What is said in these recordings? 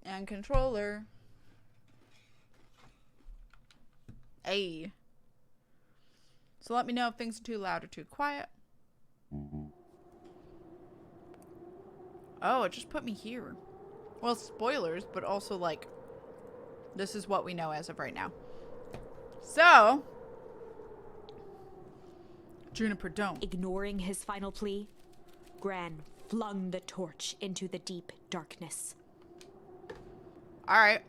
And controller. Hey. So let me know if things are too loud or too quiet. Oh, it just put me here. Well, spoilers, but also like, this is what we know as of right now. So, Juniper, don't. Ignoring his final plea, Gran flung the torch into the deep darkness. Alright.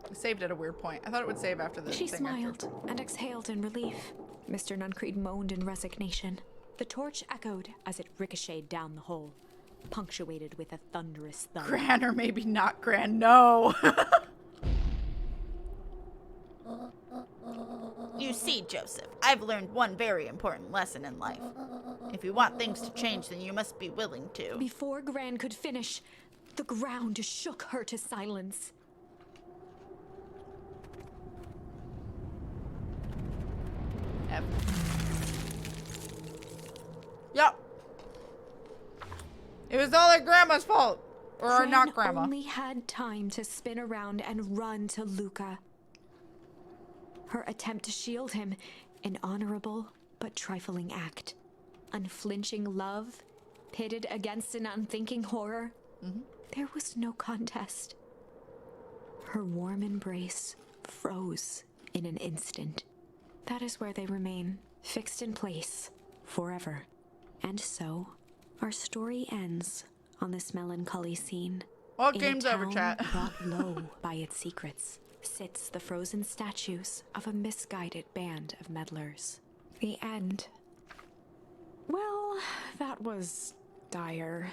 I saved at a weird point. I thought it would save after the She thing smiled and exhaled in relief. Mr. Nuncreed moaned in resignation. The torch echoed as it ricocheted down the hole, punctuated with a thunderous thud. Gran, or maybe not Gran, no. You see, Joseph, I've learned one very important lesson in life. If you want things to change, then you must be willing to. Before Gran could finish, the ground shook her to silence. F. Yep. It was all their grandma's fault. Or Gran not grandma. only had time to spin around and run to Luca. Her attempt to shield him, an honorable but trifling act. Unflinching love, pitted against an unthinking horror. There was no contest. Her warm embrace froze in an instant. That is where they remain, fixed in place, forever. And so, our story ends on this melancholy scene. Well, In game's a over, town chat. brought low by its secrets, sits the frozen statues of a misguided band of meddlers. The end. Well, that was dire.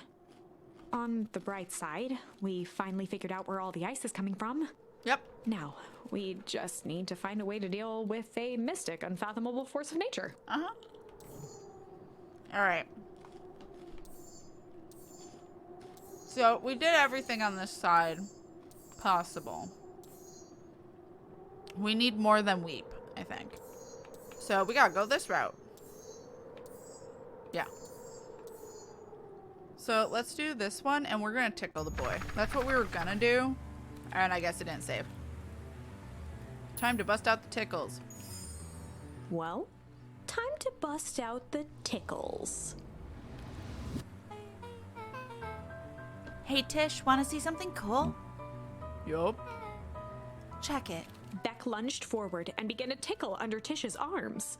On the bright side, we finally figured out where all the ice is coming from. Yep. Now, we just need to find a way to deal with a mystic, unfathomable force of nature. Uh-huh. Alright. So, we did everything on this side possible. We need more than weep, I think. So, we gotta go this route. Yeah. So, let's do this one, and we're gonna tickle the boy. That's what we were gonna do. And I guess it didn't save. Time to bust out the tickles. Well, time to bust out the tickles. Hey, Tish, want to see something cool? Yup. Check it. Beck lunged forward and began to tickle under Tish's arms.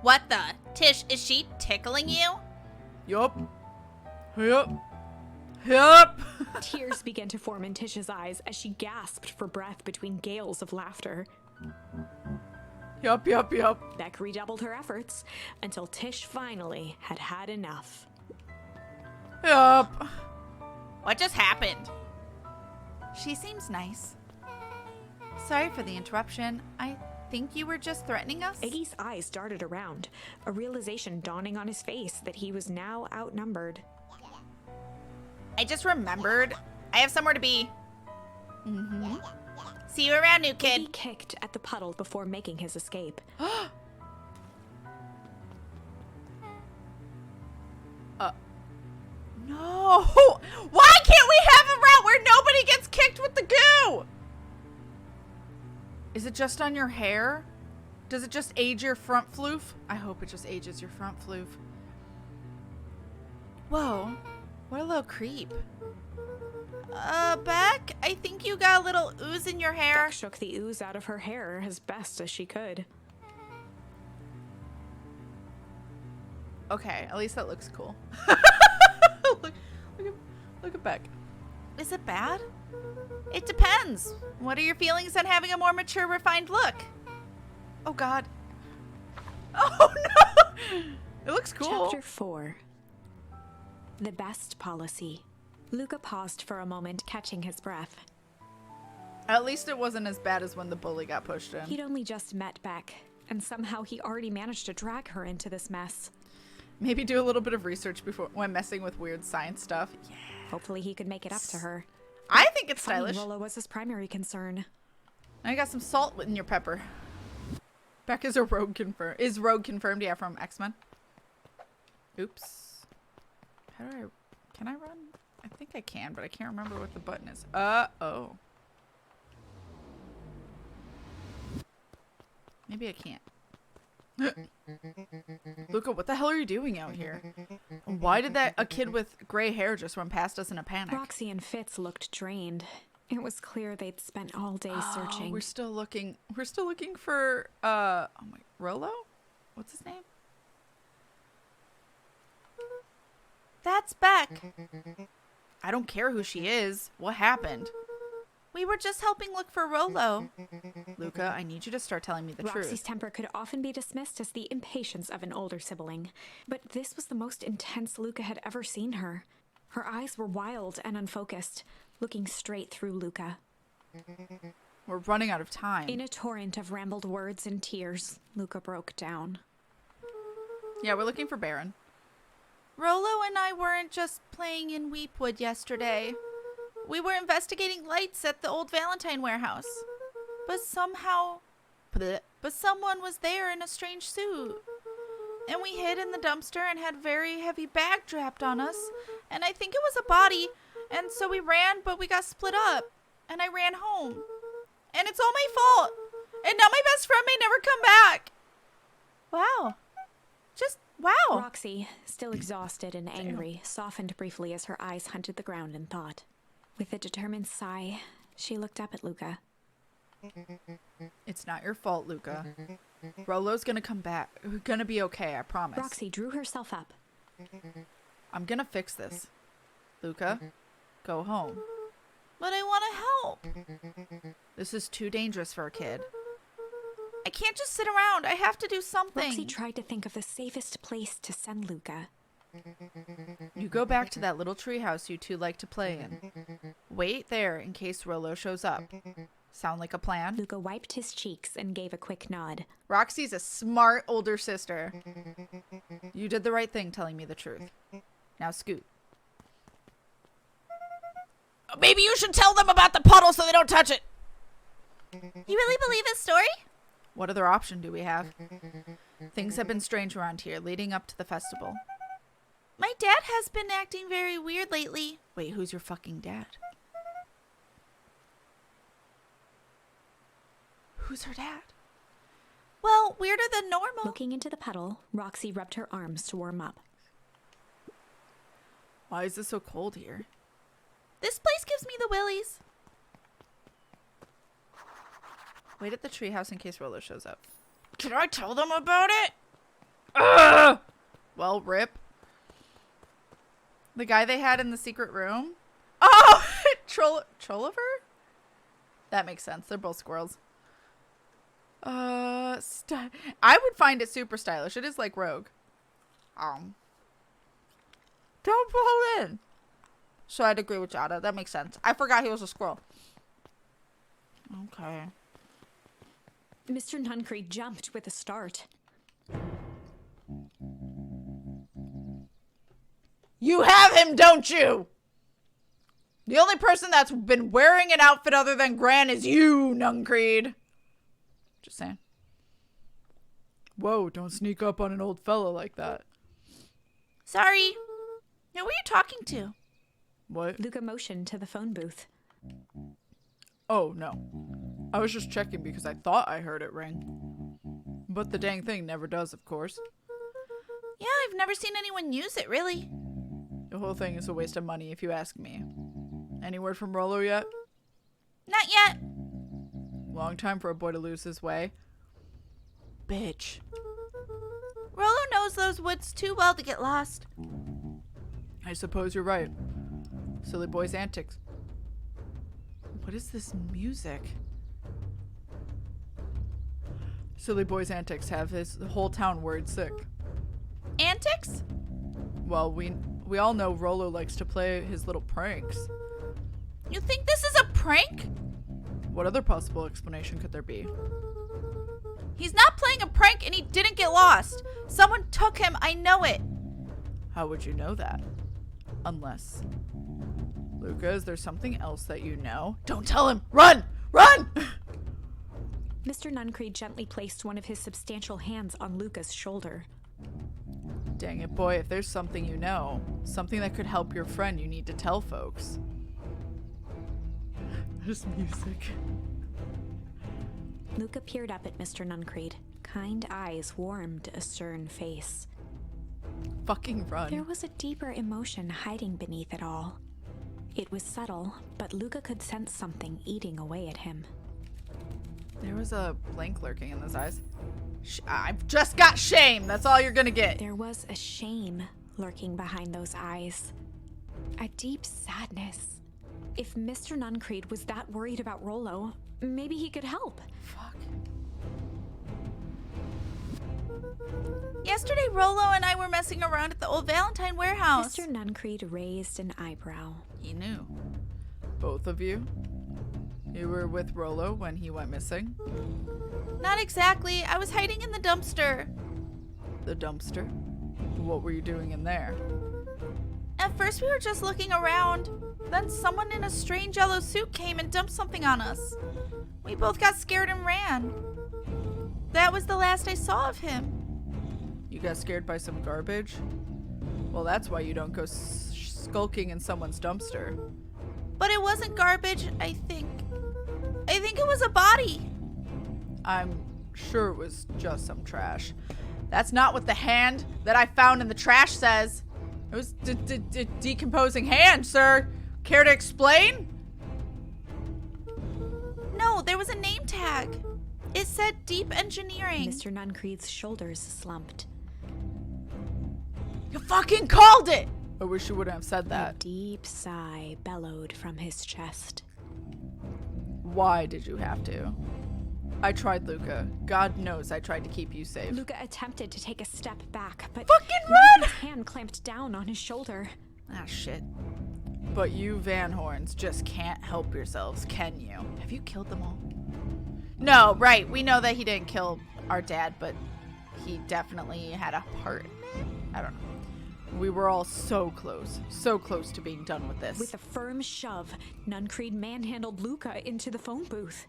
What the? Tish, is she tickling you? Yup. Yup. Yup. Tears began to form in Tish's eyes as she gasped for breath between gales of laughter. Yup, yup, yup. Beck redoubled her efforts until Tish finally had had enough. Yup. What just happened? She seems nice. Sorry for the interruption. I think you were just threatening us? Iggy's eyes darted around, a realization dawning on his face that he was now outnumbered. I just remembered. I have somewhere to be. See you around, new kid. Iggy kicked at the puddle before making his escape. No. Why can't we have a route where nobody gets kicked with the goo? Is it just on your hair? Does it just age your front floof? I hope it just ages your front floof. Whoa. What a little creep. Beck, I think you got a little ooze in your hair. Beck shook the ooze out of her hair as best as she could. Okay, at least that looks cool. look at Beck. Is it bad? It depends. What are your feelings on having a more mature, refined look? Oh God. Oh no! It looks cool. Chapter 4. The best policy. Luca paused for a moment, catching his breath. At least it wasn't as bad as when the bully got pushed in. He'd only just met Beck, and somehow he already managed to drag her into this mess. Maybe do a little bit of research before when messing with weird science stuff. Yeah. Hopefully he could make it up to her. I think it's Finding stylish. Rolo was his primary concern. Now you got some salt in your pepper. Beck is a rogue confirmed. Is rogue confirmed? Yeah, from X-Men. Oops. How do I... Can I run? I think I can, but I can't remember what the button is. Oh. Maybe I can't. Luca, what the hell are you doing out here? Why did a kid with gray hair just run past us in a panic? Roxy and Fitz looked drained. It was clear they'd spent all day searching. We're still looking for oh my, Rolo? What's his name? That's Beck. I don't care who she is. What happened? We were just helping look for Rolo. Luca, I need you to start telling me the Roxy's truth. temper could often be dismissed as the impatience of an older sibling, but this was the most intense Luca had ever seen her. Her eyes were wild and unfocused, looking straight through Luca. We're running out of time. In a torrent of rambled words and tears, Luca broke down. Yeah, we're looking for Baron. Rolo and I weren't just playing in Weepwood yesterday. We were investigating lights at the old Valentine warehouse. But someone was there in a strange suit. And we hid in the dumpster and had a very heavy bag strapped on us. And I think it was a body. And so we ran, but we got split up. And I ran home. And it's all my fault. And now my best friend may never come back. Wow. Just wow. Roxy, still exhausted and angry, softened briefly as her eyes hunted the ground in thought. With a determined sigh, she looked up at Luca. It's not your fault, Luca. Rolo's gonna come back. We're gonna be okay, I promise. Roxy drew herself up. I'm gonna fix this. Luca, go home. But I want to help. This is too dangerous for a kid. I can't just sit around. I have to do something. Roxy tried to think of the safest place to send Luca. You go back to that little treehouse you two like to play in. Wait there in case Rolo shows up. Sound like a plan? Luca wiped his cheeks and gave a quick nod. Roxy's a smart older sister. You did the right thing telling me the truth. Now scoot. Maybe you should tell them about the puddle so they don't touch it. You really believe his story? What other option do we have? Things have been strange around here leading up to the festival. My dad has been acting very weird lately. Wait, who's your fucking dad? Who's her dad? Well, weirder than normal. Looking into the puddle, Roxy rubbed her arms to warm up. Why is it so cold here? This place gives me the willies. Wait at the treehouse in case Rolo shows up. Can I tell them about it? Ugh! Well, rip. The guy they had in the secret room? Oh! Trolliver? That makes sense. They're both squirrels. I would find it super stylish. It is like Rogue. Don't pull in. So I'd agree with Jada. That makes sense. I forgot he was a squirrel. Okay. Mr. Nuncree jumped with a start. You have him, don't you? The only person that's been wearing an outfit other than Gran is you, Nuncreed. Just saying. Whoa, don't sneak up on an old fella like that. Sorry. Who were you talking to? What? Luca motioned to the phone booth. Oh, no. I was just checking because I thought I heard it ring. But the dang thing never does, of course. Yeah, I've never seen anyone use it, really. The whole thing is a waste of money, if you ask me. Any word from Rolo yet? Not yet. Long time for a boy to lose his way. Bitch. Rolo knows those woods too well to get lost. I suppose you're right. Silly boy's antics. What is this music? Silly boy's antics have his whole town worried sick. Antics? Well, we all know Rolo likes to play his little pranks. You think this is a prank? What other possible explanation could there be? He's not playing a prank and he didn't get lost. Someone took him, I know it. How would you know that? Unless... Luca, is there something else that you know? Don't tell him! Run! Run! Mr. Nuncree gently placed one of his substantial hands on Luca's shoulder. Dang it, boy, if there's something you know, something that could help your friend, you need to tell folks. There's music. Luca peered up at Mr. Nuncreed. Kind eyes warmed a stern face. Fucking run. There was a deeper emotion hiding beneath it all. It was subtle, but Luca could sense something eating away at him. There was a blank lurking in those eyes. I've just got shame. That's all you're gonna get. There was a shame lurking behind those eyes. A deep sadness. If Mr. Nuncreed was that worried about Rollo, maybe he could help. Fuck. Yesterday, Rollo and I were messing around at the old Valentine warehouse. Mr. Nuncreed raised an eyebrow. He knew. Both of you? You were with Rollo when he went missing? Not exactly. I was hiding in the dumpster. The dumpster? What were you doing in there? At first, we were just looking around. Then someone in a strange yellow suit came and dumped something on us. We both got scared and ran. That was the last I saw of him. You got scared by some garbage? Well, that's why you don't go skulking in someone's dumpster. But it wasn't garbage, I think. I think it was a body. I'm sure it was just some trash. That's not what the hand that I found in the trash says. It was decomposing hand, sir. Care to explain? No, there was a name tag. It said Deep Engineering. Mr. Nuncreed's shoulders slumped. You fucking called it! I wish you wouldn't have said A that. deep sigh bellowed from his chest. Why did you have to? I tried, Luca. God knows I tried to keep you safe. Luca attempted to take a step back, but Fucking run! Nuncreed's hand clamped down on his shoulder. Ah, shit. But you Van Horns just can't help yourselves, can you? Have you killed them all? No, right. We know that he didn't kill our dad, but he definitely had a part in it. I don't know. We were all so close to being done with this. With a firm shove, Nuncreed manhandled Luca into the phone booth.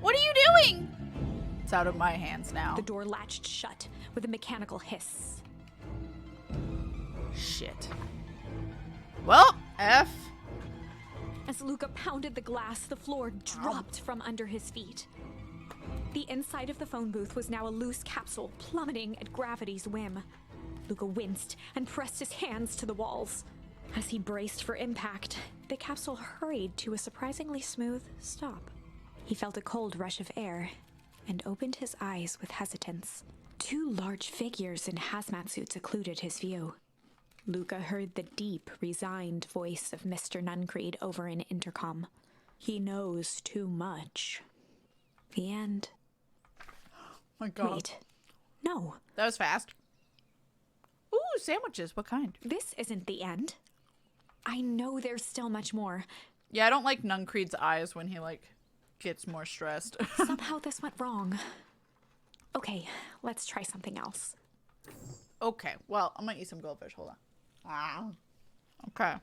What are you doing? It's out of my hands now. The door latched shut with a mechanical hiss. Shit. Well, F. As Luca pounded the glass, the floor dropped from under his feet. The inside of the phone booth was now a loose capsule plummeting at gravity's whim. Luca winced and pressed his hands to the walls. As he braced for impact, the capsule hurried to a surprisingly smooth stop. He felt a cold rush of air and opened his eyes with hesitance. Two large figures in hazmat suits occluded his view. Luca heard the deep, resigned voice of Mr. Nuncreed over an intercom. He knows too much. The end. My God. Wait. No. That was fast. Ooh, sandwiches. What kind? This isn't the end. I know there's still much more. Yeah, I don't like Nuncreed's eyes when he, gets more stressed. Somehow this went wrong. Okay, let's try something else. Okay, well, I'm gonna eat some goldfish. Hold on. Okay.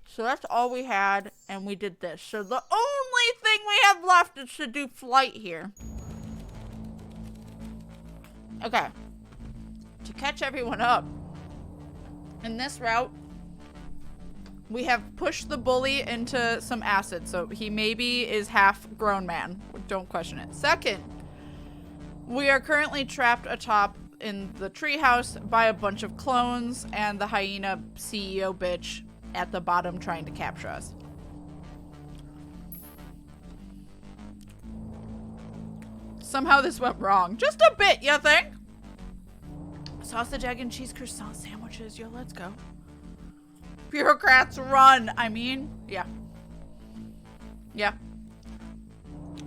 So that's all we had, and we did this. So the only thing we have left is to do flight here. Okay. To catch everyone up, in this route, we have pushed the bully into some acid, so he maybe is half grown man. Don't question it. Second, we are currently trapped atop in the treehouse by a bunch of clones and the hyena CEO bitch at the bottom trying to capture us. Somehow this went wrong. Just a bit, you think? Sausage, egg, and cheese croissant sandwiches. Yo, let's go. Bureaucrats run. I mean, yeah. Yeah.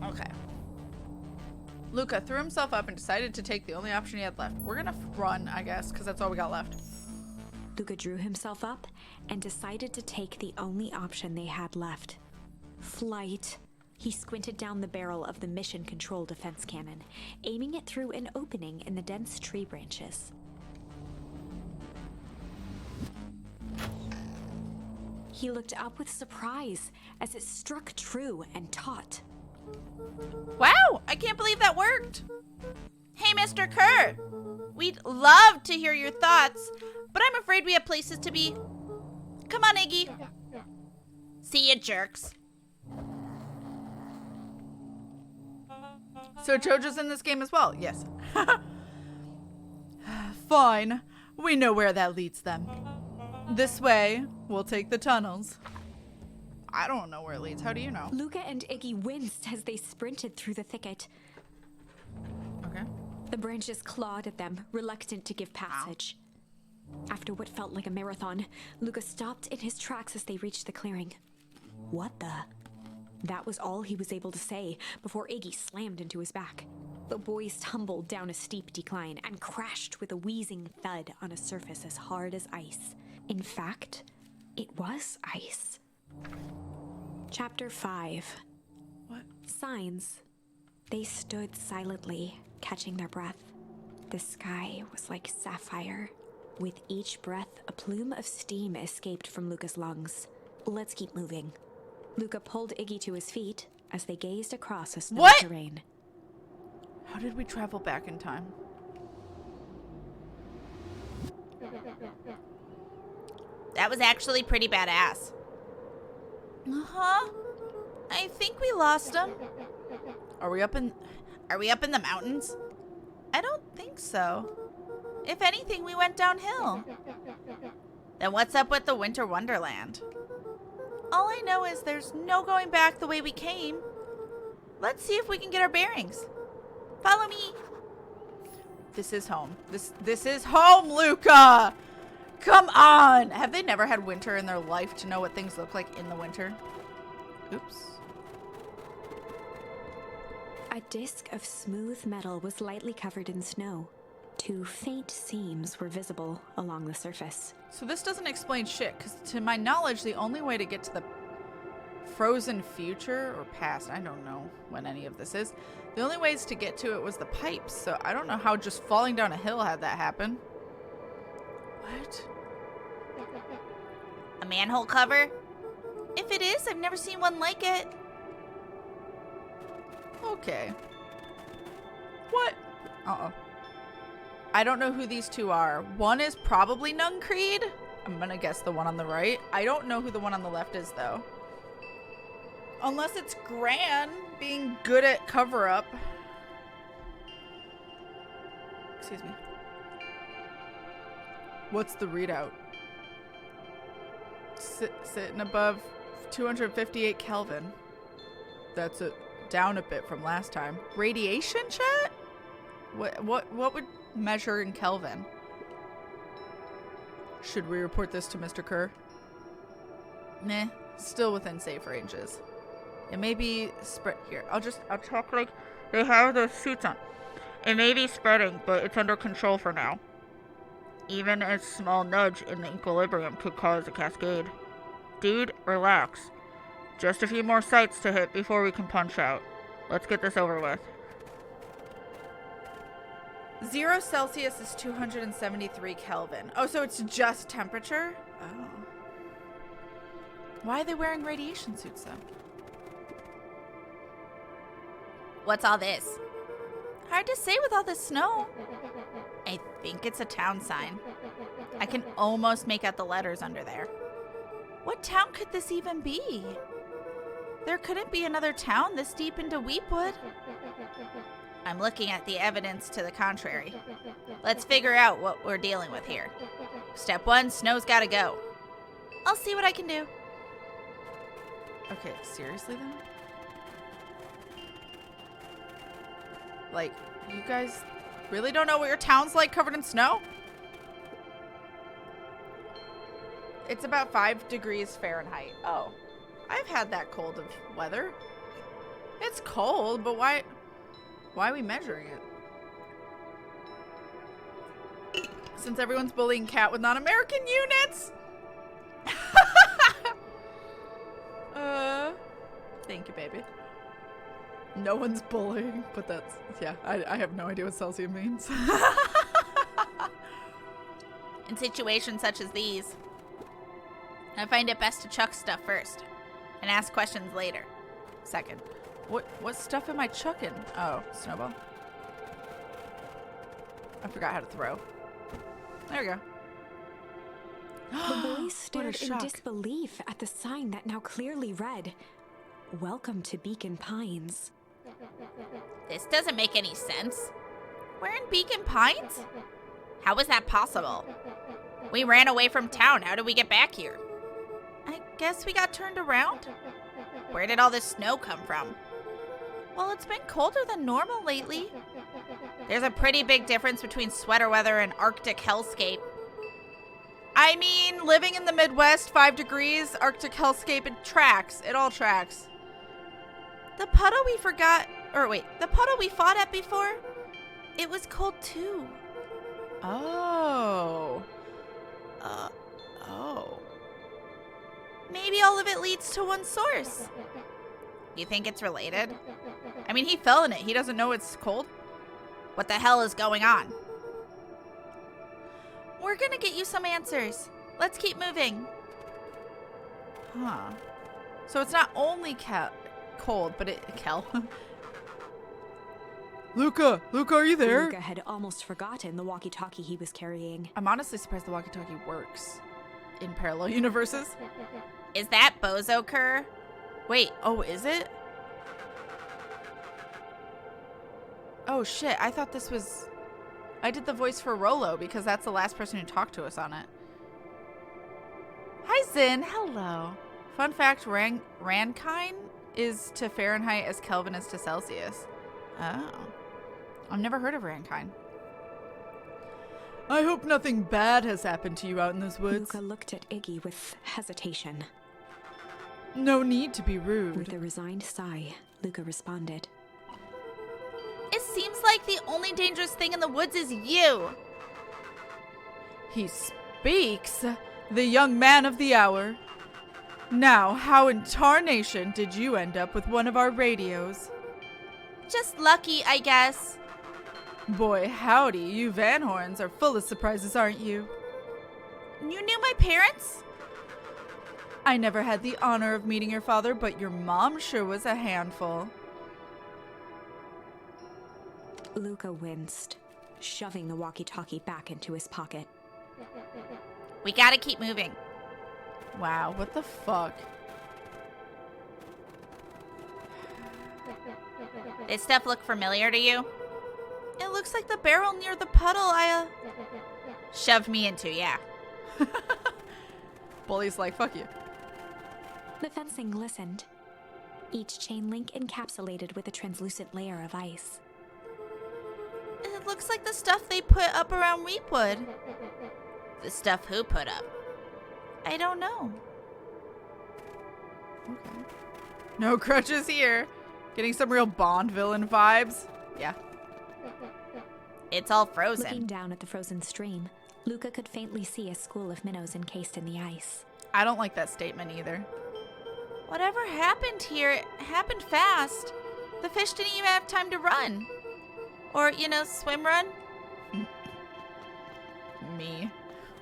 Okay. Luca threw himself up and decided to take the only option he had left. We're gonna run, I guess, because that's all we got left. Luca drew himself up and decided to take the only option they had left. Flight. He squinted down the barrel of the mission control defense cannon, aiming it through an opening in the dense tree branches. He looked up with surprise as it struck true and taut. Wow, I can't believe that worked. Hey, Mr. Kerr! We'd love to hear your thoughts, but I'm afraid we have places to be. Come on, Iggy. See ya, jerks. So Jojo's in this game as well? Yes. Fine. We know where that leads them. This way, we'll take the tunnels. I don't know where it leads. How do you know? Luca and Iggy winced as they sprinted through the thicket. Okay. The branches clawed at them, reluctant to give passage. After what felt like a marathon, Luca stopped in his tracks as they reached the clearing. What the? That was all he was able to say before Iggy slammed into his back. The boys tumbled down a steep decline and crashed with a wheezing thud on a surface as hard as ice. In fact, it was ice. Chapter 5. What? Signs. They stood silently, catching their breath. The sky was like sapphire. With each breath, a plume of steam escaped from Luca's lungs. Let's keep moving. Luca pulled Iggy to his feet as they gazed across a snowy terrain. How did we travel back in time? That was actually pretty badass. Uh-huh. I think we lost him. Are we up in the mountains? I don't think so. If anything, we went downhill. Then what's up with the Winter Wonderland? All I know is there's no going back the way we came. Let's see if we can get our bearings. Follow me. This is home. This is home, Luca! Come on! Have they never had winter in their life to know what things look like in the winter? Oops. A disc of smooth metal was lightly covered in snow. 2 faint seams were visible along the surface. So this doesn't explain shit, because to my knowledge, the only way to get to the frozen future or past, I don't know when any of this is, the only ways to get to it was the pipes, so I don't know how just falling down a hill had that happen. What? A manhole cover? If it is, I've never seen one like it. Okay. What? Uh-oh. I don't know who these two are. One is probably Nuncreed. I'm gonna guess the one on the right. I don't know who the one on the left is, though. Unless it's Gran being good at cover-up. Excuse me. What's the readout? Sitting above 258 Kelvin. That's down a bit from last time. Radiation, chat? What would measure in Kelvin? Should we report this to Mr. Kerr? Nah, still within safe ranges. It may be spread here. I'll talk like they have the suits on. It may be spreading, but it's under control for now. Even a small nudge in the equilibrium could cause a cascade. Dude, relax. Just a few more sites to hit before we can punch out. Let's get this over with. 0 Celsius is 273 Kelvin. Oh, so it's just temperature? Oh. Why are they wearing radiation suits, though? What's all this? Hard to say with all this snow. I think it's a town sign. I can almost make out the letters under there. What town could this even be? There couldn't be another town this deep into Weepwood. I'm looking at the evidence to the contrary. Let's figure out what we're dealing with here. Step 1, snow's gotta go. I'll see what I can do. Okay, seriously then? Like, you guys really don't know what your town's like covered in snow? It's about 5 degrees Fahrenheit. Oh, I've had that cold of weather. It's cold, but why are we measuring it? Since everyone's bullying Cat with non-American units? Thank you, baby. No one's bullying, but that's, yeah, I have no idea what Celsius means. In situations such as these, I find it best to chuck stuff first and ask questions later. Second. What stuff am I chucking? Oh, snowball. I forgot how to throw. There we go. The boys What a stared in shock. disbelief at the sign that now clearly read, "Welcome to Beacon Pines." This doesn't make any sense. We're in Beacon Pines? How is that possible? We ran away from town. How did we get back here? I guess we got turned around? Where did all this snow come from? Well, it's been colder than normal lately. There's a pretty big difference between sweater weather and Arctic hellscape. I mean, living in the Midwest, 5 degrees, Arctic hellscape, it tracks. It all tracks. The puddle we forgot, or wait, the puddle we fought at before, it was cold too. Oh. Oh. Maybe all of it leads to one source. You think it's related? I mean, he fell in it. He doesn't know it's cold. What the hell is going on? We're gonna get you some answers. Let's keep moving. Huh. So it's not only cold, but Luca, are you there? Luca had almost forgotten the walkie-talkie he was carrying. I'm honestly surprised the walkie-talkie works in parallel universes. Is that Bozo Kerr? Wait, oh, is it? Oh shit, I thought this was... I did the voice for Rolo because that's the last person who talked to us on it. Hi Zin, hello. Fun fact, Rankine is to Fahrenheit as Kelvin is to Celsius. Oh. I've never heard of Rankine. I hope nothing bad has happened to you out in those woods. Luca looked at Iggy with hesitation. No need to be rude. With a resigned sigh, Luca responded. It seems like the only dangerous thing in the woods is you. He speaks, the young man of the hour. Now, how in tarnation did you end up with one of our radios? Just lucky, I guess. Boy, howdy, you Van Horns are full of surprises, aren't you? You knew my parents? I never had the honor of meeting your father, but your mom sure was a handful. Luca winced, shoving the walkie-talkie back into his pocket. We gotta keep moving. Wow, what the fuck? This stuff look familiar to you? It looks like the barrel near the puddle I, shoved me into, yeah. Bully's like, fuck you. The fencing glistened, each chain link encapsulated with a translucent layer of ice. It looks like the stuff they put up around Weepwood. The stuff who put up? I don't know. Okay. No crutches here. Getting some real Bond villain vibes. Yeah. It's all Looking frozen. down at the frozen stream, Luca could faintly see a school of minnows encased in the ice. I don't like that statement either. Whatever happened here, it happened fast. The fish didn't even have time to run. Or, swim run. Me.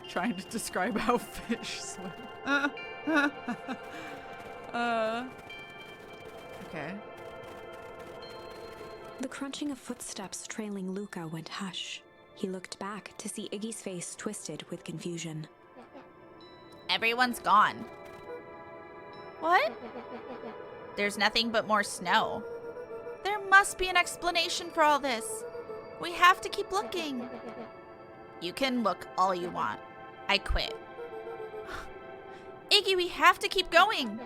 Trying to describe how fish swim. Okay. The crunching of footsteps trailing Luca went hush. He looked back to see Iggy's face twisted with confusion. Everyone's gone. What? There's nothing but more snow. There must be an explanation for all this. We have to keep looking. You can look all you want. I quit. Iggy, we have to keep going.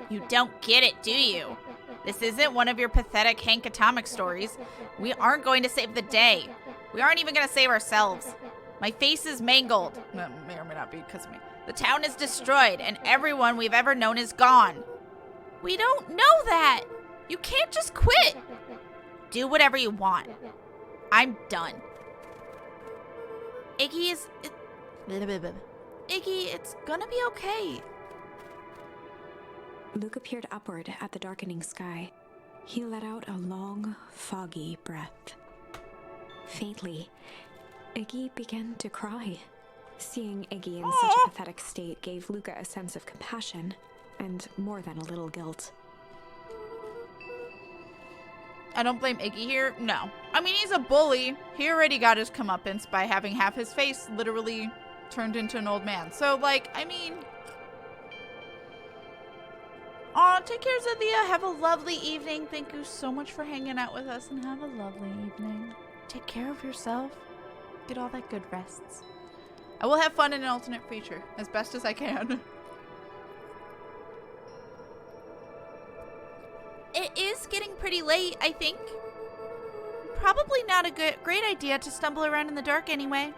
You don't get it, do you? This isn't one of your pathetic Hank Atomic stories. We aren't going to save the day. We aren't even going to save ourselves. My face is mangled. That may or may not be because of me. The town is destroyed, and everyone we've ever known is gone. We don't know that. You can't just quit. Do whatever you want. I'm done. Iggy, it's gonna be okay. Luca peered upward at the darkening sky. He let out a long, foggy breath. Faintly, Iggy began to cry. Seeing Iggy in such a pathetic state gave Luca a sense of compassion, and more than a little guilt. I don't blame Iggy here. No. I mean, he's a bully. He already got his comeuppance by having half his face literally turned into an old man. So, like, I mean... Aw, take care, Zathia. Have a lovely evening. Thank you so much for hanging out with us, and have a lovely evening. Take care of yourself. Get all that good rests. I will have fun in an alternate future, as best as I can. It is getting pretty late, I think. Probably not a great idea to stumble around in the dark anyway.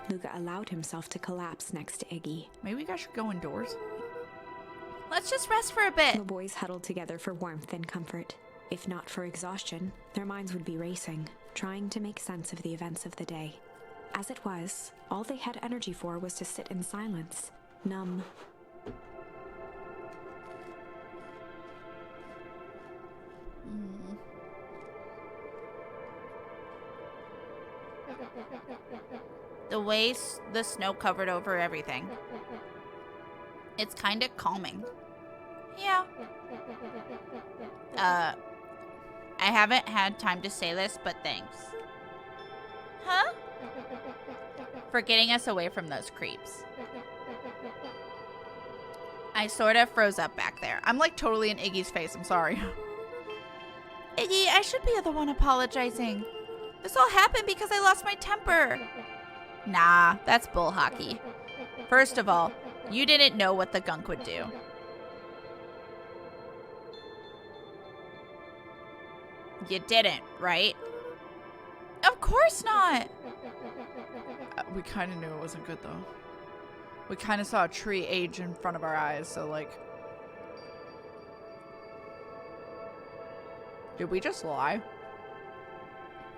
Luca allowed himself to collapse next to Iggy. Maybe we guys should go indoors. Let's just rest for a bit. The boys huddled together for warmth and comfort. If not for exhaustion, their minds would be racing, trying to make sense of the events of the day. As it was, all they had energy for was to sit in silence, numb. The way the snow covered over everything. It's kind of calming. Yeah. I haven't had time to say this, but thanks. Huh? For getting us away from those creeps. I sort of froze up back there. I'm like totally in Iggy's face. I'm sorry. Iggy, I should be the one apologizing. This all happened because I lost my temper. Nah, that's bull hockey. First of all, you didn't know what the gunk would do. You didn't, right? Of course not. We kind of knew it wasn't good, though. We kind of saw a tree age in front of our eyes, so, like... Did we just lie?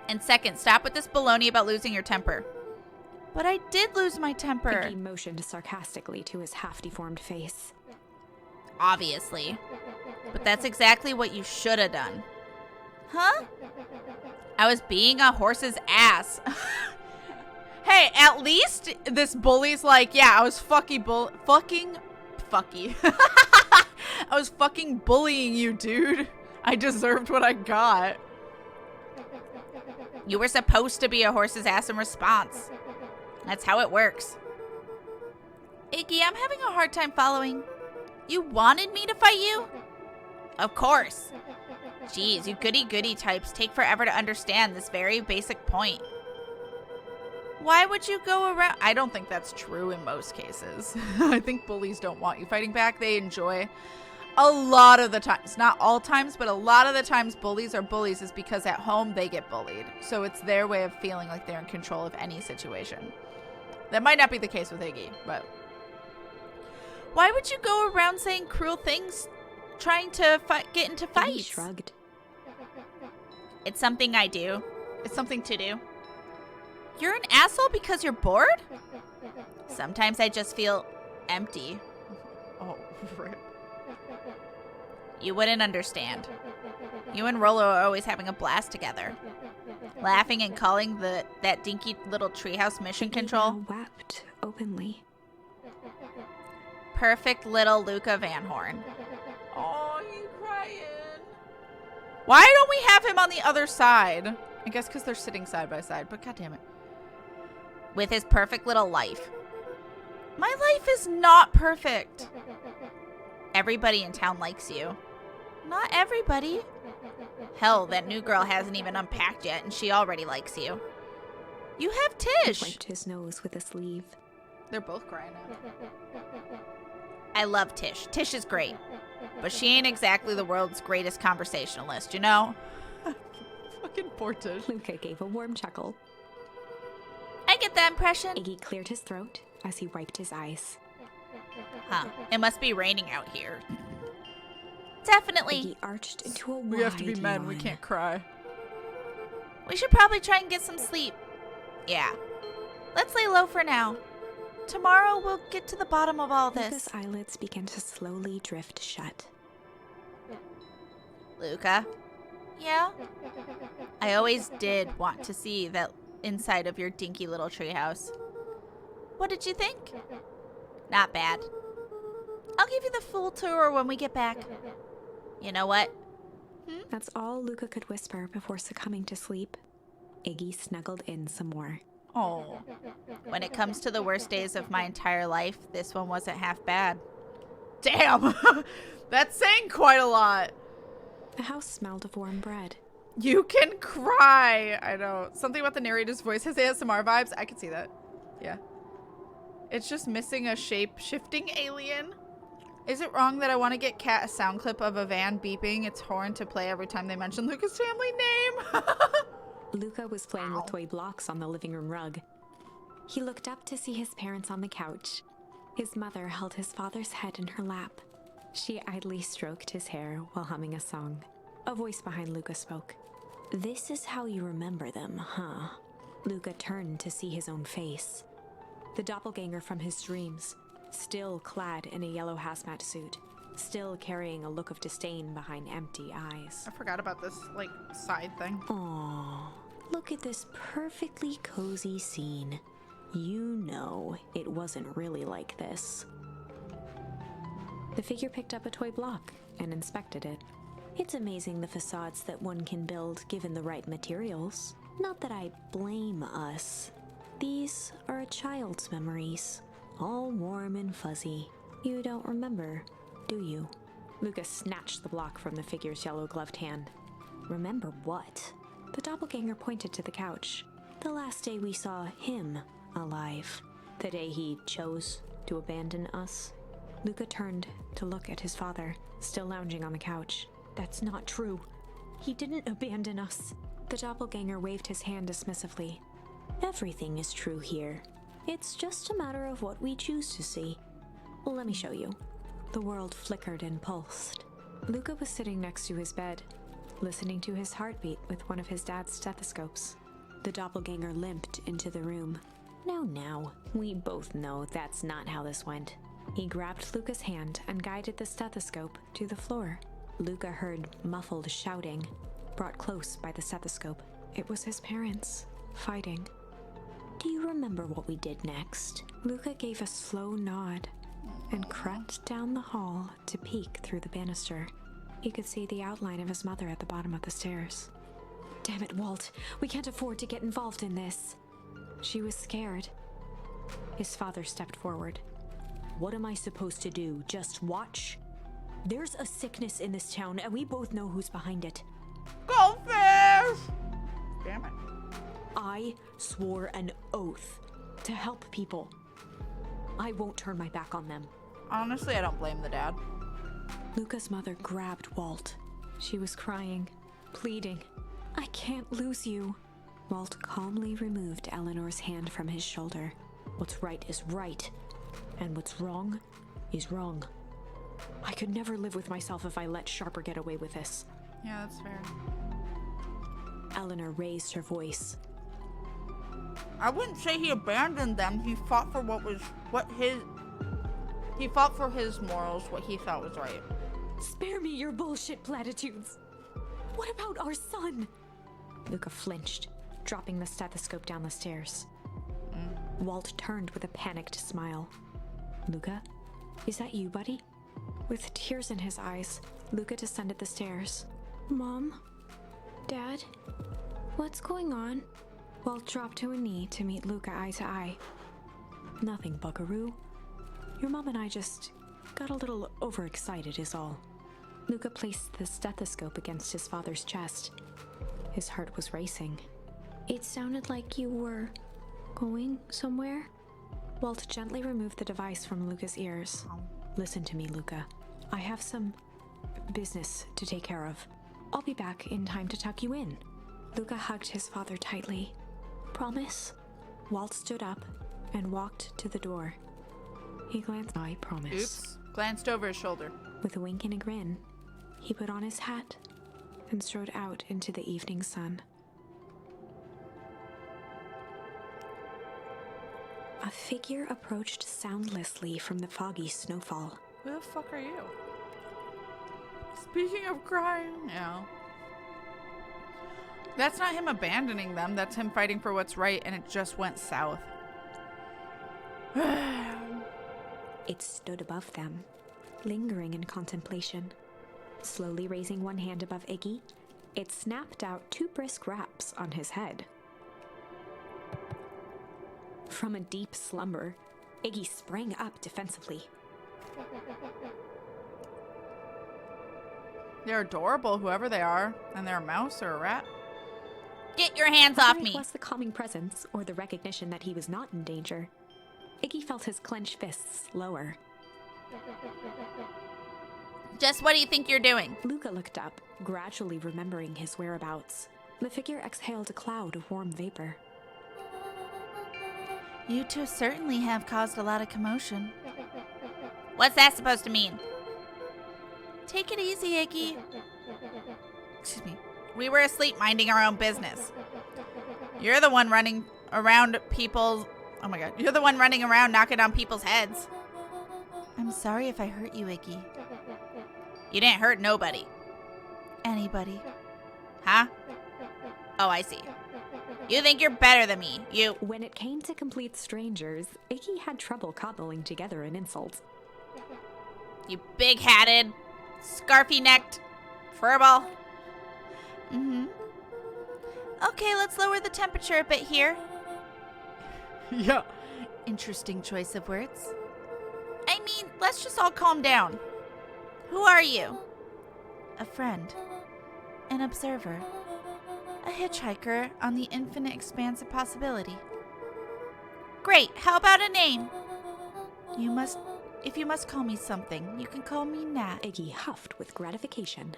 And second, stop with this baloney about losing your temper. But I did lose my temper. Iggy motioned sarcastically to his half-deformed face. Obviously. But that's exactly what you should have done. Huh? I was being a horse's ass. Hey, at least this bully's like, yeah, I was fucky. I was fucking bullying you, dude. I deserved what I got. You were supposed to be a horse's ass in response. That's how it works. Iggy, I'm having a hard time following. You wanted me to fight you? Of course. Jeez, you goody-goody types take forever to understand this very basic point. Why would you go around? I don't think that's true in most cases. I think bullies don't want you fighting back. They enjoy a lot of the times, not all times, but a lot of the times bullies are bullies is because at home they get bullied. So it's their way of feeling like they're in control of any situation. That might not be the case with Iggy, but... Why would you go around saying cruel things, trying to get into fights? Iggy shrugged. It's something I do. It's something to do. You're an asshole because you're bored? Sometimes I just feel empty. Oh, rip. You wouldn't understand. You and Rolo are always having a blast together. Laughing and calling that dinky little treehouse mission control. Iggy now wept openly. Perfect little Luca Van Horn. Oh, you crying. Why don't we have him on the other side? I guess because they're sitting side by side, but goddammit. With his perfect little life. My life is not perfect. Everybody in town likes you. Not everybody. Hell, that new girl hasn't even unpacked yet, and she already likes you. You have Tish. He wiped his nose with a sleeve. They're both crying now. I love Tish. Tish is great. But she ain't exactly the world's greatest conversationalist, you know? Fucking poor Tish. Luca gave a warm chuckle. I get that impression. Iggy cleared his throat as he wiped his eyes. Huh. It must be raining out here. Definitely. Iggy arched into a wide We have to be men. We yawn. can't cry. We should probably try and get some sleep. Yeah. Let's lay low for now. Tomorrow we'll get to the bottom of all this. Luca's eyelids began to slowly drift shut. Luca? Yeah? I always did want to see that inside of your dinky little treehouse. What did you think? Not bad. I'll give you the full tour when we get back. You know what? That's all Luca could whisper before succumbing to sleep. Iggy snuggled in some more. Oh. When it comes to the worst days of my entire life, this one wasn't half bad. Damn! That's saying quite a lot. The house smelled of warm bread. You can cry. I know. Something about the narrator's voice has ASMR vibes. I can see that. Yeah. It's just missing a shape-shifting alien. Is it wrong that I want to get Kat a sound clip of a van beeping its horn to play every time they mention Luca's family name? Luca was playing with toy blocks on the living room rug. He looked up to see his parents on the couch. His mother held his father's head in her lap. She idly stroked his hair while humming a song. A voice behind Luca spoke. "This is how you remember them, huh?" Luca turned to see his own face. The doppelganger from his dreams, still clad in a yellow hazmat suit, still carrying a look of disdain behind empty eyes. I forgot about this, like, side thing. Aww, look at this perfectly cozy scene. You know it wasn't really like this. The figure picked up a toy block and inspected it. It's amazing the facades that one can build given the right materials. Not that I blame us. These are a child's memories, all warm and fuzzy. You don't remember, do you? Lucas snatched the block from the figure's yellow-gloved hand. Remember what? The doppelganger pointed to the couch. The last day we saw him alive. The day he chose to abandon us. Luca turned to look at his father, still lounging on the couch. That's not true. He didn't abandon us. The doppelganger waved his hand dismissively. Everything is true here. It's just a matter of what we choose to see. Let me show you. The world flickered and pulsed. Luca was sitting next to his bed, listening to his heartbeat with one of his dad's stethoscopes. The doppelganger limped into the room. Now, we both know that's not how this went. He grabbed Luca's hand and guided the stethoscope to the floor. Luca heard muffled shouting, brought close by the stethoscope. It was his parents, fighting. Do you remember what we did next? Luca gave a slow nod and crept down the hall to peek through the banister. He could see the outline of his mother at the bottom of the stairs. Damn it, Walt. We can't afford to get involved in this. She was scared. His father stepped forward. What am I supposed to do? Just watch? There's a sickness in this town, and we both know who's behind it. Goldfish! Damn it. I swore an oath to help people. I won't turn my back on them. Honestly, I don't blame the dad. Luca's mother grabbed Walt. She was crying, pleading. I can't lose you. Walt calmly removed Eleanor's hand from his shoulder. What's right is right, and what's wrong is wrong. I could never live with myself if I let Sharper get away with this. Yeah, that's fair. Eleanor raised her voice. I wouldn't say he abandoned them. He fought for he fought for his morals, what he thought was right. Spare me your bullshit platitudes. What about our son? Luca flinched, dropping the stethoscope down the stairs. Walt turned with a panicked smile. Luca, is that you, buddy? With tears in his eyes, Luca descended the stairs. Mom? Dad? What's going on? Walt dropped to a knee to meet Luca eye to eye. Nothing, buckaroo. Your mom and I just got a little overexcited is all. Luca placed the stethoscope against his father's chest. His heart was racing. It sounded like you were going somewhere? Walt gently removed the device from Luca's ears. Listen to me, Luca. I have some business to take care of. I'll be back in time to tuck you in. Luca hugged his father tightly. Promise? Walt stood up and walked to the door. He glanced. I promise. Oops. Glanced over his shoulder. With a wink and a grin, he put on his hat and strode out into the evening sun. A figure approached soundlessly from the foggy snowfall. Who the fuck are you? Speaking of crying, yeah. That's not him abandoning them. That's him fighting for what's right, and it just went south. It stood above them, lingering in contemplation. Slowly raising one hand above Iggy, it snapped out 2 brisk raps on his head. From a deep slumber, Iggy sprang up defensively. They're adorable, whoever they are. And they're a mouse or a rat. Get your hands off Whether me. it was the calming presence or the recognition that he was not in danger, Iggy felt his clenched fists lower. Just what do you think you're doing? Luca looked up, gradually remembering his whereabouts. The figure exhaled a cloud of warm vapor. You two certainly have caused a lot of commotion. What's that supposed to mean? Take it easy, Iggy. Excuse me. We were asleep minding our own business. You're the one running around people's... Oh my god. You're the one running around knocking on people's heads. I'm sorry if I hurt you, Iggy. You didn't hurt nobody. Anybody. Huh? Oh, I see. You think you're better than me. You... When it came to complete strangers, Iggy had trouble cobbling together an insult. You big-hatted, scarfy-necked furball. Mm-hmm. Okay, let's lower the temperature a bit here. Yeah. Interesting choice of words. I mean, let's just all calm down. Who are you? A friend. An observer. A hitchhiker on the infinite expanse of possibility. Great, how about a name? If you must call me something, you can call me Nat. Iggy huffed with gratification.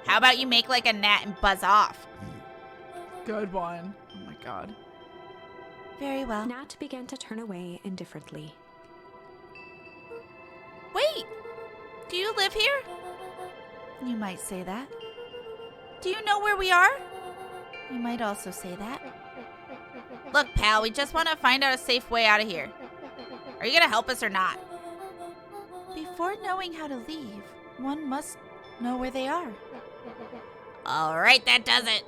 How about you make like a gnat and buzz off? Good one. Oh my god. Very well. Nat began to turn away indifferently. Wait! Do you live here? You might say that. Do you know where we are? You might also say that. Look, pal, we just want to find out a safe way out of here. Are you going to help us or not? Before knowing how to leave, one must know where they are. All right, that does it.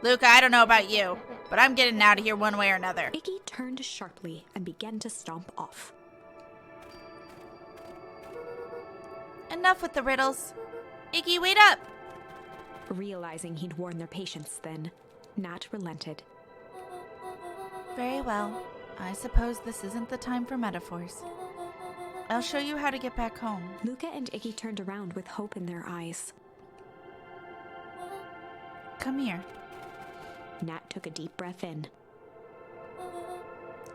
Luca, I don't know about you, but I'm getting out of here one way or another. Iggy turned sharply and began to stomp off. Enough with the riddles. Iggy, wait up. Realizing he'd worn their patience then, Nat relented. Very well. I suppose this isn't the time for metaphors. I'll show you how to get back home. Luca and Iggy turned around with hope in their eyes. Come here. Nat took a deep breath in.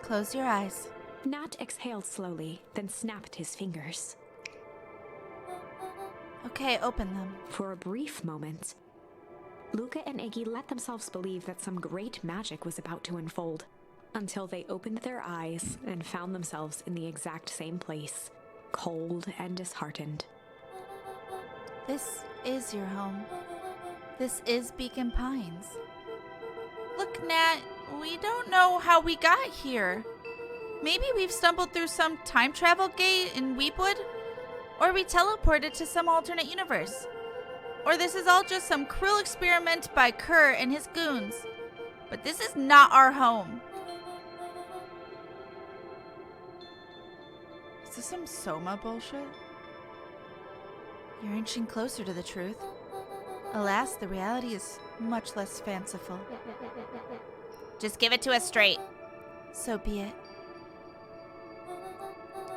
Close your eyes. Nat exhaled slowly, then snapped his fingers. Okay, open them. For a brief moment, Luca and Iggy let themselves believe that some great magic was about to unfold, until they opened their eyes and found themselves in the exact same place, cold and disheartened. This is your home. This is Beacon Pines. Look, Nat, we don't know how we got here. Maybe we've stumbled through some time travel gate in Weepwood? Or we teleported to some alternate universe. Or this is all just some cruel experiment by Kerr and his goons. But this is not our home. Is this some Soma bullshit? You're inching closer to the truth. Alas, the reality is much less fanciful. Just give it to us straight. So be it.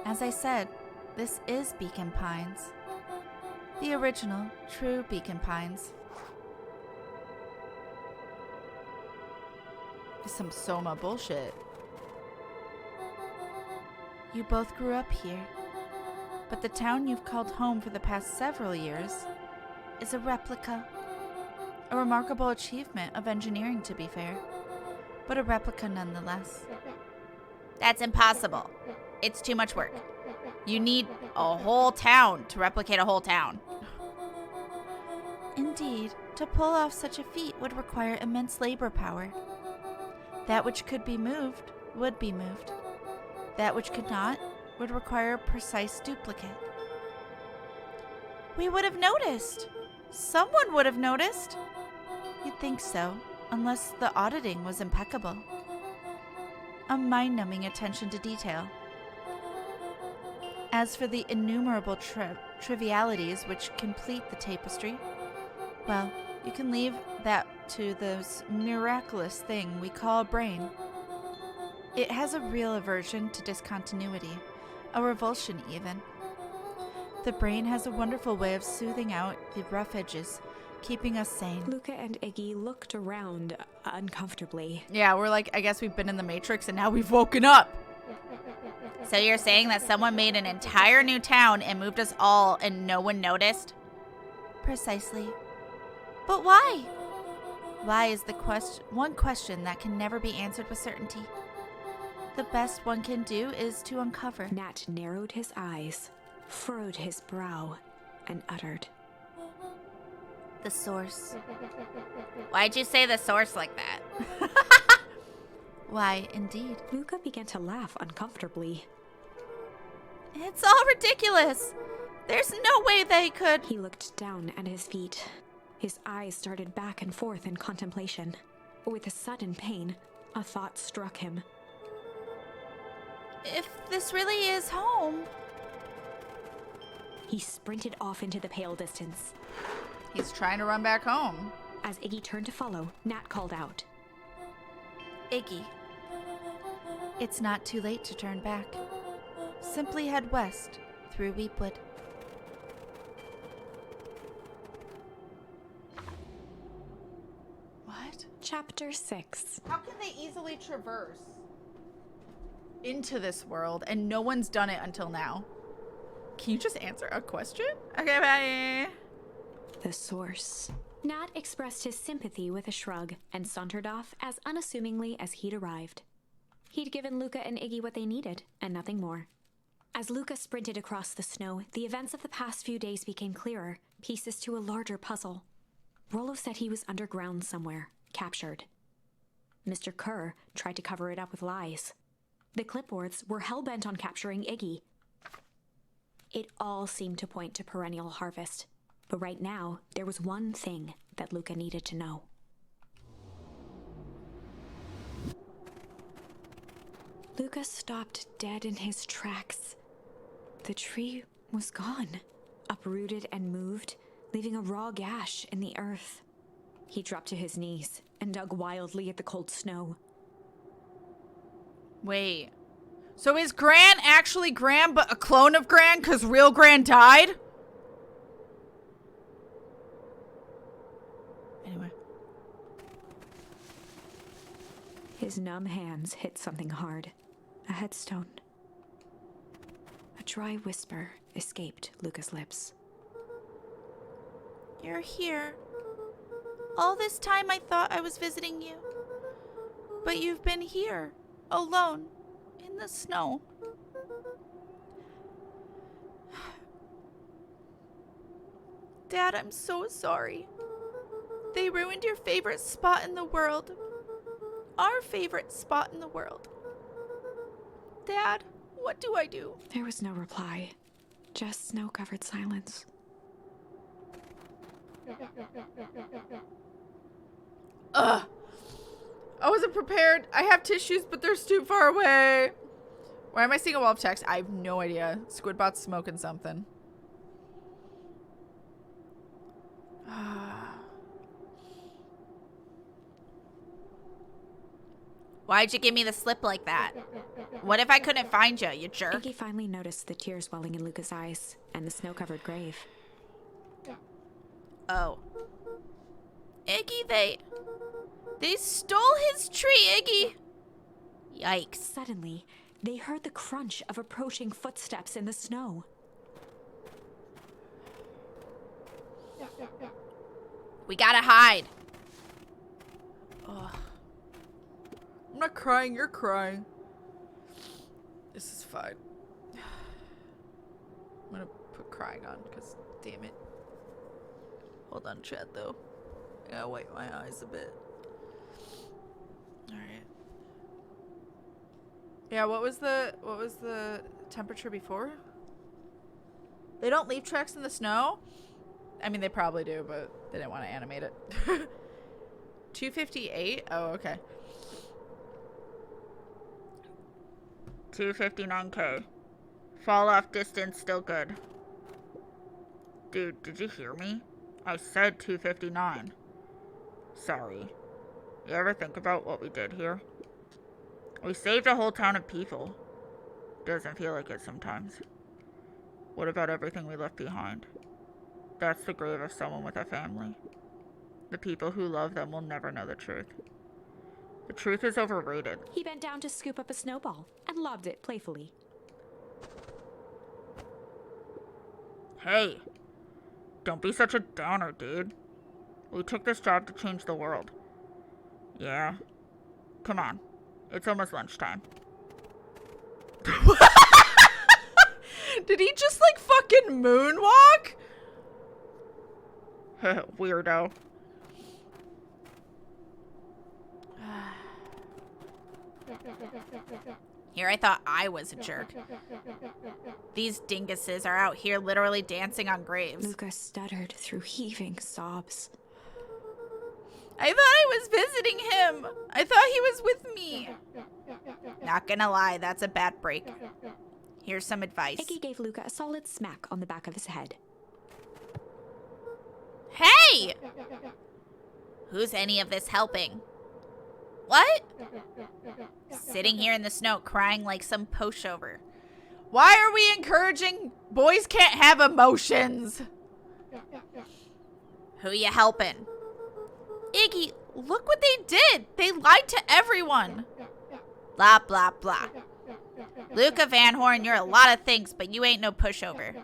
As I said, this is Beacon Pines. The original, true Beacon Pines. Is some Soma bullshit. You both grew up here, but the town you've called home for the past several years is a replica. A remarkable achievement of engineering, to be fair, but a replica nonetheless. That's impossible. It's too much work. You need a whole town to replicate a whole town. Indeed, to pull off such a feat would require immense labor power. That which could be moved would be moved. That which could not would require a precise duplicate. We would have noticed. Someone would have noticed. You'd think so, unless the auditing was impeccable. A mind-numbing attention to detail. As for the innumerable trivialities which complete the tapestry, well, you can leave that to this miraculous thing we call a brain. It has a real aversion to discontinuity, a revulsion even. The brain has a wonderful way of smoothing out the rough edges, keeping us sane. Luca and Iggy looked around uncomfortably. Yeah, we're like, I guess we've been in the Matrix and now we've woken up. So you're saying that someone made an entire new town and moved us all and no one noticed? Precisely. But why? Why is the one question that can never be answered with certainty. The best one can do is to uncover. Nat narrowed his eyes, furrowed his brow, and uttered, The source. Why'd you say the source like that? Why, indeed. Luca began to laugh uncomfortably. It's all ridiculous. There's no way they could. He looked down at his feet. His eyes started back and forth in contemplation. With a sudden pain, a thought struck him. If this really is home. He sprinted off into the pale distance. He's trying to run back home. As Iggy turned to follow, Nat called out, Iggy. It's not too late to turn back. Simply head west through Weepwood. What? Chapter 6. How can they easily traverse into this world and no one's done it until now? Can you just answer a question? Okay, bye. The source. Nat expressed his sympathy with a shrug and sauntered off as unassumingly as he'd arrived. He'd given Luca and Iggy what they needed, and nothing more. As Luca sprinted across the snow, the events of the past few days became clearer, pieces to a larger puzzle. Rollo said he was underground somewhere, captured. Mr. Kerr tried to cover it up with lies. The clipboards were hell-bent on capturing Iggy. It all seemed to point to perennial harvest. But right now, there was one thing that Luca needed to know. Luca stopped dead in his tracks. The tree was gone, uprooted and moved, leaving a raw gash in the earth. He dropped to his knees and dug wildly at the cold snow. Wait. So is Gran actually Gran but a clone of Gran because real Gran died? Anyway. His numb hands hit something hard. A headstone. A dry whisper escaped Luca's lips. You're here. All this time I thought I was visiting you. But you've been here, alone, in the snow. Dad, I'm so sorry. They ruined your favorite spot in the world. Our favorite spot in the world. Dad, what do I do? There was no reply, just snow-covered silence. Ugh. I wasn't prepared. I have tissues, but they're too far away. Why am I seeing a wall of text? I have no idea. Squidbot's smoking something. Why'd you give me the slip like that? What if I couldn't find you, you jerk? Iggy finally noticed the tears welling in Luca's eyes and the snow-covered grave. Oh. Iggy, they stole his tree, Iggy! Yikes. Suddenly, they heard the crunch of approaching footsteps in the snow. We gotta hide. Ugh. I'm not crying, you're crying. This is fine. I'm gonna put crying on, because damn it. Hold on, chat, though. I gotta wipe my eyes a bit. Alright. Yeah, what was the temperature before? They don't leave tracks in the snow? I mean, they probably do, but they didn't want to animate it. 258? Oh, okay. 259K. Fall off distance, still good. Dude, did you hear me? I said 259. Sorry. You ever think about what we did here? We saved a whole town of people. Doesn't feel like it sometimes. What about everything we left behind? That's the grave of someone with a family. The people who love them will never know the truth. The truth is overrated. He bent down to scoop up a snowball and lobbed it playfully. Hey! Don't be such a downer, dude. We took this job to change the world. Yeah. Come on. It's almost lunchtime. Did he just, like, fucking moonwalk? Weirdo. Here I thought I was a jerk. These dinguses are out here literally dancing on graves. Luca stuttered through heaving sobs. I thought I was visiting him. I thought he was with me. Not gonna lie, that's a bad break. Here's some advice. Iggy gave Luca a solid smack on the back of his head. Hey! Who's any of this helping? What? Sitting here in the snow crying like some pushover. Why are we encouraging boys can't have emotions? Who you helping? Iggy, look what they did. They lied to everyone. Blah, blah, blah. Luca Van Horn, you're a lot of things, but you ain't no pushover.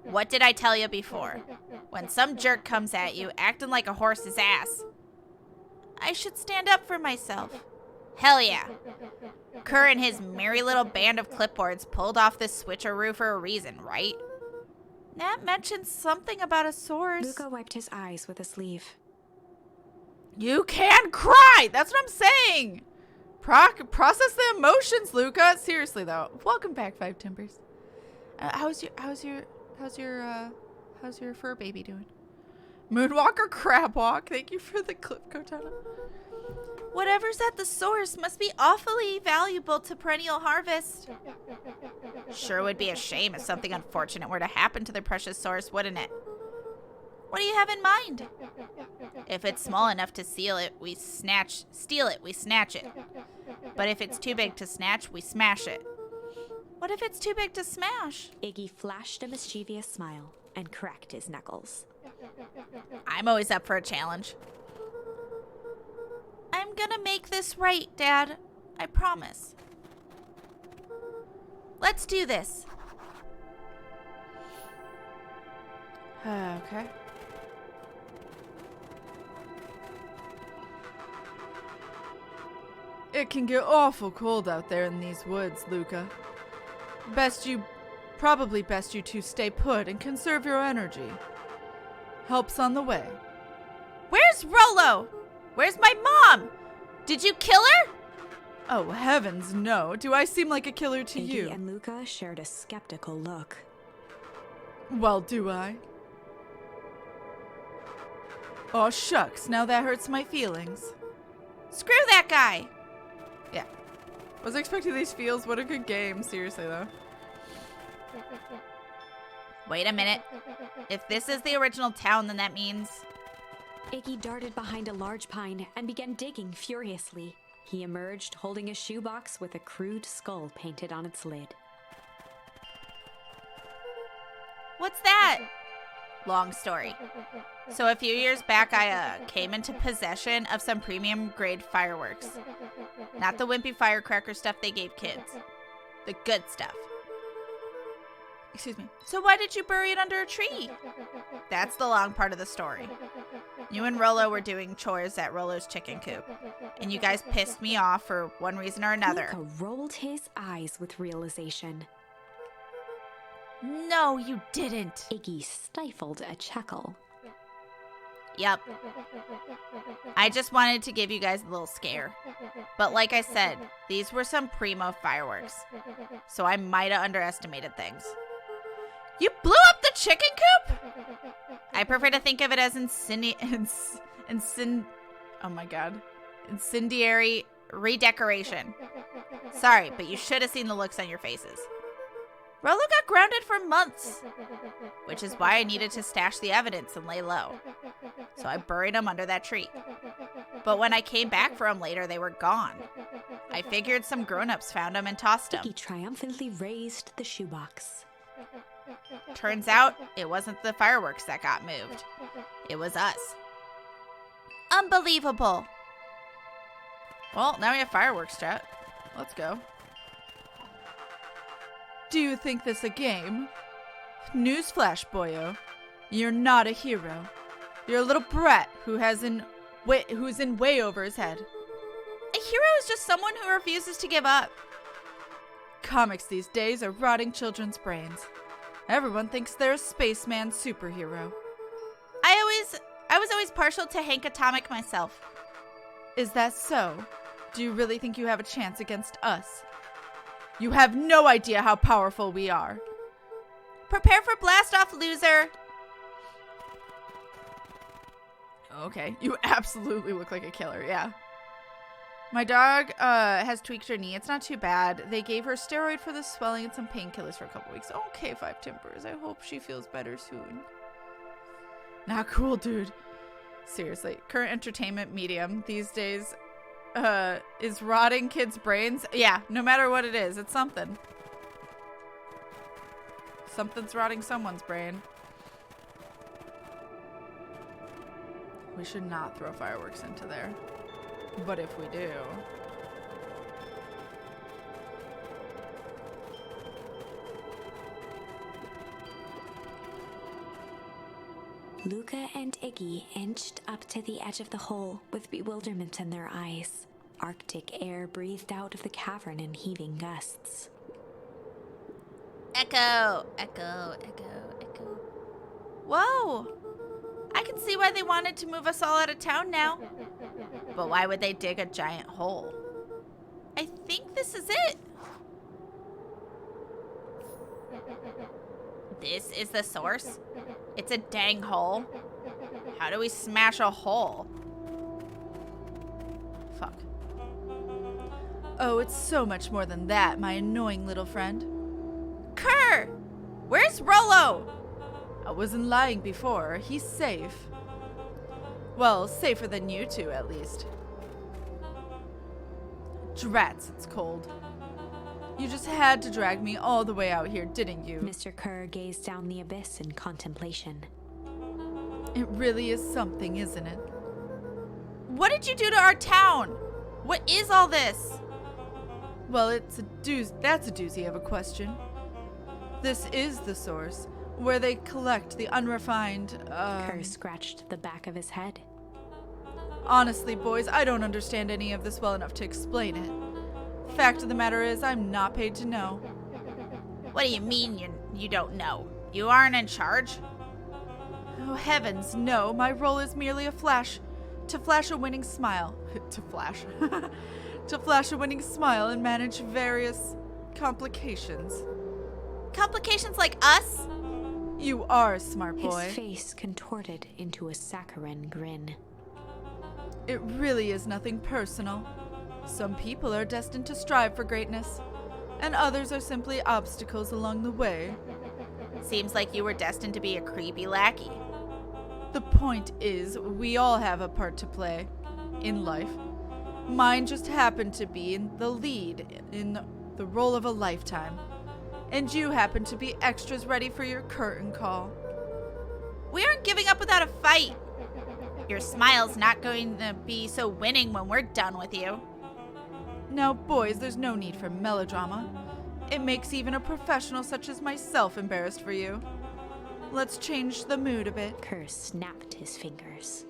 What did I tell you before? When some jerk comes at you, acting like a horse's ass, I should stand up for myself. Hell yeah. Kerr and his merry little band of clipboards pulled off this switcheroo for a reason, right? Nat mentioned something about a source. Luca wiped his eyes with a sleeve. You can cry! That's what I'm saying! Process the emotions, Luca. Seriously, though. Welcome back, Five Timbers. How's your fur baby doing? Moonwalk or crab walk? Thank you for the clip, Cortana. Whatever's at the source must be awfully valuable to Perennial Harvest. Sure would be a shame if something unfortunate were to happen to the precious source, wouldn't it? What do you have in mind? If it's small enough to steal it, we snatch it. But if it's too big to snatch, we smash it. What if it's too big to smash? Iggy flashed a mischievous smile and cracked his knuckles. I'm always up for a challenge. I'm gonna make this right, Dad. I promise. Let's do this. Okay. It can get awful cold out there in these woods, Luca. Probably best you two stay put and conserve your energy. Help's on the way. Where's Rollo? Where's my mom? Did you kill her? Oh, heavens, no. Do I seem like a killer to Iggy you? and Luca shared a skeptical look. Well, do I? Oh, shucks. Now that hurts my feelings. Screw that guy! Yeah. Was expecting these feels. What a good game. Seriously, though. Wait a minute. If this is the original town, then that means... Iggy darted behind a large pine and began digging furiously. He emerged holding a shoebox with a crude skull painted on its lid. What's that? Long story. So a few years back, I came into possession of some premium grade fireworks. Not the wimpy firecracker stuff they gave kids. The good stuff. Excuse me. So why did you bury it under a tree? That's the long part of the story. You and Rollo were doing chores at Rollo's chicken coop, and you guys pissed me off for one reason or another. Luca rolled his eyes with realization. No, you didn't. Iggy stifled a chuckle. Yep. I just wanted to give you guys a little scare. But like I said, these were some primo fireworks, so I might have underestimated things. You blew up the chicken coop? I prefer to think of it as incendiary redecoration. Sorry, but you should have seen the looks on your faces. Rollo got grounded for months, which is why I needed to stash the evidence and lay low. So I buried him under that tree. But when I came back for him later, they were gone. I figured some grown-ups found him and tossed him. Iggy triumphantly raised the shoebox. Turns out, it wasn't the fireworks that got moved. It was us. Unbelievable. Well, now we have fireworks, chat. Let's go. Do you think this a game? Newsflash, boyo. You're not a hero. You're a little brat who's in way over his head. A hero is just someone who refuses to give up. Comics these days are rotting children's brains. Everyone thinks they're a spaceman superhero. I was always partial to Hank Atomic myself. Is that so? Do you really think you have a chance against us? You have no idea how powerful we are. Prepare for blast off, loser. Okay, you absolutely look like a killer, yeah. My dog has tweaked her knee. It's not too bad. They gave her a steroid for the swelling and some painkillers for a couple weeks. Okay, Five Timbers. I hope she feels better soon. Not cool, dude. Seriously, current entertainment medium these days is rotting kids' brains. Yeah, no matter what it is, it's something. Something's rotting someone's brain. We should not throw fireworks into there. But if we do... Luca and Iggy inched up to the edge of the hole with bewilderment in their eyes. Arctic air breathed out of the cavern in heaving gusts. Echo, echo, echo, echo. Whoa! I can see why they wanted to move us all out of town now. But why would they dig a giant hole? I think this is it. This is the source? It's a dang hole. How do we smash a hole? Fuck. Oh, it's so much more than that, my annoying little friend. Kerr! Where's Rollo? I wasn't lying before. He's safe. Well, safer than you two, at least. Drats, it's cold. You just had to drag me all the way out here, didn't you? Mr. Kerr gazed down the abyss in contemplation. It really is something, isn't it? What did you do to our town? What is all this? Well, that's a doozy of a question. This is the source, where they collect the unrefined, Kerr scratched the back of his head. Honestly, boys, I don't understand any of this well enough to explain it. Fact of the matter is, I'm not paid to know. What do you mean you don't know? You aren't in charge? Oh, heavens, no. My role is merely to flash a winning smile. to flash a winning smile and manage various complications. Complications like us? You are a smart boy. His face contorted into a saccharine grin. It really is nothing personal. Some people are destined to strive for greatness, and others are simply obstacles along the way. Seems like you were destined to be a creepy lackey. The point is, we all have a part to play in life. Mine just happened to be in the lead, in the role of a lifetime. And you happen to be extras ready for your curtain call. We aren't giving up without a fight. Your smile's not going to be so winning when we're done with you. Now, boys, there's no need for melodrama. It makes even a professional such as myself embarrassed for you. Let's change the mood a bit. Kerr snapped his fingers.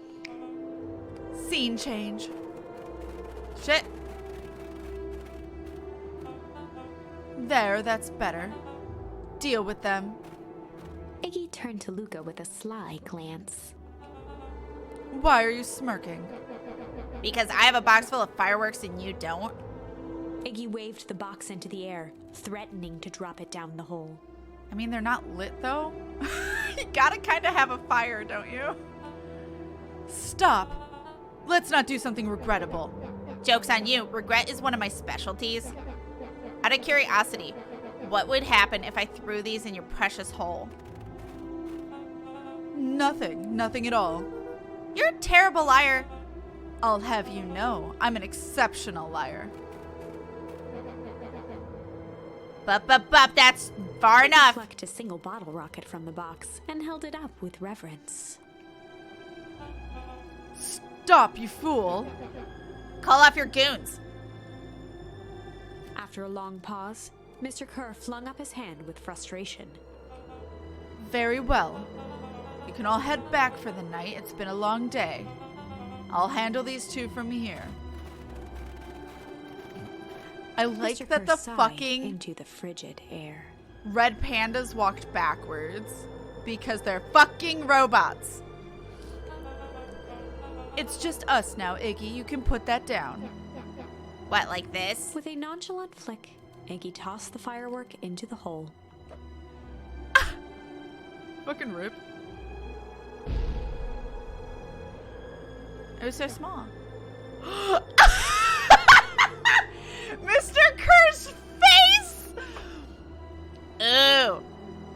Scene change. Shit. There, that's better. Deal with them. Iggy turned to Luca with a sly glance. Why are you smirking? Because I have a box full of fireworks and you don't? Iggy waved the box into the air, threatening to drop it down the hole. I mean, they're not lit, though. You gotta kind of have a fire, don't you? Stop. Let's not do something regrettable. Joke's on you. Regret is one of my specialties. Out of curiosity, What would happen if I threw these in your precious hole? Nothing. Nothing at all. You're a terrible liar. I'll have you know, I'm an exceptional liar. But, that's far enough. Plucked a single bottle rocket from the box and held it up with reverence. Stop, you fool. Call off your goons. After a long pause, Mr. Kerr flung up his hand with frustration. Very well. You can all head back for the night. It's been a long day. I'll handle these two from here. I like Mr. that Kerr the sighed fucking into the frigid air. red pandas walked backwards because they're fucking robots. It's just us now, Iggy. You can put that down. What, like this? With a nonchalant flick, Iggy tossed the firework into the hole. Fucking rip. It was so small. Mr. Kerr's face! Ooh.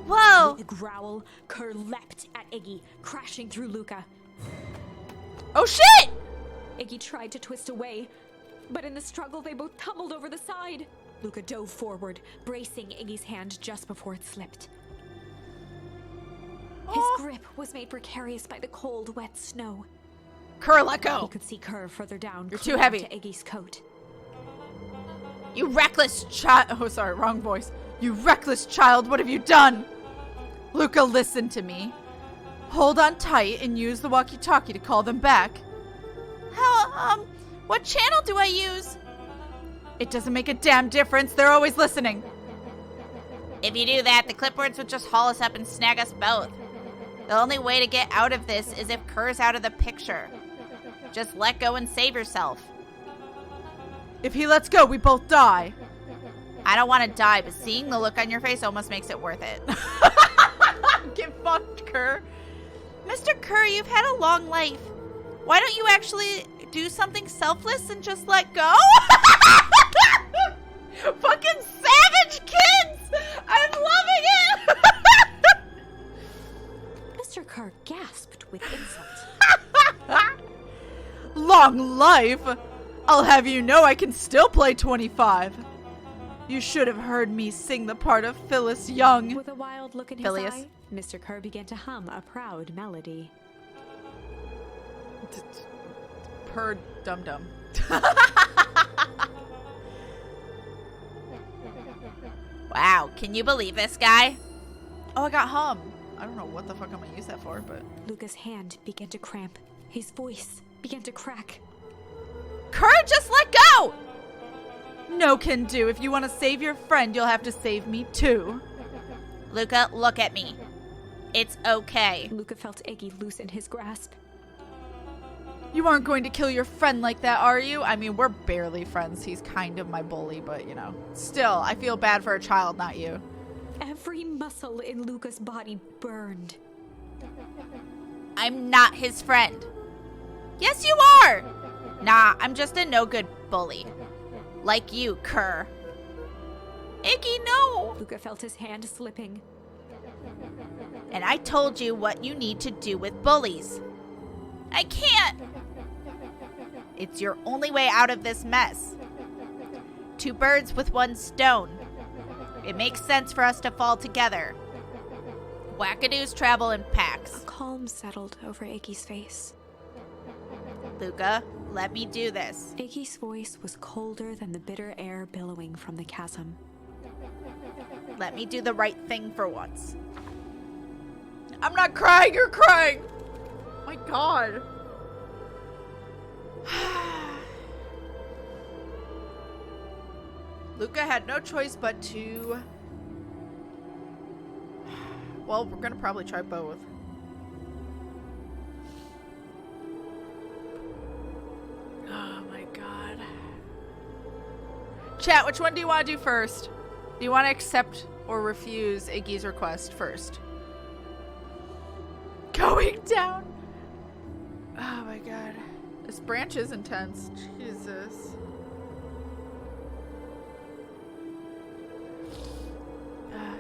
Whoa. With a growl, Kerr leapt at Iggy, crashing through Luca. Oh shit! Iggy tried to twist away, but in the struggle they both tumbled over the side. Luca dove forward, bracing Iggy's hand just before it slipped. His grip was made precarious by the cold, wet snow. Kerr, let He go! could see Kerr further down. You're too clinging heavy. to Iggy's coat. You reckless Oh, sorry, wrong voice. You reckless child, what have you done? Luca, listen to me. Hold on tight and use the walkie-talkie to call them back. How, what channel do I use? It doesn't make a damn difference. They're always listening. If you do that, the clipboards would just haul us up and snag us both. The only way to get out of this is if Kerr's out of the picture. Just let go and save yourself. If he lets go, we both die. I don't want to die, but seeing the look on your face almost makes it worth it. Get fucked, Kerr. Mr. Kerr, you've had a long life. Why don't you actually do something selfless and just let go? Fucking savage kids! I'm loving it! Mr. Kerr gasped with insult. Long life? I'll have you know I can still play 25. You should have heard me sing the part of Phyllis Young. With a wild look in his Phileas. eye, Mr. Kerr began to hum a proud melody. Per dum-dum. Wow, can you believe this guy? Oh, I got hum. I don't know what the fuck I'm gonna use that for, but... Luca's hand began to cramp. His voice began to crack. Kerr, just let go! No can do. If you want to save your friend, you'll have to save me too. Luca, look at me. It's okay. Luca felt Iggy loosen his grasp. You aren't going to kill your friend like that, are you? I mean, we're barely friends. He's kind of my bully, but you know. Still, I feel bad for a child, not you. Every muscle in Luca's body burned. I'm not his friend. Yes, you are! Nah, I'm just a no-good bully. Like you, Kerr. Iggy, no! Luca felt his hand slipping. And I told you what you need to do with bullies. I can't! It's your only way out of this mess. Two birds with one stone. It makes sense for us to fall together. Wackadoos travel in A packs. calm settled over Iggy's face. Luca, let me do this. Iggy's voice was colder than the bitter air billowing from the chasm. Let me do the right thing for once. I'm not crying, you're crying! My god. Luca had no choice but to... Well, we're gonna probably try both. Oh my god. Chat, which one do you want to do first? Do you want to accept or refuse Iggy's request first? Going down. Oh my god. This branch is intense. Jesus.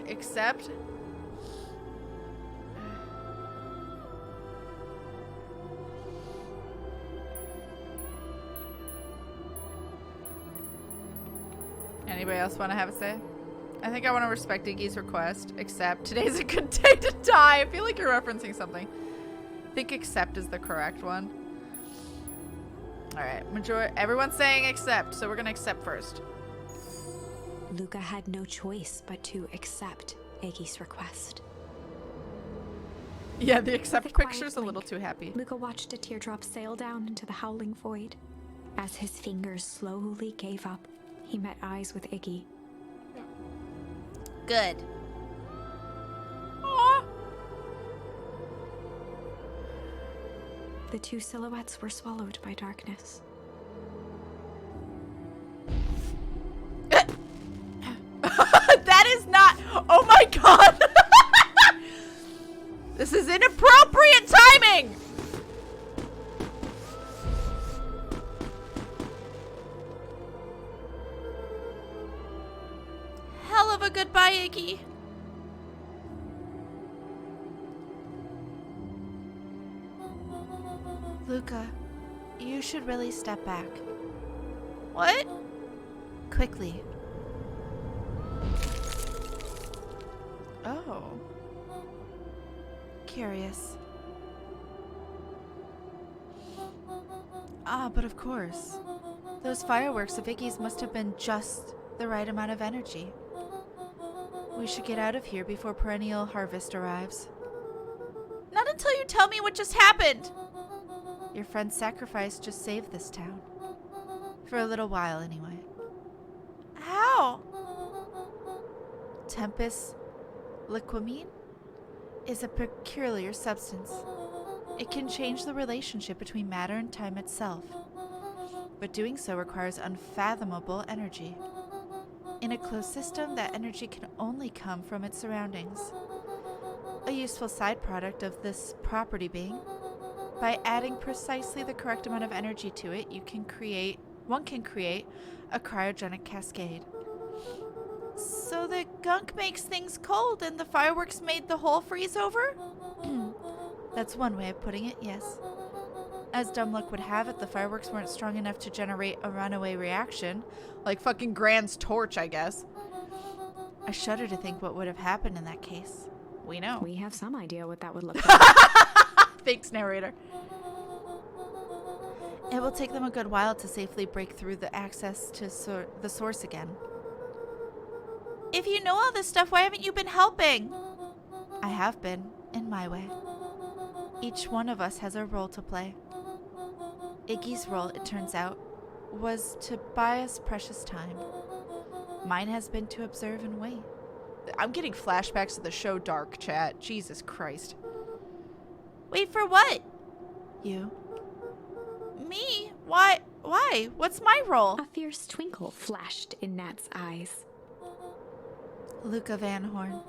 Accept. Anybody else want to have a say? I think I want to respect Iggy's request. Accept. Today's a good day to die. I feel like you're referencing something. I think accept is the correct one. Alright, everyone's saying accept, so we're gonna accept first. Luca had no choice but to accept Iggy's request. Yeah, the accept With a quiet picture's a little blink, too happy. Luca watched a teardrop sail down into the howling void. As his fingers slowly gave up, he met eyes with Iggy. Good. Aww. The two silhouettes were swallowed by darkness. That is not. Oh my god! This is inappropriate timing! Hell of a goodbye, Iggy. Luca, you should really step back. What? Quickly. Oh. Curious. Ah, but of course. Those fireworks of Iggy's must have been just the right amount of energy. We should get out of here before perennial harvest arrives. Not until you tell me what just happened! Your friend's sacrifice just saved this town. For a little while, anyway. How? Tempest liquamine is a peculiar substance. It can change the relationship between matter and time itself, but doing so requires unfathomable energy. In a closed system, that energy can only come from its surroundings. A useful side product of this property being, by adding precisely the correct amount of energy to it, one can create a cryogenic cascade. So the gunk makes things cold and the fireworks made the hole freeze over? That's one way of putting it, yes. As dumb luck would have it, the fireworks weren't strong enough to generate a runaway reaction. Like fucking Grand's torch, I guess. I shudder to think what would have happened in that case. We know. We have some idea what that would look like. Thanks, narrator. It will take them a good while to safely break through the access to the source again. If you know all this stuff, why haven't you been helping? I have been, in my way. Each one of us has a role to play. Iggy's role, it turns out, was to buy us precious time. Mine has been to observe and wait. I'm getting flashbacks to the show Dark, chat. Jesus Christ. Wait for what? You. Me? Why? What's my role? A fierce twinkle flashed in Nat's eyes. Luca Van Horn,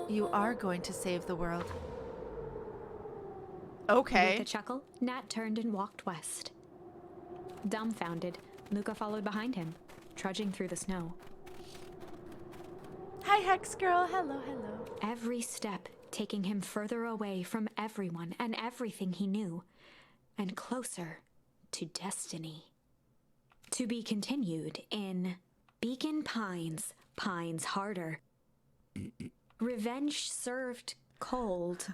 you are going to save the world. Okay. With a chuckle, Nat turned and walked west. Dumbfounded, Luca followed behind him, trudging through the snow. Hi, Hex Girl. Hello, hello. Every step taking him further away from everyone and everything he knew, and closer to destiny. To be continued in Beacon Pines, Pines Harder. Revenge served cold.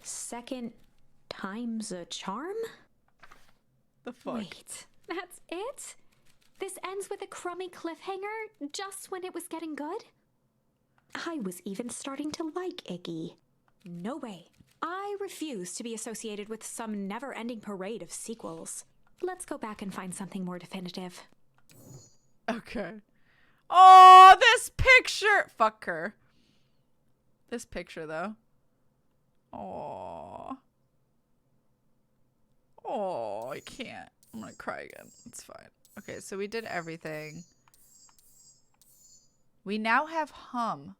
Second time's a charm? The fuck? Wait, that's it? This ends with a crummy cliffhanger just when it was getting good? I was even starting to like Iggy. No way. I refuse to be associated with some never-ending parade of sequels. Let's go back and find something more definitive. Okay. Oh, this picture! Fuck her. This picture, though. Oh. Oh, I can't. I'm gonna cry again. It's fine. Okay, so we did everything. We now have hum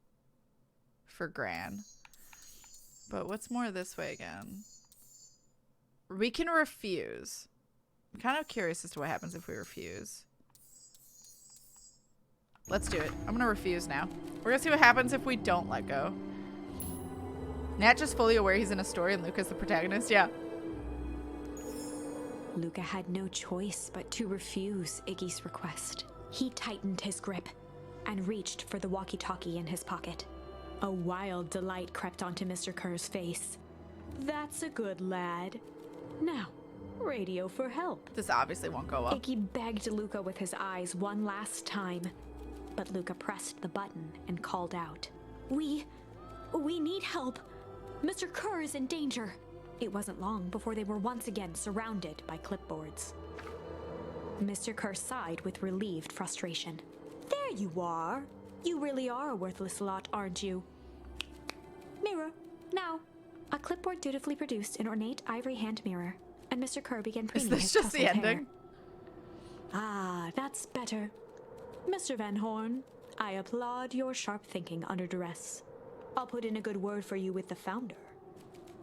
for Gran. But what's more this way again? We can refuse. I'm kind of curious as to what happens if we refuse. Let's do it. I'm gonna refuse now. We're gonna see what happens if we don't let go. Nat just fully aware he's in a story and Luca's the protagonist. Yeah. Luca had no choice but to refuse Iggy's request. He tightened his grip and reached for the walkie-talkie in his pocket. A wild delight crept onto Mr. Kerr's face. That's a good lad. Now, radio for help. This obviously won't go well. Iggy begged Luca with his eyes one last time, but Luca pressed the button and called out. We need help. Mr. Kerr is in danger. It wasn't long before they were once again surrounded by clipboards. Mr. Kerr sighed with relieved frustration. There you are. You really are a worthless lot, aren't you? Mirror, now. A clipboard dutifully produced an ornate ivory hand mirror, and Mr. Kerr began preening his Is this just the tousled hair. ending? Ah, that's better. Mr. Van Horn, I applaud your sharp thinking under duress. I'll put in a good word for you with the founder.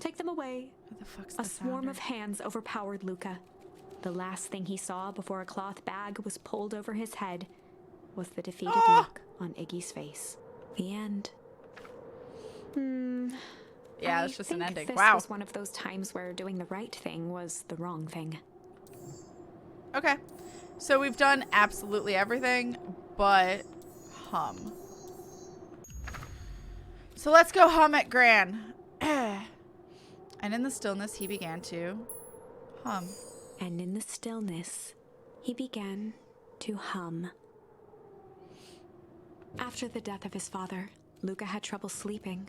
Take them away. Who the fuck's A the swarm founder? of hands overpowered Luca. The last thing he saw before a cloth bag was pulled over his head was the defeated look on Iggy's face. The end. Yeah, that's just an think ending. This Wow. was one of those times where doing the right thing was the wrong thing. Okay. So we've done absolutely everything but hum. So let's go hum at Gran. And in the stillness, he began to hum. And in the stillness, he began to hum. After the death of his father, Luca had trouble sleeping.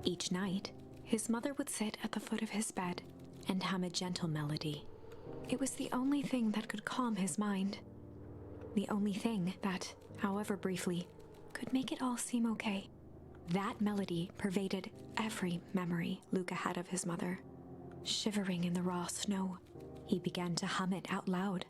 Each night, his mother would sit at the foot of his bed and hum a gentle melody. It was the only thing that could calm his mind. The only thing that, however briefly, could make it all seem okay. That melody pervaded every memory Luca had of his mother. Shivering in the raw snow, he began to hum it out loud.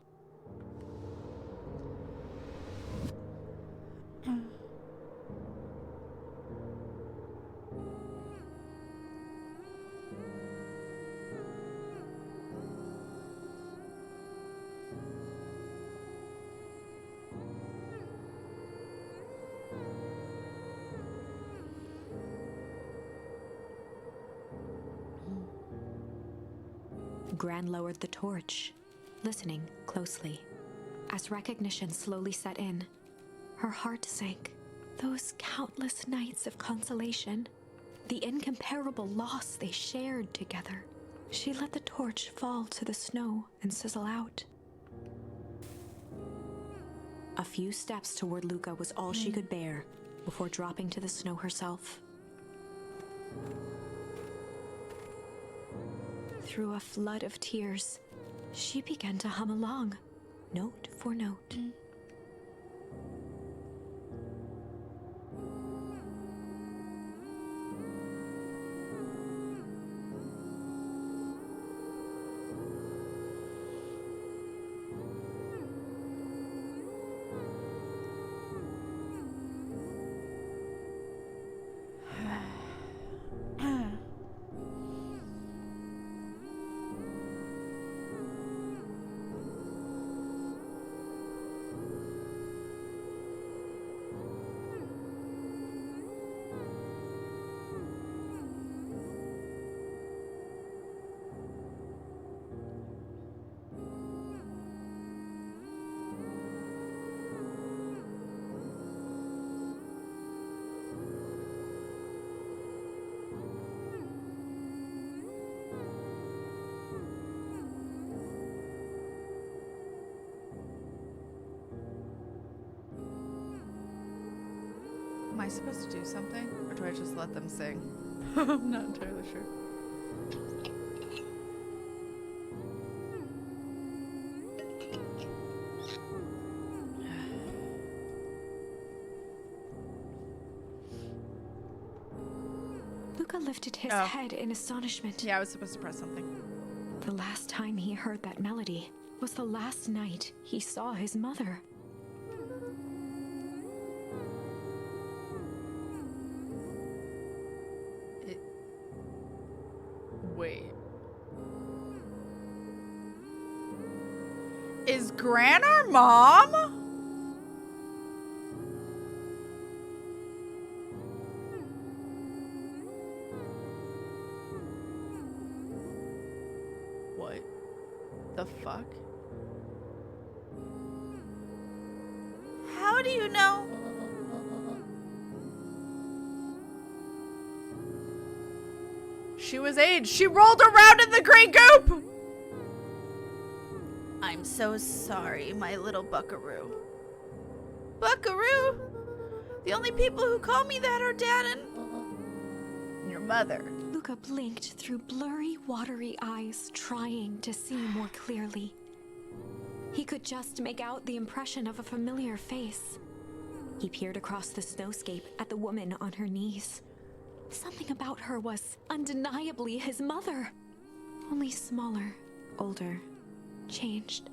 Gran lowered the torch, listening closely. As recognition slowly set in, her heart sank. Those countless nights of consolation, the incomparable loss they shared together. She let the torch fall to the snow and sizzle out. A few steps toward Luca was all she could bear before dropping to the snow herself. Through a flood of tears, she began to hum along, note for note. Am I supposed to do something? Or do I just let them sing? I'm not entirely sure. Luca lifted his Oh. head in astonishment. Yeah, I was supposed to press something. The last time he heard that melody was the last night he saw his mother. Wait. Is Gran our mom? The fuck? How do you know? She was aged. She rolled around in the green goop! I'm so sorry, my little buckaroo. Buckaroo? The only people who call me that are Dad and your mother. Luca blinked through blurry, watery eyes, trying to see more clearly. He could just make out the impression of a familiar face. He peered across the snowscape at the woman on her knees. Something about her was undeniably his mother. Only smaller, older, changed.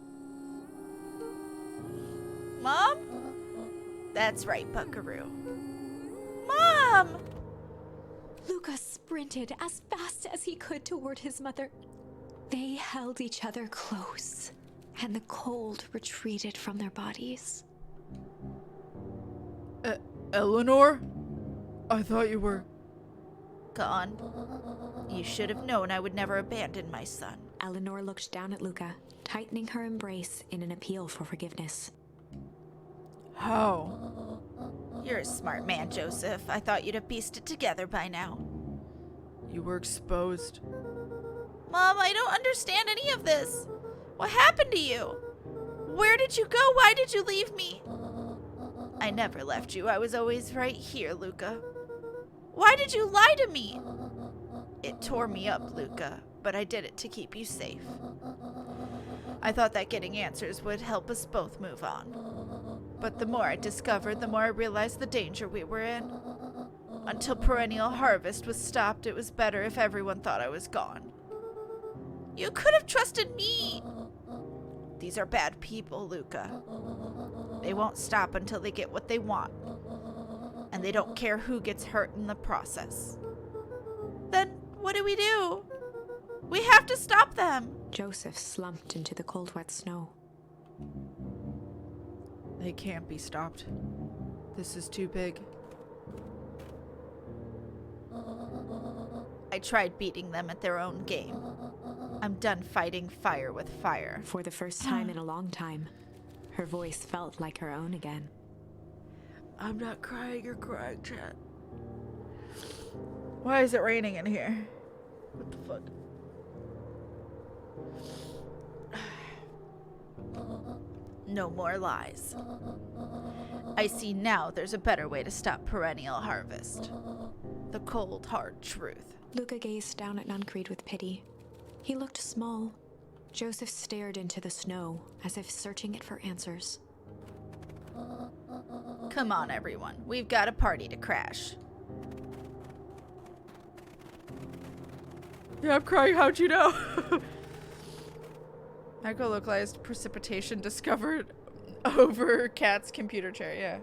Mom? That's right, buckaroo. Mom! Luca sprinted as fast as he could toward his mother. They held each other close, and the cold retreated from their bodies. Eleanor? I thought you were... Gone. You should have known I would never abandon my son. Eleanor looked down at Luca, tightening her embrace in an appeal for forgiveness. How? You're a smart man, Joseph. I thought you'd have pieced it together by now. You were exposed. Mom, I don't understand any of this. What happened to you? Where did you go? Why did you leave me? I never left you. I was always right here, Luca. Why did you lie to me? It tore me up, Luca, but I did it to keep you safe. I thought that getting answers would help us both move on. But the more I discovered, the more I realized the danger we were in. Until perennial harvest was stopped, it was better if everyone thought I was gone. You could have trusted me. These are bad people, Luca. They won't stop until they get what they want. And they don't care who gets hurt in the process. Then what do? We have to stop them. Joseph slumped into the cold, wet snow. They can't be stopped. This is too big. I tried beating them at their own game. I'm done fighting fire with fire. For the first time in a long time, her voice felt like her own again. I'm not crying, you're crying, Chad. Why is it raining in here? What the fuck? No more lies. I see now there's a better way to stop perennial harvest. The cold, hard truth. Luca gazed down at Nuncreed with pity. He looked small. Joseph stared into the snow, as if searching it for answers. Come on, everyone. We've got a party to crash. Yeah, I'm crying. How'd you know? Echolocalized precipitation discovered over Kat's computer chair. Yeah.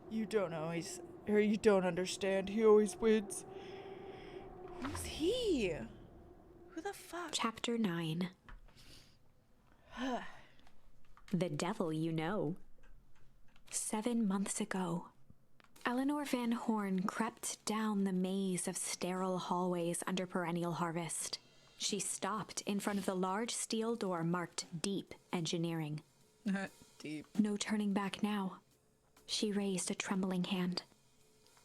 You don't know. You don't understand. He always wins. Who's he? Who the fuck? Chapter 9. The Devil You Know. 7 months ago, Eleanor Van Horn crept down the maze of sterile hallways under perennial harvest. She stopped in front of the large steel door marked Deep Engineering. Deep. No turning back now. She raised a trembling hand.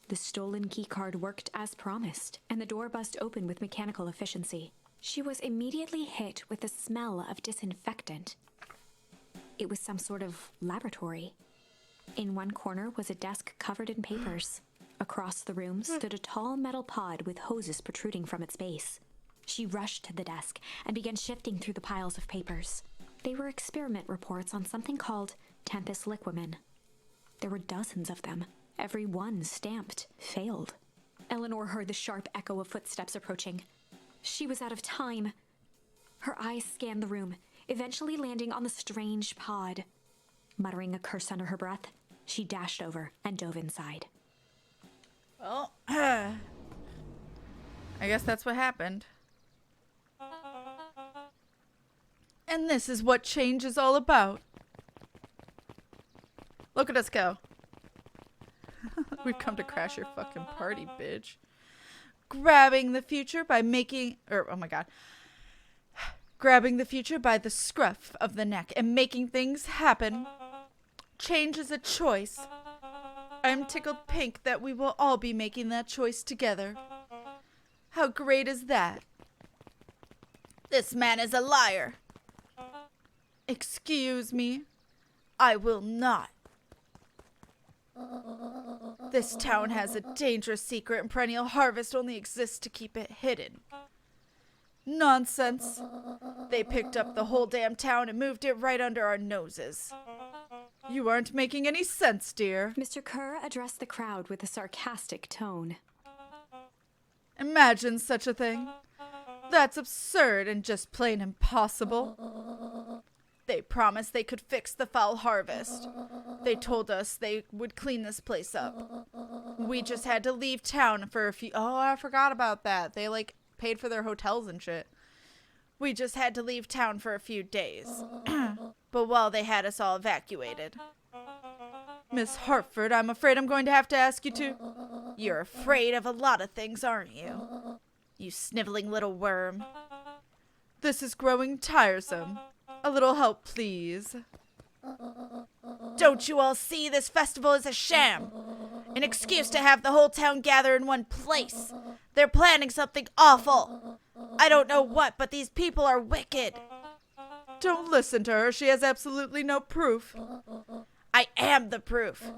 The stolen keycard worked as promised, and the door buzzed open with mechanical efficiency. She was immediately hit with the smell of disinfectant. It was some sort of laboratory. In one corner was a desk covered in papers. Across the room stood a tall metal pod with hoses protruding from its base. She rushed to the desk and began shifting through the piles of papers. They were experiment reports on something called Tempus Liquamen. There were dozens of them, every one stamped failed. Eleanor heard the sharp echo of footsteps approaching. She was out of time. Her eyes scanned the room, eventually landing on the strange pod. Muttering a curse under her breath, she dashed over and dove inside. Well, I guess that's what happened. And this is what change is all about. Look at us go. We've come to crash your fucking party, bitch. Grabbing the future by making... oh my god. Grabbing the future by the scruff of the neck and making things happen. Change is a choice. I am tickled pink that we will all be making that choice together. How great is that? This man is a liar. Excuse me. I will not. This town has a dangerous secret and perennial harvest only exists to keep it hidden. Nonsense. They picked up the whole damn town and moved it right under our noses. You aren't making any sense, dear. Mr. Kerr addressed the crowd with a sarcastic tone. Imagine such a thing. That's absurd and just plain impossible. They promised they could fix the foul harvest. They told us they would clean this place up. We just had to leave town for a few... Oh, I forgot about that. They, like, paid for their hotels and shit. We just had to leave town for a few days. But while they had us all evacuated. Miss Hartford, I'm afraid I'm going to have to ask you to... You're afraid of a lot of things, aren't you? You sniveling little worm. This is growing tiresome. A little help, please. Don't you all see this festival is a sham? An excuse to have the whole town gather in one place. They're planning something awful. I don't know what, but these people are wicked. Don't listen to her. She has absolutely no proof. I am the proof.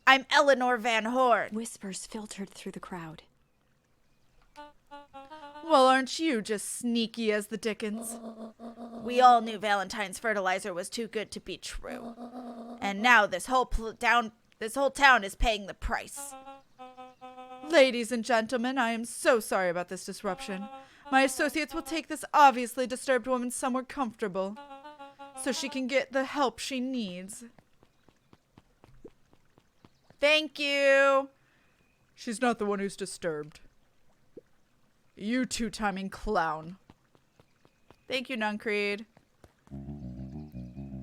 I'm Eleanor Van Horn. Whispers filtered through the crowd. Well, aren't you just sneaky as the dickens? We all knew Valentine's fertilizer was too good to be true. And now this whole town is paying the price. Ladies and gentlemen, I am so sorry about this disruption. My associates will take this obviously disturbed woman somewhere comfortable, so she can get the help she needs. Thank you. She's not the one who's disturbed. You two-timing clown. Thank you, Nuncreed.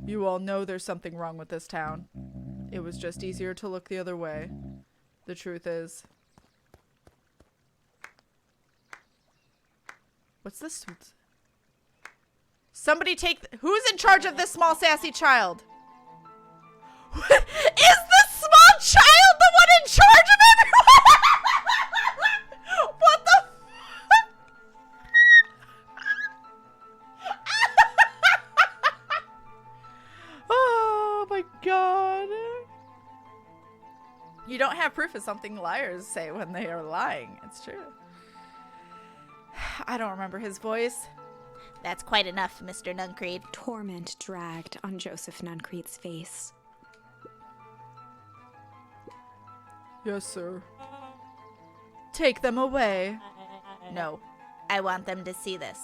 You all know there's something wrong with this town. It was just easier to look the other way. The truth is... What's this? Somebody take... Who's in charge of this small sassy child? Is this small child the one in charge of everyone? What the Oh my god. You don't have proof of something liars say when they are lying. It's true. I don't remember his voice. That's quite enough, Mr. Nuncreed. Torment dragged on Joseph Nuncreed's face. Yes, sir. Take them away. No, I want them to see this.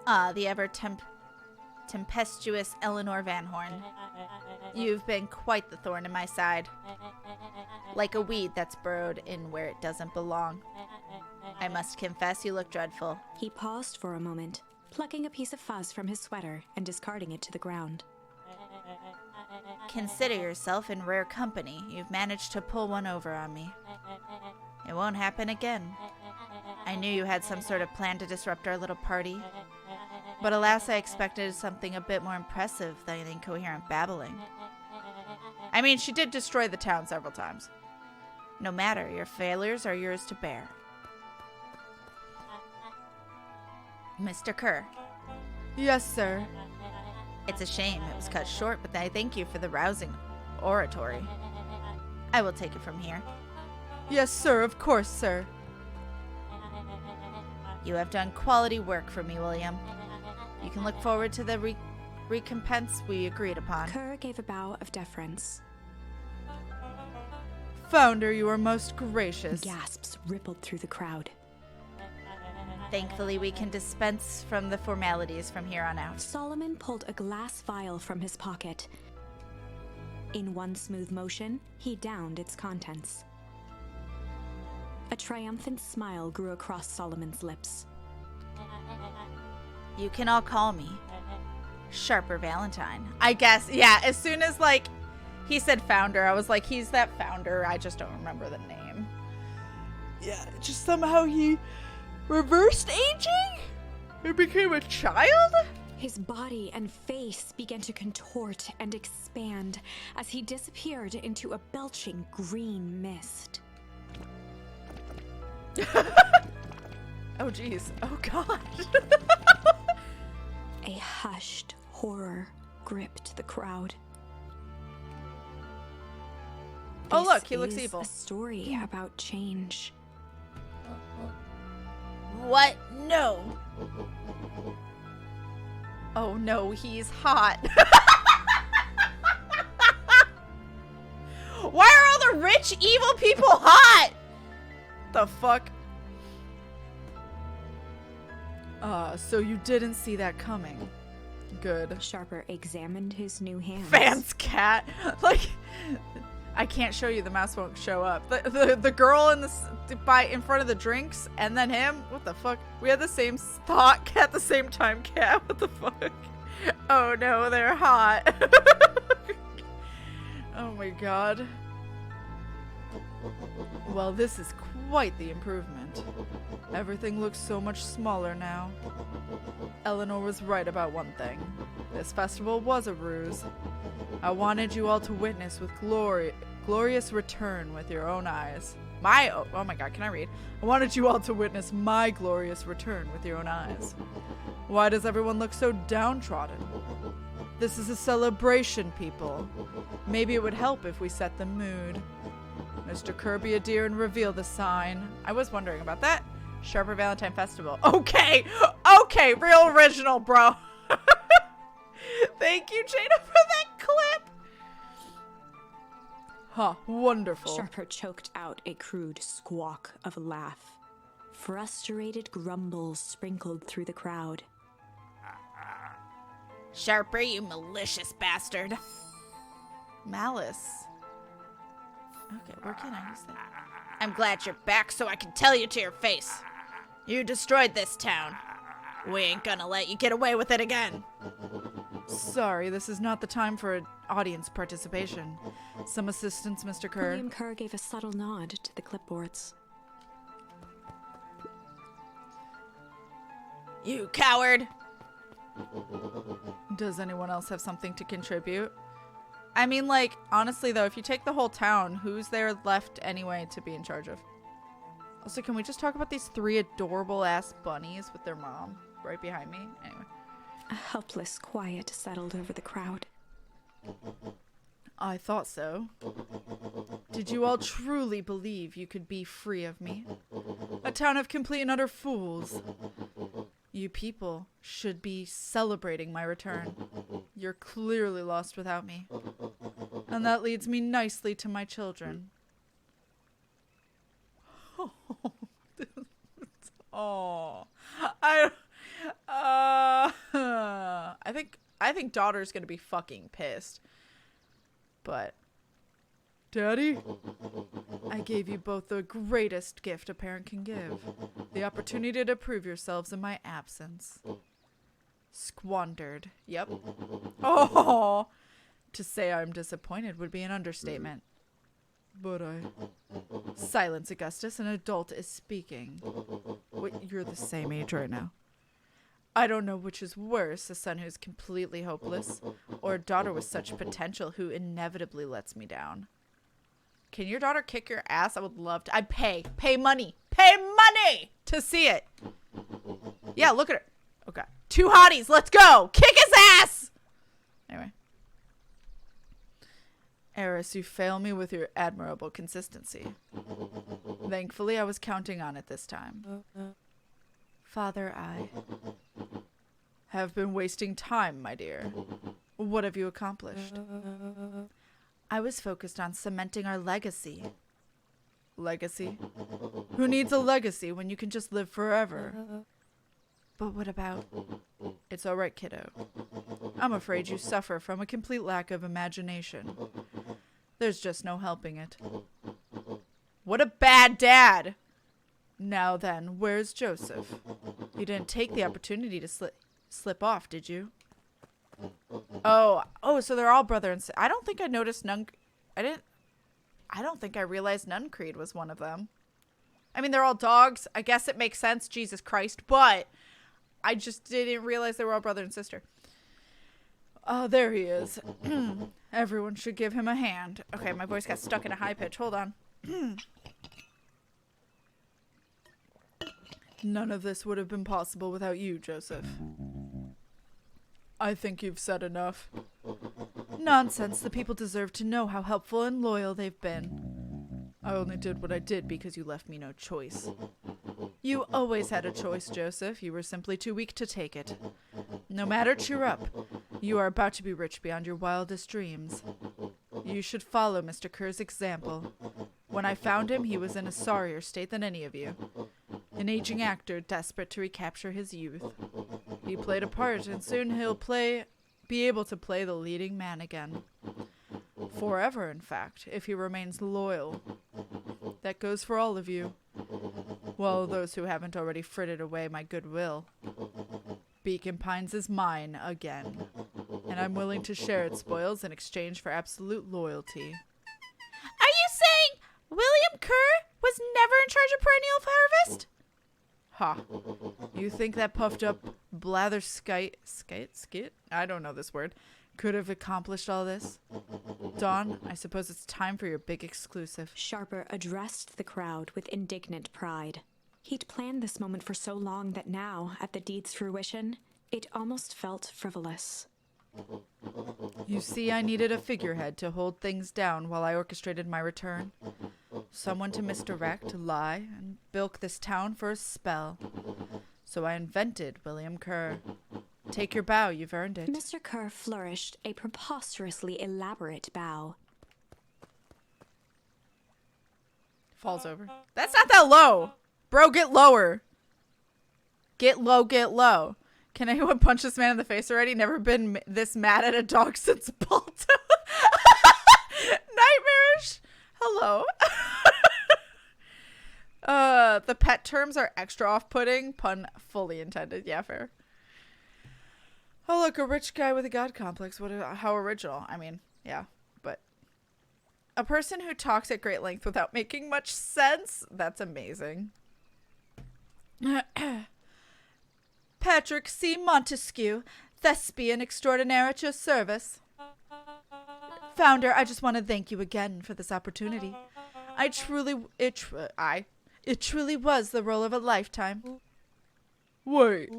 The tempestuous Eleanor Van Horn. You've been quite the thorn in my side. Like a weed that's burrowed in where it doesn't belong. I must confess you look dreadful. He paused for a moment, plucking a piece of fuzz from his sweater and discarding it to the ground. Consider yourself in rare company. You've managed to pull one over on me. It won't happen again. I knew you had some sort of plan to disrupt our little party. But alas, I expected something a bit more impressive than incoherent babbling. I mean, she did destroy the town several times. No matter, your failures are yours to bear. Mr. Kerr. Yes, sir. It's a shame it was cut short, but I thank you for the rousing oratory. I will take it from here. Yes, sir, of course, sir. You have done quality work for me, William. You can look forward to the recompense we agreed upon. Kerr gave a bow of deference. Founder, you are most gracious. Gasps rippled through the crowd. Thankfully, we can dispense from the formalities from here on out. Solomon pulled a glass vial from his pocket. In one smooth motion, he downed its contents. A triumphant smile grew across Solomon's lips. You can all call me Sharper Valentine. I guess, yeah, as soon as, like, he said founder, I was like, he's that founder. I just don't remember the name. Yeah, just somehow he Reversed aging? It became a child? His body and face began to contort and expand as he disappeared into a belching green mist. Oh, jeez. Oh, God. A hushed horror gripped the crowd. Oh, look, he This looks is evil. A story about change. What? No. Oh, no, he's hot. Why are all the rich, evil people hot? The fuck? So you didn't see that coming. Good. Sharper examined his new hands. Fans cat. Like, I can't show you, the mouse won't show up. The girl in in front of the drinks, and then him. What the fuck? We had the same thought at the same time, cat. What the fuck? Oh no, they're hot. Oh my god. Well, this is quite the improvement. Everything looks so much smaller now. Eleanor was right about one thing. This festival was a ruse. I wanted you all to witness with glorious return with your own eyes. Oh my god, can I read? I wanted you all to witness my glorious return with your own eyes. Why does everyone look so downtrodden? This is a celebration, people. Maybe it would help if we set the mood. Mr. Kirby, a dear, and reveal the sign. I was wondering about that. Sharper Valentine Festival. Okay! Okay, real original, bro. Thank you, Jada, for that clip. Huh, wonderful. Sharper choked out a crude squawk of a laugh. Frustrated grumbles sprinkled through the crowd. Sharper, you malicious bastard. Malice. Okay, where can I use that? I'm glad you're back so I can tell you to your face. You destroyed this town. We ain't gonna let you get away with it again. Sorry, this is not the time for audience participation. Some assistance, Mr. Kerr. William Kerr gave a subtle nod to the clipboards. You coward! Does anyone else have something to contribute? I mean, like, honestly, though, if you take the whole town, who's there left anyway to be in charge of? Also, can we just talk about these 3 adorable-ass bunnies with their mom right behind me? Anyway. A helpless quiet settled over the crowd. I thought so. Did you all truly believe you could be free of me? A town of complete and utter fools. You people should be celebrating my return. You're clearly lost without me. And that leads me nicely to my children. Oh, I think daughter's gonna be fucking pissed. But, Daddy, I gave you both the greatest gift a parent can give. The opportunity to prove yourselves in my absence. Squandered. Yep. Oh, to say I'm disappointed would be an understatement. But Silence, Augustus. An adult is speaking. Wait, you're the same age right now. I don't know which is worse, a son who's completely hopeless, or a daughter with such potential who inevitably lets me down. Can your daughter kick your ass? I would love to. I'd pay money to see it. Yeah, look at her. Okay. 2 hotties, let's go. Kick his ass. Anyway. Eris, you fail me with your admirable consistency. Thankfully, I was counting on it this time. Father, I have been wasting time, my dear. What have you accomplished? I was focused on cementing our legacy. Legacy? Who needs a legacy when you can just live forever? But what about... It's all right, kiddo. I'm afraid you suffer from a complete lack of imagination. There's just no helping it. What a bad dad! Now then, where's Joseph? You didn't take the opportunity to slip off, did you? Oh, so they're all brother and sister. I don't think I noticed I don't think I realized Nun Creed was one of them. I mean, they're all dogs. I guess it makes sense. Jesus Christ. But I just didn't realize they were all brother and sister. Oh, there he is. Everyone should give him a hand. Okay, my voice got stuck in a high pitch. Hold on. None of this would have been possible without you, Joseph. I think you've said enough. Nonsense. The people deserve to know how helpful and loyal they've been. I only did what I did because you left me no choice. You always had a choice, Joseph. You were simply too weak to take it. No matter, cheer up. You are about to be rich beyond your wildest dreams. You should follow Mr. Kerr's example. When I found him, he was in a sorrier state than any of you. An aging actor desperate to recapture his youth. He played a part, and soon he'll be able to play the leading man again. Forever, in fact, if he remains loyal. That goes for all of you. Well, those who haven't already frittered away my goodwill. Beacon Pines is mine again, and I'm willing to share its spoils in exchange for absolute loyalty. Are you saying William Kerr was never in charge of perennial harvest? Ha. You think that puffed up blatherskite, skit? I don't know this word. Could have accomplished all this? Dawn, I suppose it's time for your big exclusive. Sharper addressed the crowd with indignant pride. He'd planned this moment for so long that now, at the deed's fruition, it almost felt frivolous. You see, I needed a figurehead to hold things down while I orchestrated my return. Someone to misdirect, lie, and bilk this town for a spell. So I invented William Kerr. Take your bow, you've earned it. Mr. Kerr flourished a preposterously elaborate bow. Falls over. That's not that low! Bro, get lower! Get low, get low. Can anyone punch this man in the face already? Never been this mad at a dog since Balto. Nightmarish. Hello. The pet terms are extra off-putting. Pun fully intended. Yeah, fair. Oh, look, a rich guy with a god complex. How original. I mean, yeah, but a person who talks at great length without making much sense. That's amazing. Patrick C. Montesquieu, thespian extraordinaire at your service. Founder, I just want to thank you again for this opportunity. It truly was the role of a lifetime. Wait,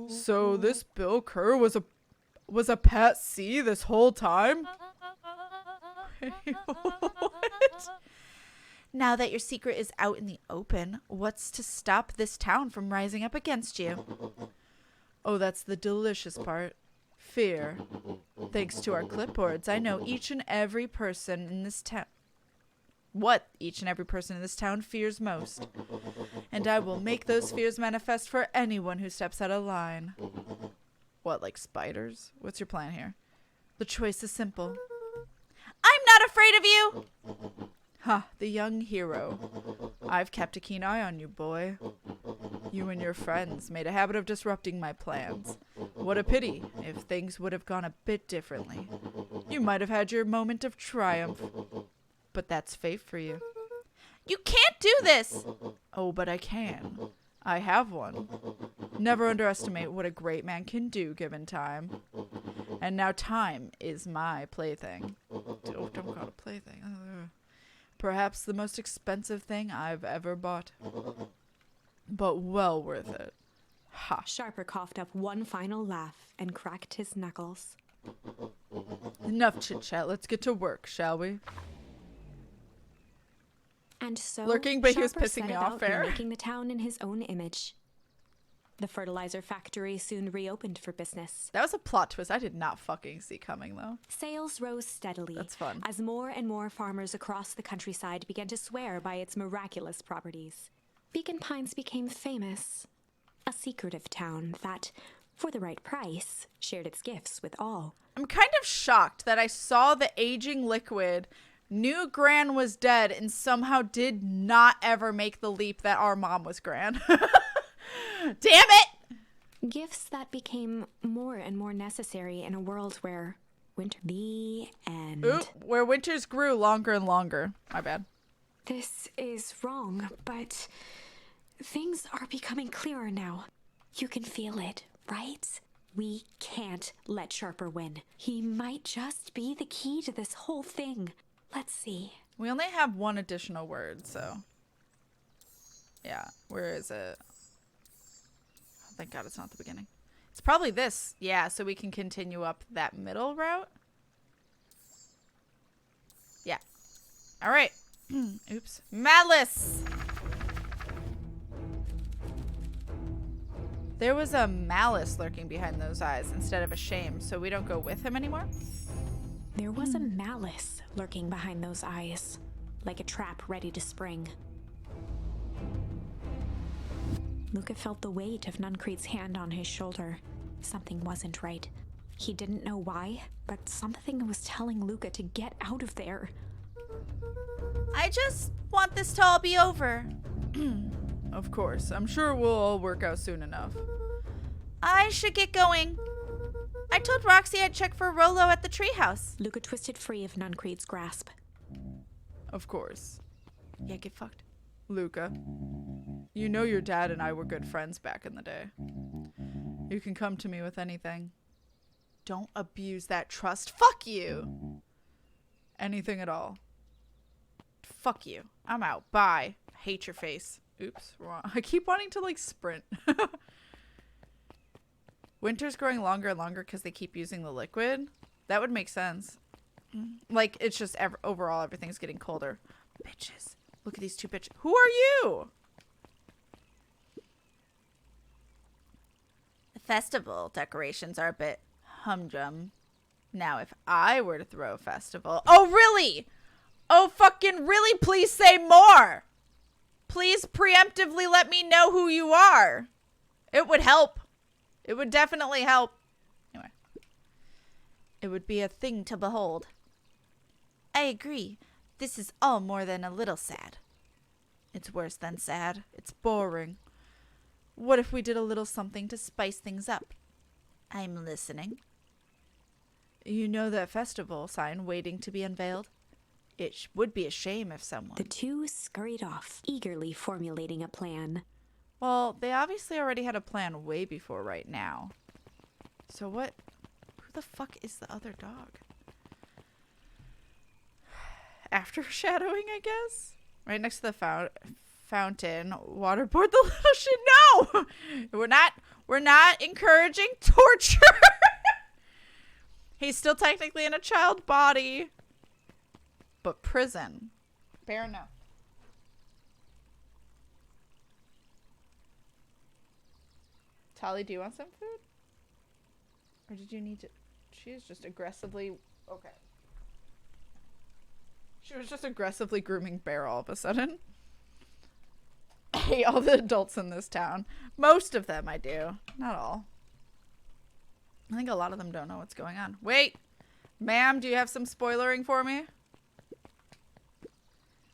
so this Bill Kerr was a Pat C this whole time? What? Now that your secret is out in the open, what's to stop this town from rising up against you? Oh, that's the delicious part. Fear. Thanks to our clipboards, I know each and every person in this town. What each and every person in this town fears most. And I will make those fears manifest for anyone who steps out of line. What, like spiders? What's your plan here? The choice is simple. I'm not afraid of you! Ha, the young hero. I've kept a keen eye on you, boy. You and your friends made a habit of disrupting my plans. What a pity if things would have gone a bit differently. You might have had your moment of triumph. But that's fate for you. You can't do this! Oh, but I can. I have one. Never underestimate what a great man can do given time. And now time is my plaything. Don't call it a plaything. Perhaps the most expensive thing I've ever bought. But well worth it. Ha. Sharper coughed up one final laugh and cracked his knuckles. Enough chit-chat. Let's get to work, shall we? And so, lurking, but he was Sharper pissing set me off, about fair. Making the town in his own image. The fertilizer factory soon reopened for business. That was a plot twist I did not fucking see coming, though. Sales rose steadily. That's fun. As more and more farmers across the countryside began to swear by its miraculous properties. Beacon Pines became famous. A secretive town that, for the right price, shared its gifts with all. I'm kind of shocked that I saw the aging liquid, knew Gran was dead, and somehow did not ever make the leap that our mom was Gran. Damn it! Gifts that became more and more necessary in a world where winter... The end. Oop, where winters grew longer and longer. My bad. This is wrong, but things are becoming clearer now. You can feel it, right? We can't let Sharper win. He might just be the key to this whole thing. Let's see. We only have one additional word, so. Yeah, where is it? Oh, thank God it's not the beginning. It's probably this. Yeah, so we can continue up that middle route. Yeah. All right. Oops. Malice! There was a malice lurking behind those eyes instead of a shame, so we don't go with him anymore? There was a malice lurking behind those eyes, like a trap ready to spring. Luca felt the weight of Nuncreed's hand on his shoulder. Something wasn't right. He didn't know why, but something was telling Luca to get out of there. I just want this to all be over. Of course. I'm sure we'll all work out soon enough. I should get going. I told Roxy I'd check for Rolo at the treehouse. Luca twisted free of Nuncreed's grasp. Of course. Yeah, get fucked. Luca, you know your dad and I were good friends back in the day. You can come to me with anything. Don't abuse that trust. Fuck you! Anything at all. Fuck you. I'm out. Bye. I hate your face. Oops, wrong. I keep wanting to, like, sprint. Winter's growing longer and longer because they keep using the liquid. That would make sense. Like, it's just overall everything's getting colder. Bitches. Look at these two bitches. Who are you? The festival decorations are a bit humdrum. Now, if I were to throw a festival... Oh, really? Oh, fucking really? Please say more. Please preemptively let me know who you are. It would help. It would definitely help. Anyway. It would be a thing to behold. I agree. This is all more than a little sad. It's worse than sad. It's boring. What if we did a little something to spice things up? I'm listening. You know that festival sign waiting to be unveiled? It would be a shame if someone... The two scurried off, eagerly formulating a plan. Well, they obviously already had a plan way before right now. So what... Who the fuck is the other dog? After shadowing, I guess? Right next to the fountain. Waterboard the little shit. No! We're not encouraging torture. He's still technically in a child body. But prison. Fair enough. Tali, do you want some food? Or did you need to... She is just aggressively... Okay. She was just aggressively grooming Bear all of a sudden. I hate all the adults in this town. Most of them I do. Not all. I think a lot of them don't know what's going on. Wait! Ma'am, do you have some spoilering for me?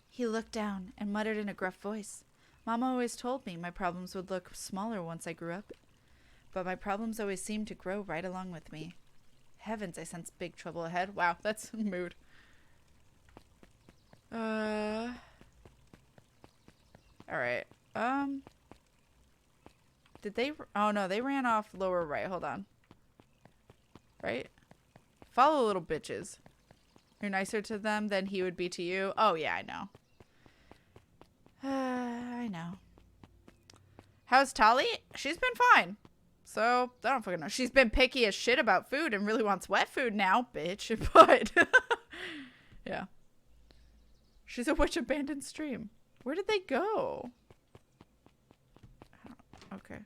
He looked down and muttered in a gruff voice. Mama always told me my problems would look smaller once I grew up. But my problems always seemed to grow right along with me. Heavens, I sense big trouble ahead. Wow, that's mood. Alright. Did they... Oh, no, they ran off lower right. Hold on. Right? Follow little bitches. You're nicer to them than he would be to you. Oh, yeah, I know. I know. How's Tali? She's been fine. So, I don't fucking know. She's been picky as shit about food and really wants wet food now, bitch. But, yeah. She's a witch abandoned stream. Where did they go? Okay.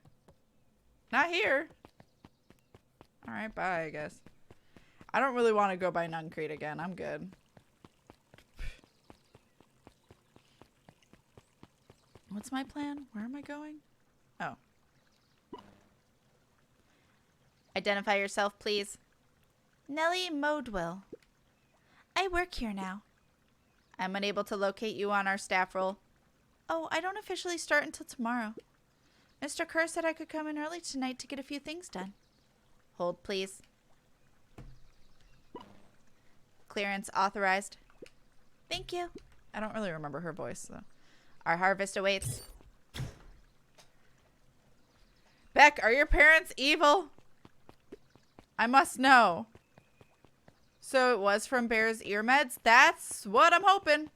Not here. Alright, bye, I guess. I don't really want to go by Nuncreed again. I'm good. What's my plan? Where am I going? Oh. Identify yourself, please. Nellie Modwell. I work here now. I'm unable to locate you on our staff roll. Oh, I don't officially start until tomorrow. Mr. Kerr said I could come in early tonight to get a few things done. Hold, please. Clearance authorized. Thank you. I don't really remember her voice, though. Our harvest awaits. Beck, are your parents evil? I must know. So it was from Bear's ear meds? That's what I'm hoping.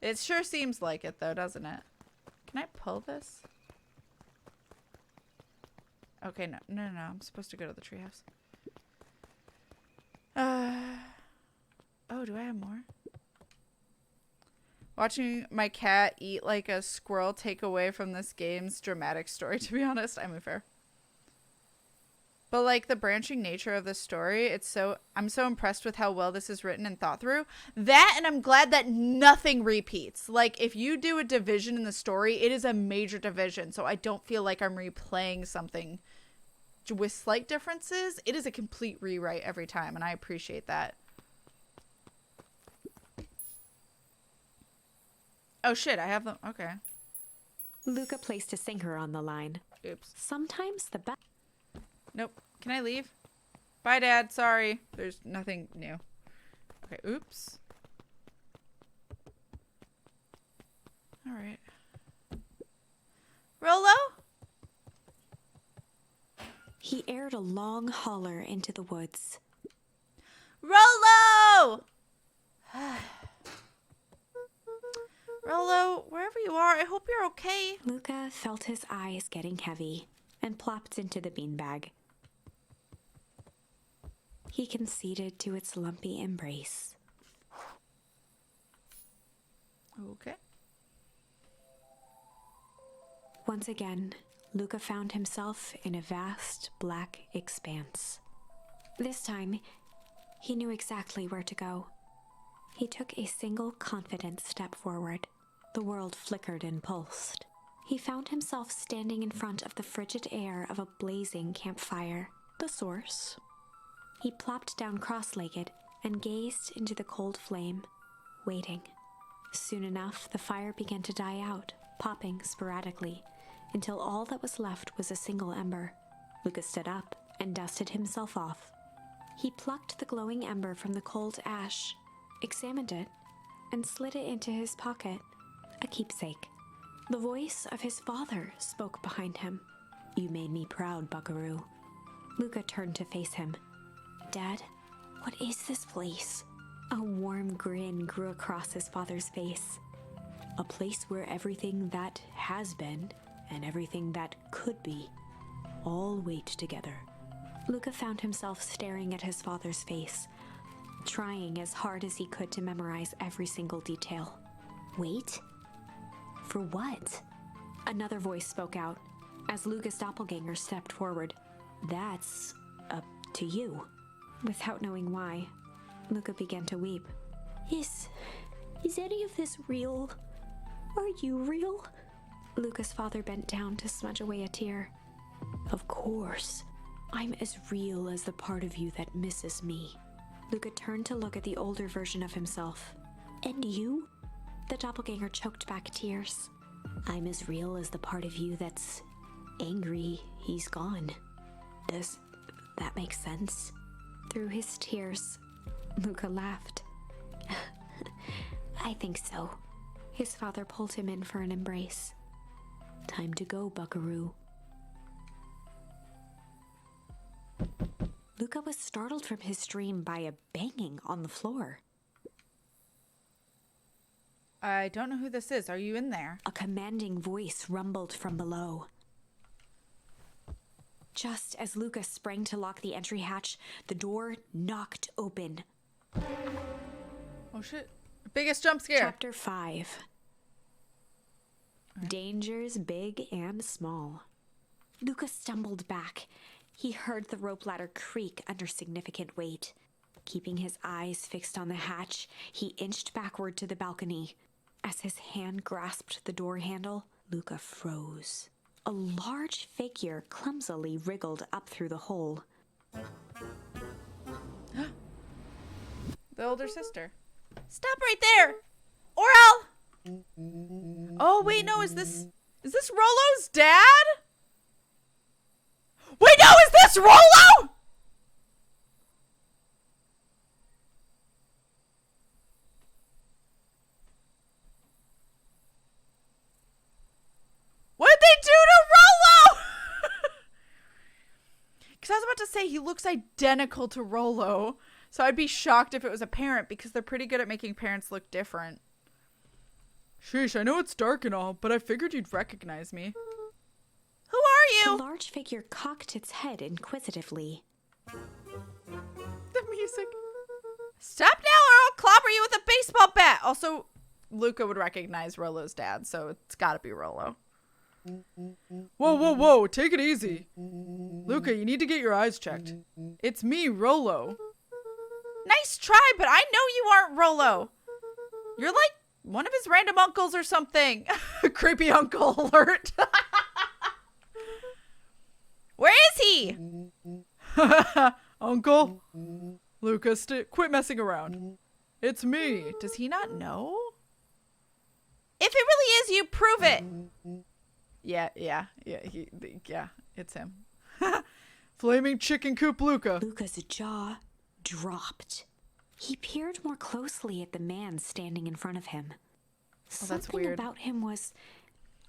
It sure seems like it, though, doesn't it? Can I pull this? Okay, no. I'm supposed to go to the treehouse. Oh, do I have more? Watching my cat eat like a squirrel take away from this game's dramatic story, to be honest. I mean, fair. But like the branching nature of the story, I'm so impressed with how well this is written and thought through. That, and I'm glad that nothing repeats. Like if you do a division in the story, it is a major division. So I don't feel like I'm replaying something with slight differences. It is a complete rewrite every time, and I appreciate that. Oh shit, I have them. Okay. Luca placed a sinker on the line. Oops. Sometimes the best. Nope. Can I leave? Bye, Dad. Sorry. There's nothing new. Okay, oops. Alright. Rolo? He aired a long holler into the woods. Rolo! Rolo, wherever you are, I hope you're okay. Luca felt his eyes getting heavy and plopped into the beanbag. He conceded to its lumpy embrace. Okay. Once again, Luca found himself in a vast black expanse. This time, he knew exactly where to go. He took a single confident step forward. The world flickered and pulsed. He found himself standing in front of the frigid air of a blazing campfire, the source. He plopped down cross-legged and gazed into the cold flame, waiting. Soon enough, the fire began to die out, popping sporadically, until all that was left was a single ember. Luca stood up and dusted himself off. He plucked the glowing ember from the cold ash, examined it, and slid it into his pocket, a keepsake. The voice of his father spoke behind him. "You made me proud, Buckaroo." Luca turned to face him. "Dad, what is this place?" A warm grin grew across his father's face. "A place where everything that has been and everything that could be all wait together." Luca found himself staring at his father's face, trying as hard as he could to memorize every single detail. Wait? For what? Another voice spoke out as Luca's doppelganger stepped forward. "That's up to you." Without knowing why, Luca began to weep. Is any of this real? Are you real?" Luca's father bent down to smudge away a tear. "Of course. I'm as real as the part of you that misses me." Luca turned to look at the older version of himself. "And you?" The doppelganger choked back tears. "I'm as real as the part of you that's angry he's gone. Does that make sense?" Through his tears, Luca laughed. "I think so." His father pulled him in for an embrace. "Time to go, Buckaroo." Luca was startled from his dream by a banging on the floor. I don't know who this is. Are you in there? A commanding voice rumbled from below. Just as Luca sprang to lock the entry hatch, the door knocked open. Oh shit. Biggest jump scare. Chapter 5. Dangers big and small. Luca stumbled back. He heard the rope ladder creak under significant weight. Keeping his eyes fixed on the hatch, he inched backward to the balcony. As his hand grasped the door handle, Luca froze. A large figure clumsily wriggled up through the hole. The older sister. Stop right there! Or I'll... Oh, wait, no, is this Rolo's dad? Wait, no, is this Rolo? say, he looks identical to Rolo. So I'd be shocked if it was a parent because they're pretty good at making parents look different. Sheesh, I know it's dark and all, but I figured you'd recognize me. Who are The you? large figure cocked its head inquisitively. The music. Stop now or I'll clobber you with a baseball bat. Also, Luca would recognize Rolo's dad, so it's gotta be Rolo. Whoa, take it easy. Luca, you need to get your eyes checked. It's me, Rolo. Nice try, but I know you aren't Rolo. You're like one of his random uncles or something. Creepy uncle alert. Where is he? Uncle? Luca, quit messing around. It's me. Does he not know? If it really is you, prove it. Yeah, it's him. Flaming chicken coop Luca. Luca's jaw dropped. He peered more closely at the man standing in front of him. Oh, that's Something weird. about him was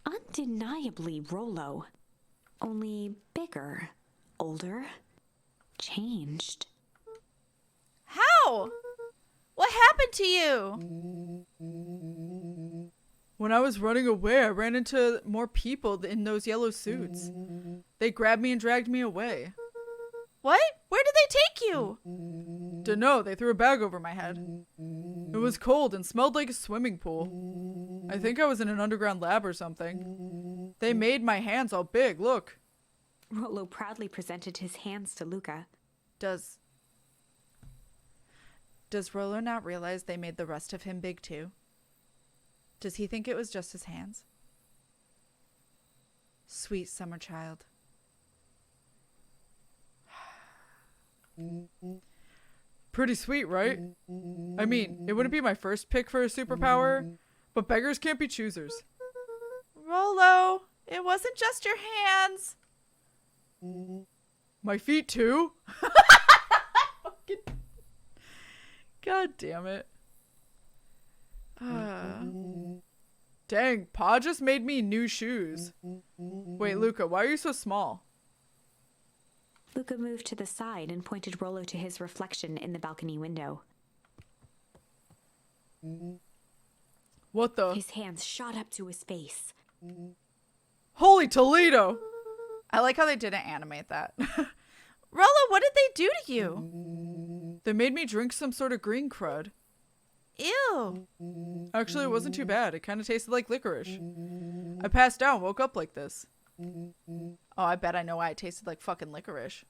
undeniably Rolo. Only bigger, older, changed. How? What happened to you? When I was running away, I ran into more people in those yellow suits. They grabbed me and dragged me away. What? Where did they take you? Dunno, they threw a bag over my head. It was cold and smelled like a swimming pool. I think I was in an underground lab or something. They made my hands all big, look. Rolo proudly presented his hands to Luca. Does Rolo not realize they made the rest of him big too? Does he think it was just his hands? Sweet summer child. Pretty sweet, right? I mean, it wouldn't be my first pick for a superpower, but beggars can't be choosers. Rolo, it wasn't just your hands. My feet too? God damn it. Dang, Pa just made me new shoes. Wait, Luca, why are you so small? Luca moved to the side and pointed Rolo to his reflection in the balcony window. What the? His hands shot up to his face. Holy Toledo! I like how they didn't animate that. Rolo, what did they do to you? They made me drink some sort of green crud. Ew. Actually, it wasn't too bad. It kind of tasted like licorice. I passed out and woke up like this. Oh, I bet I know why it tasted like fucking licorice.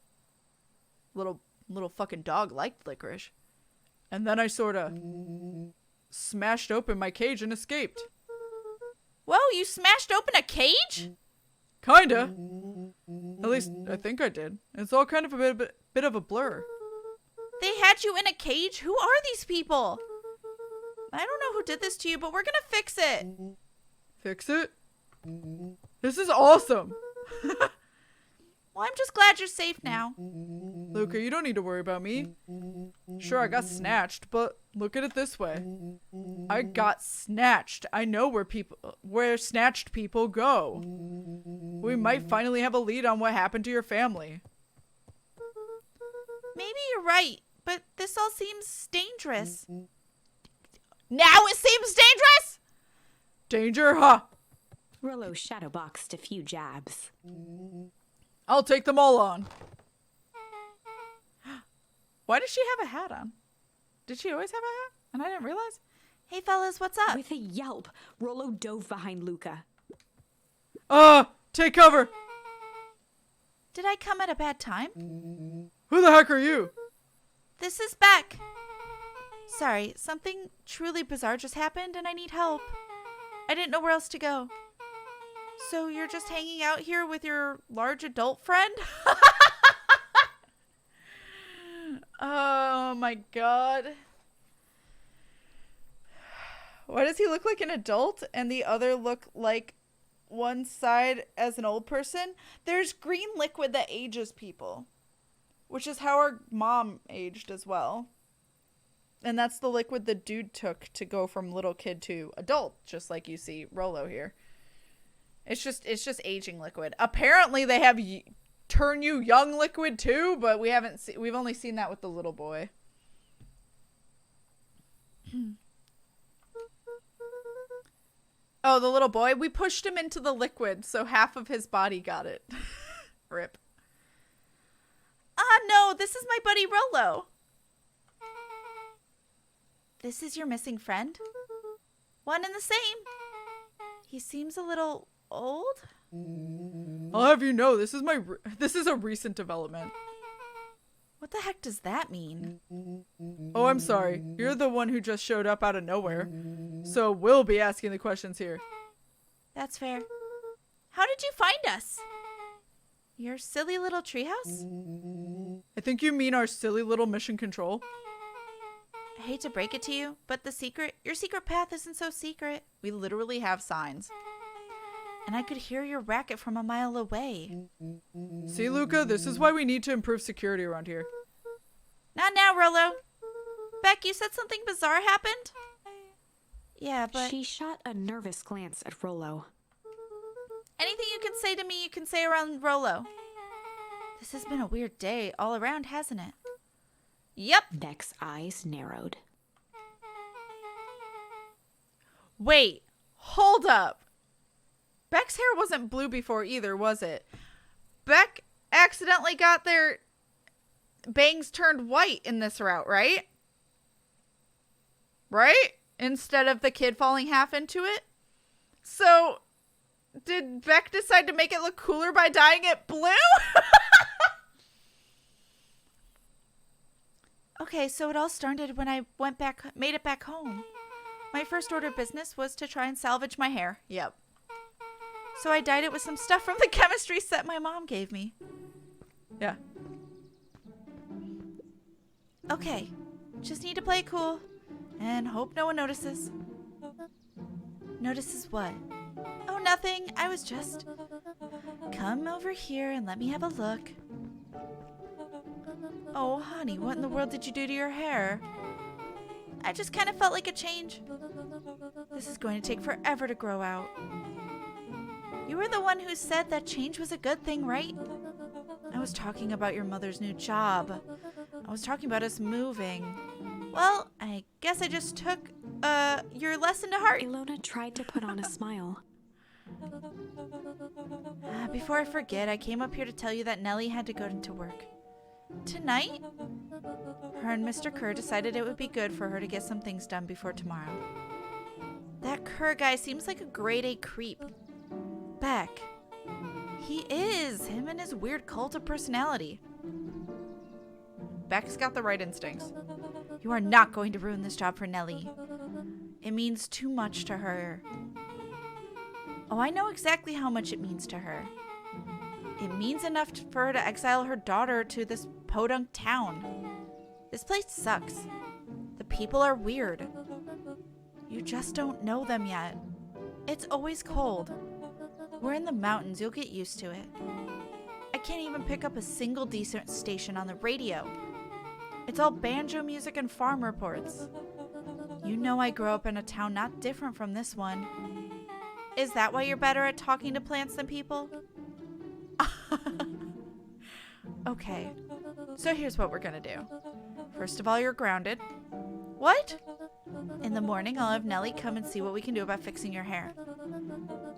Little fucking dog liked licorice. And then I sorta smashed open my cage and escaped. Whoa, you smashed open a cage? Kinda. At least, I think I did. It's all kind of a bit of a blur. They had you in a cage? Who are these people? I don't know who did this to you, but we're gonna fix it. Fix it? This is awesome! Well, I'm just glad you're safe now. Luca, you don't need to worry about me. Sure, I got snatched, but look at it this way. I got snatched. I know where snatched people go. We might finally have a lead on what happened to your family. Maybe you're right, but this all seems dangerous. Now it seems dangerous? Danger, huh? Rolo shadowboxed a few jabs. I'll take them all on. Why does she have a hat on? Did she always have a hat? And I didn't realize? Hey, fellas, what's up? With a yelp, Rolo dove behind Luca. Take cover! Did I come at a bad time? Who the heck are you? This is Beck. Sorry, something truly bizarre just happened and I need help. I didn't know where else to go. So you're just hanging out here with your large adult friend? Oh my god. Why does he look like an adult and the other look like one side as an old person? There's green liquid that ages people, which is how our mom aged as well. And that's the liquid the dude took to go from little kid to adult, just like you see Rolo here. It's just aging liquid. Apparently they have turn you young liquid too, but we've only seen that with the little boy. Oh, the little boy? We pushed him into the liquid, so half of his body got it. Rip. Ah, no, this is my buddy Rolo. This is your missing friend? One and the same. He seems a little old. I'll have you know, this is a recent development. What the heck does that mean? Oh, I'm sorry. You're the one who just showed up out of nowhere. So we'll be asking the questions here. That's fair. How did you find us? Your silly little treehouse? I think you mean our silly little mission control. I hate to break it to you, but your secret path isn't so secret. We literally have signs. And I could hear your racket from a mile away. See, Luca, this is why we need to improve security around here. Not now, Rolo. Beck, you said something bizarre happened? Yeah, but... She shot a nervous glance at Rolo. Anything you can say to me, you can say around Rolo. This has been a weird day all around, hasn't it? Yep. Beck's eyes narrowed. Wait, hold up. Beck's hair wasn't blue before either, was it? Beck accidentally got their bangs turned white in this route, right? Right? Instead of the kid falling half into it? So, did Beck decide to make it look cooler by dyeing it blue? Okay, so it all started when I made it back home. My first order of business was to try and salvage my hair. Yep. So I dyed it with some stuff from the chemistry set my mom gave me. Yeah. Okay, just need to play it cool and hope no one notices. Notices what? Oh, nothing. I was just... Come over here and let me have a look. Oh, honey, what in the world did you do to your hair? I just kind of felt like a change. This is going to take forever to grow out. You were the one who said that change was a good thing, right? I was talking about your mother's new job. I was talking about us moving. Well, I guess I just took your lesson to heart. Ilona tried to put on a smile. Before I forget, I came up here to tell you that Nellie had to go into work. Tonight? Her and Mr. Kerr decided it would be good for her to get some things done before tomorrow. That Kerr guy seems like a grade A creep. Beck. He is. Him and his weird cult of personality. Beck's got the right instincts. You are not going to ruin this job for Nellie. It means too much to her. Oh, I know exactly how much it means to her. It means enough for her to exile her daughter to this podunk town. This place sucks. The people are weird. You just don't know them yet. It's always cold. We're in the mountains, you'll get used to it. I can't even pick up a single decent station on the radio. It's all banjo music and farm reports. You know I grew up in a town not different from this one. Is that why you're better at talking to plants than people? Okay, so here's what we're gonna do. First of all, you're grounded. What? In the morning, I'll have Nellie come and see what we can do about fixing your hair.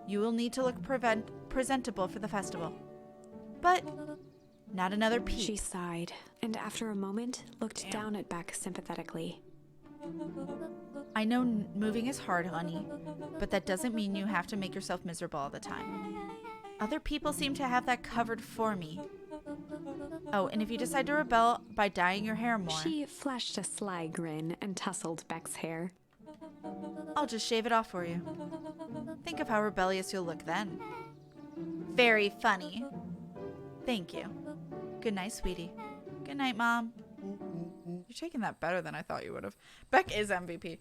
You will need to look presentable for the festival. But not another peep. She sighed, and after a moment, looked down at Beck sympathetically. I know moving is hard, honey, but that doesn't mean you have to make yourself miserable all the time. Other people seem to have that covered for me. Oh, and if you decide to rebel by dyeing your hair more... She flashed a sly grin and tousled Beck's hair. I'll just shave it off for you. Think of how rebellious you'll look then. Very funny. Thank you. Good night, sweetie. Good night, Mom. You're taking that better than I thought you would have. Beck is MVP.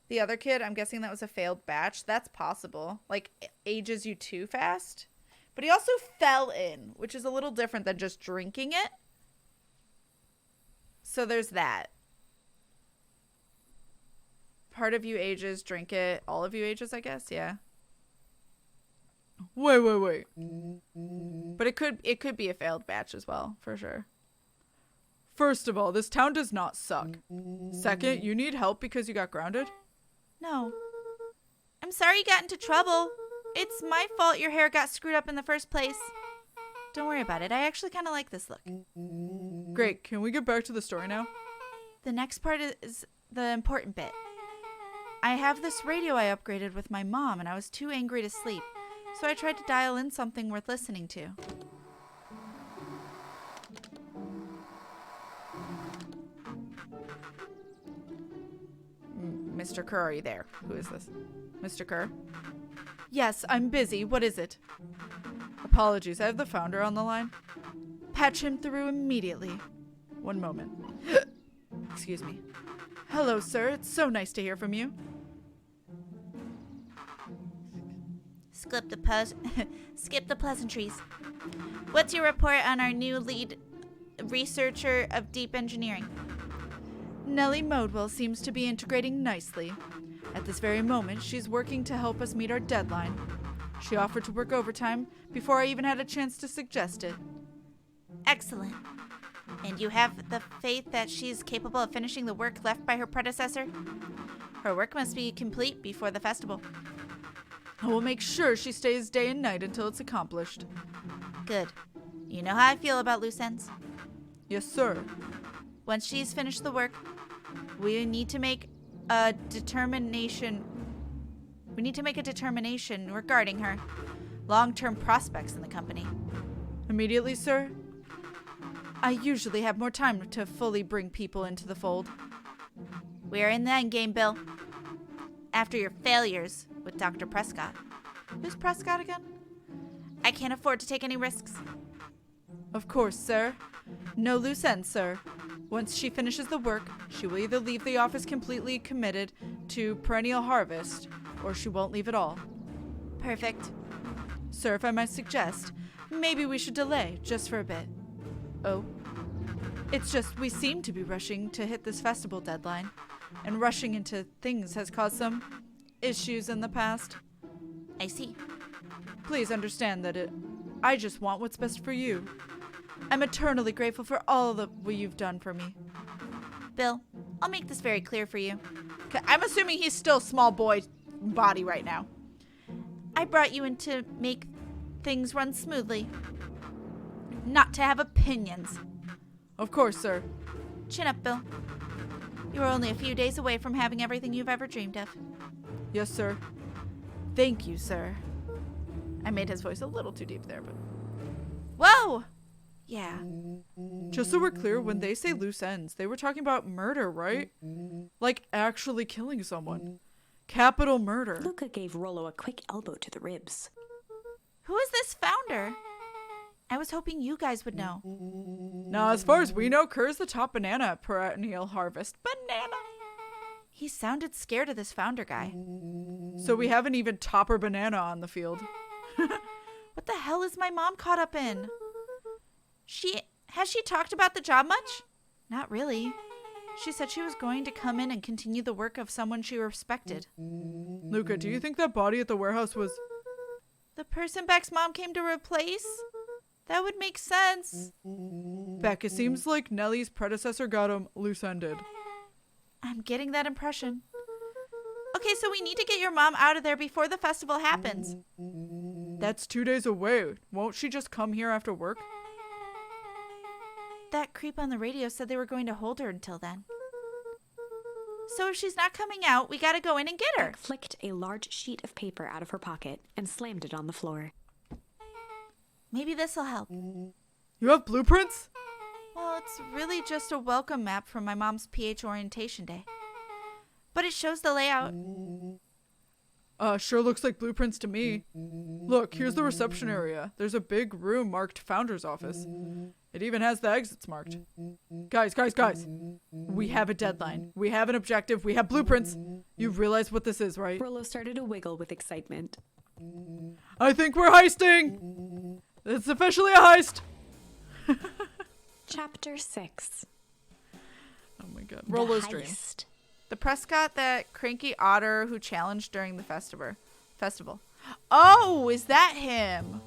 The other kid, I'm guessing that was a failed batch. That's possible. Like, ages you too fast. But he also fell in, which is a little different than just drinking it. So there's that. Part of you ages, drink it. All of you ages, I guess. Yeah. Wait. But it could be a failed batch as well, for sure. First of all, this town does not suck. Second, you need help because you got grounded? No. I'm sorry you got into trouble. It's my fault your hair got screwed up in the first place. Don't worry about it. I actually kind of like this look. Great. Can we get back to the story now? The next part is the important bit. I have this radio I upgraded with my mom, and I was too angry to sleep, so I tried to dial in something worth listening to. Mr. Kerr, are you there? Who is this? Mr. Kerr? Yes, I'm busy. What is it? Apologies, I have the founder on the line. Patch him through immediately. One moment. Excuse me. Hello, sir. It's so nice to hear from you. Skip the pleasantries. What's your report on our new lead researcher of deep engineering? Nellie Modwell seems to be integrating nicely. At this very moment, she's working to help us meet our deadline. She offered to work overtime before I even had a chance to suggest it. Excellent. And you have the faith that she's capable of finishing the work left by her predecessor? Her work must be complete before the festival. I will make sure she stays day and night until it's accomplished. Good. You know how I feel about loose ends? Yes, sir. Once she's finished the work, we need to make a determination regarding her long-term prospects in the company. Immediately, sir? I usually have more time to fully bring people into the fold. We are in the endgame, Bill. After your failures with Dr. Prescott. Who's Prescott again? I can't afford to take any risks. Of course, sir. No loose ends, sir. Once she finishes the work, she will either leave the office completely committed to perennial harvest, or she won't leave at all. Perfect. Sir, if I might suggest, maybe we should delay just for a bit. Oh? It's just we seem to be rushing to hit this festival deadline, and rushing into things has caused some issues in the past. I see. Please understand that I just want what's best for you. I'm eternally grateful for all that you've done for me. Bill, I'll make this very clear for you. I'm assuming he's still small boy body right now. I brought you in to make things run smoothly, not to have opinions. Of course, sir. Chin up, Bill. You are only a few days away from having everything you've ever dreamed of. Yes, sir. Thank you, sir. I made his voice a little too deep there, but... Whoa! Yeah. Just so we're clear, when they say loose ends, they were talking about murder, right? Like actually killing someone. Capital murder. Luca gave Rollo a quick elbow to the ribs. Who is this founder? I was hoping you guys would know. Now, as far as we know, Kerr's the top banana at perennial harvest. Banana! He sounded scared of this founder guy. So we have an even topper banana on the field. What the hell is my mom caught up in? Has she talked about the job much? Not really. She said she was going to come in and continue the work of someone she respected. Luca, do you think that body at the warehouse was... The person Beck's mom came to replace? That would make sense. Beck, it seems like Nellie's predecessor got him loose-ended. I'm getting that impression. Okay, so we need to get your mom out of there before the festival happens. That's 2 days away. Won't she just come here after work? That creep on the radio said they were going to hold her until then. So if she's not coming out, we gotta go in and get her. Beck flicked a large sheet of paper out of her pocket and slammed it on the floor. Maybe this'll help. You have blueprints? Well, it's really just a welcome map from my mom's PH orientation day. But it shows the layout. Sure looks like blueprints to me. Look, here's the reception area. There's a big room marked Founder's Office. It even has the exits marked. Guys. We have a deadline. We have an objective. We have blueprints. You realize what this is, right? Rollo started to wiggle with excitement. I think we're heisting! It's officially a heist! Chapter 6. Oh my god. Rollo's dream. The Prescott, that cranky otter who challenged during the festival. Oh, is that him?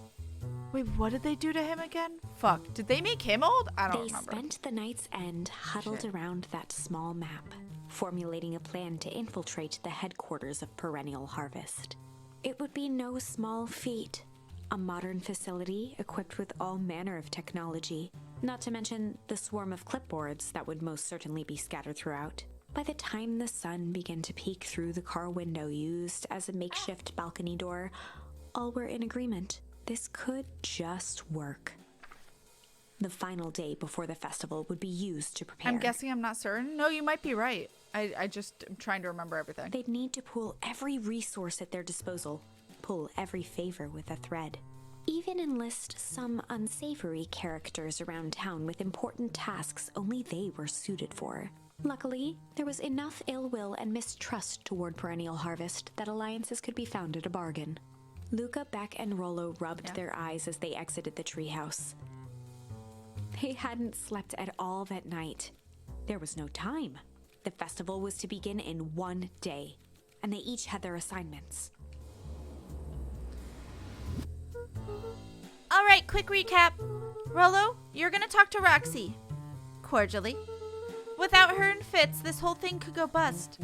Wait, what did they do to him again? Fuck. Did they make him old? I don't remember. They spent the night's end huddled Shit. around that small map, formulating a plan to infiltrate the headquarters of Perennial Harvest. It would be no small feat. A modern facility equipped with all manner of technology, not to mention the swarm of clipboards that would most certainly be scattered throughout. By the time the sun began to peek through the car window used as a makeshift balcony door, all were in agreement. This could just work. The final day before the festival would be used to prepare. I'm guessing, I'm not certain. No, you might be right. I just am trying to remember everything. They'd need to pool every resource at their disposal, pull every favor with a thread. Even enlist some unsavory characters around town with important tasks only they were suited for. Luckily, there was enough ill will and mistrust toward Perennial Harvest that alliances could be found at a bargain. Luca, Beck, and Rollo rubbed their eyes as they exited the treehouse. They hadn't slept at all that night. There was no time. The festival was to begin in one day, and they each had their assignments. All right, quick recap. Rollo, you're gonna talk to Roxy. Cordially. Without her in fits, this whole thing could go bust.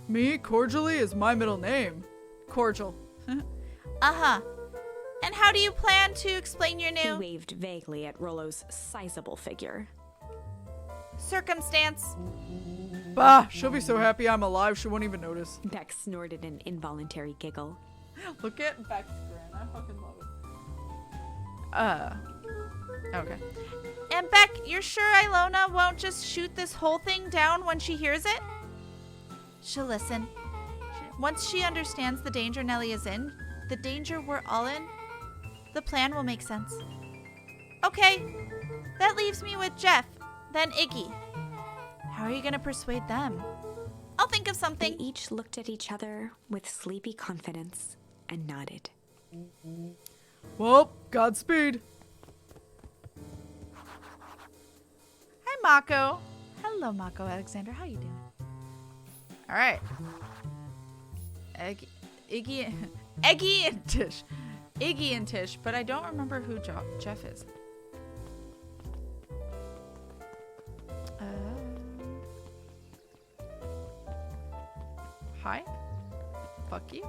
Me? Cordially is my middle name. Cordial. Uh-huh. And how do you plan to explain your He new waved vaguely at Rollo's sizable figure. circumstance? Bah, she'll be so happy I'm alive she won't even notice. Beck snorted an involuntary giggle. Look at Beck's grin. I fucking love it. Okay. And Beck, you're sure Ilona won't just shoot this whole thing down when she hears it? She'll listen. Once she understands the danger Nellie is in, the danger we're all in, the plan will make sense. Okay, that leaves me with Jeff, then Iggy. How are you gonna persuade them? I'll think of They something. each looked at each other with sleepy confidence and nodded. Well, Godspeed. Hi, Mako. Hello, Mako Alexander. How you doing? All right. Iggy and Tish. Iggy and Tish, but I don't remember who Jeff is. Hi. Fuck you.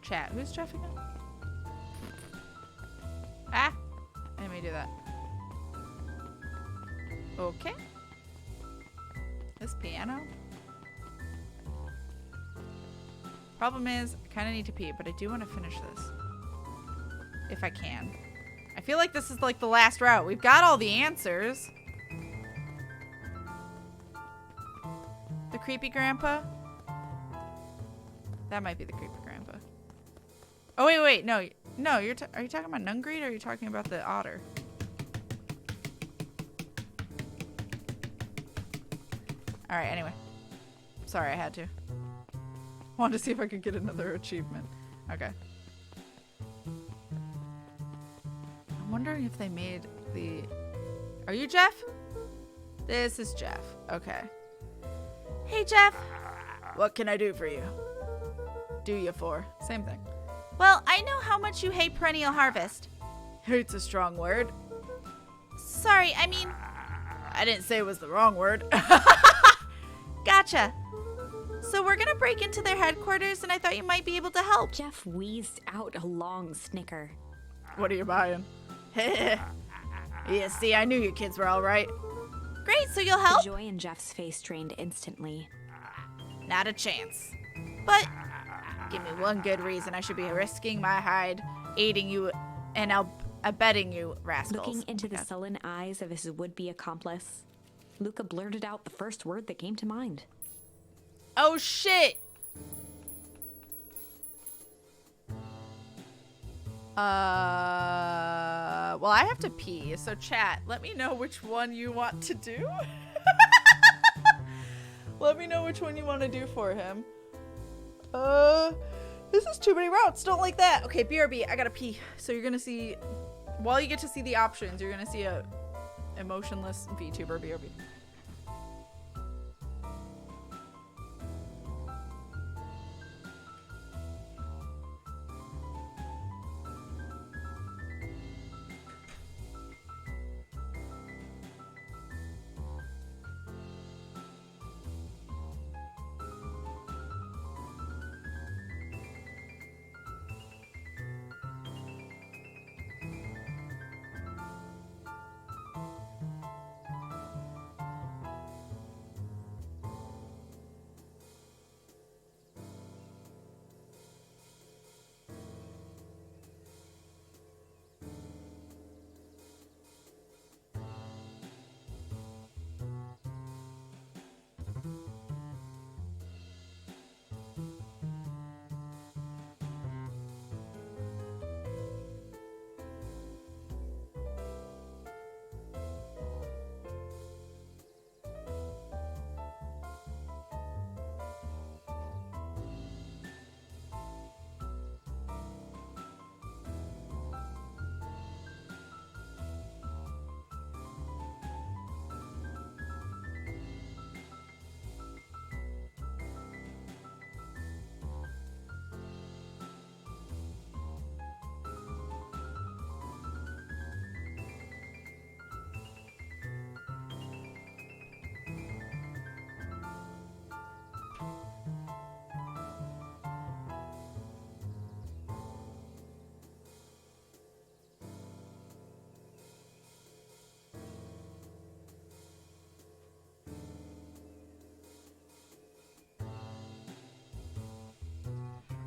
Chat. Who's Jeff again? Ah! Let me do that. Okay. This piano. Problem is, I kind of need to pee, but I do want to finish this. If I can. I feel like this is like the last route. We've got all the answers. The creepy grandpa? That might be the creepy grandpa. Oh, wait. No. No, are you talking about Nungreed or are you talking about the otter? Alright, anyway. Sorry, I had to. Wanted to see if I could get another achievement. Okay. I'm wondering if they made the... Are you Jeff? This is Jeff. Okay. Hey, Jeff. What can I do for you? Do you for? Same thing. Well, I know how much you hate Perennial Harvest. Hate's a strong word. Sorry, I mean... I didn't say it was the wrong word. Gotcha. So we're gonna break into their headquarters, and I thought you might be able to help. Jeff wheezed out a long snicker. What are you buying? Yeah, see, I knew you kids were all right. Great, so you'll The help? joy in Jeff's face drained instantly. Not a chance. But Give me one good reason I should be risking my hide, aiding you, and abetting you, rascals. Looking into the Okay. sullen eyes of his would-be accomplice, Luca blurted out the first word that came to mind. Oh, shit! Well, I have to pee, so chat, let me know which one you want to do. Let me know which one you want to do for him. This is too many routes. Don't like that. Okay, BRB, I gotta pee. So you're gonna see, while you get to see the options, you're gonna see a emotionless VTuber BRB.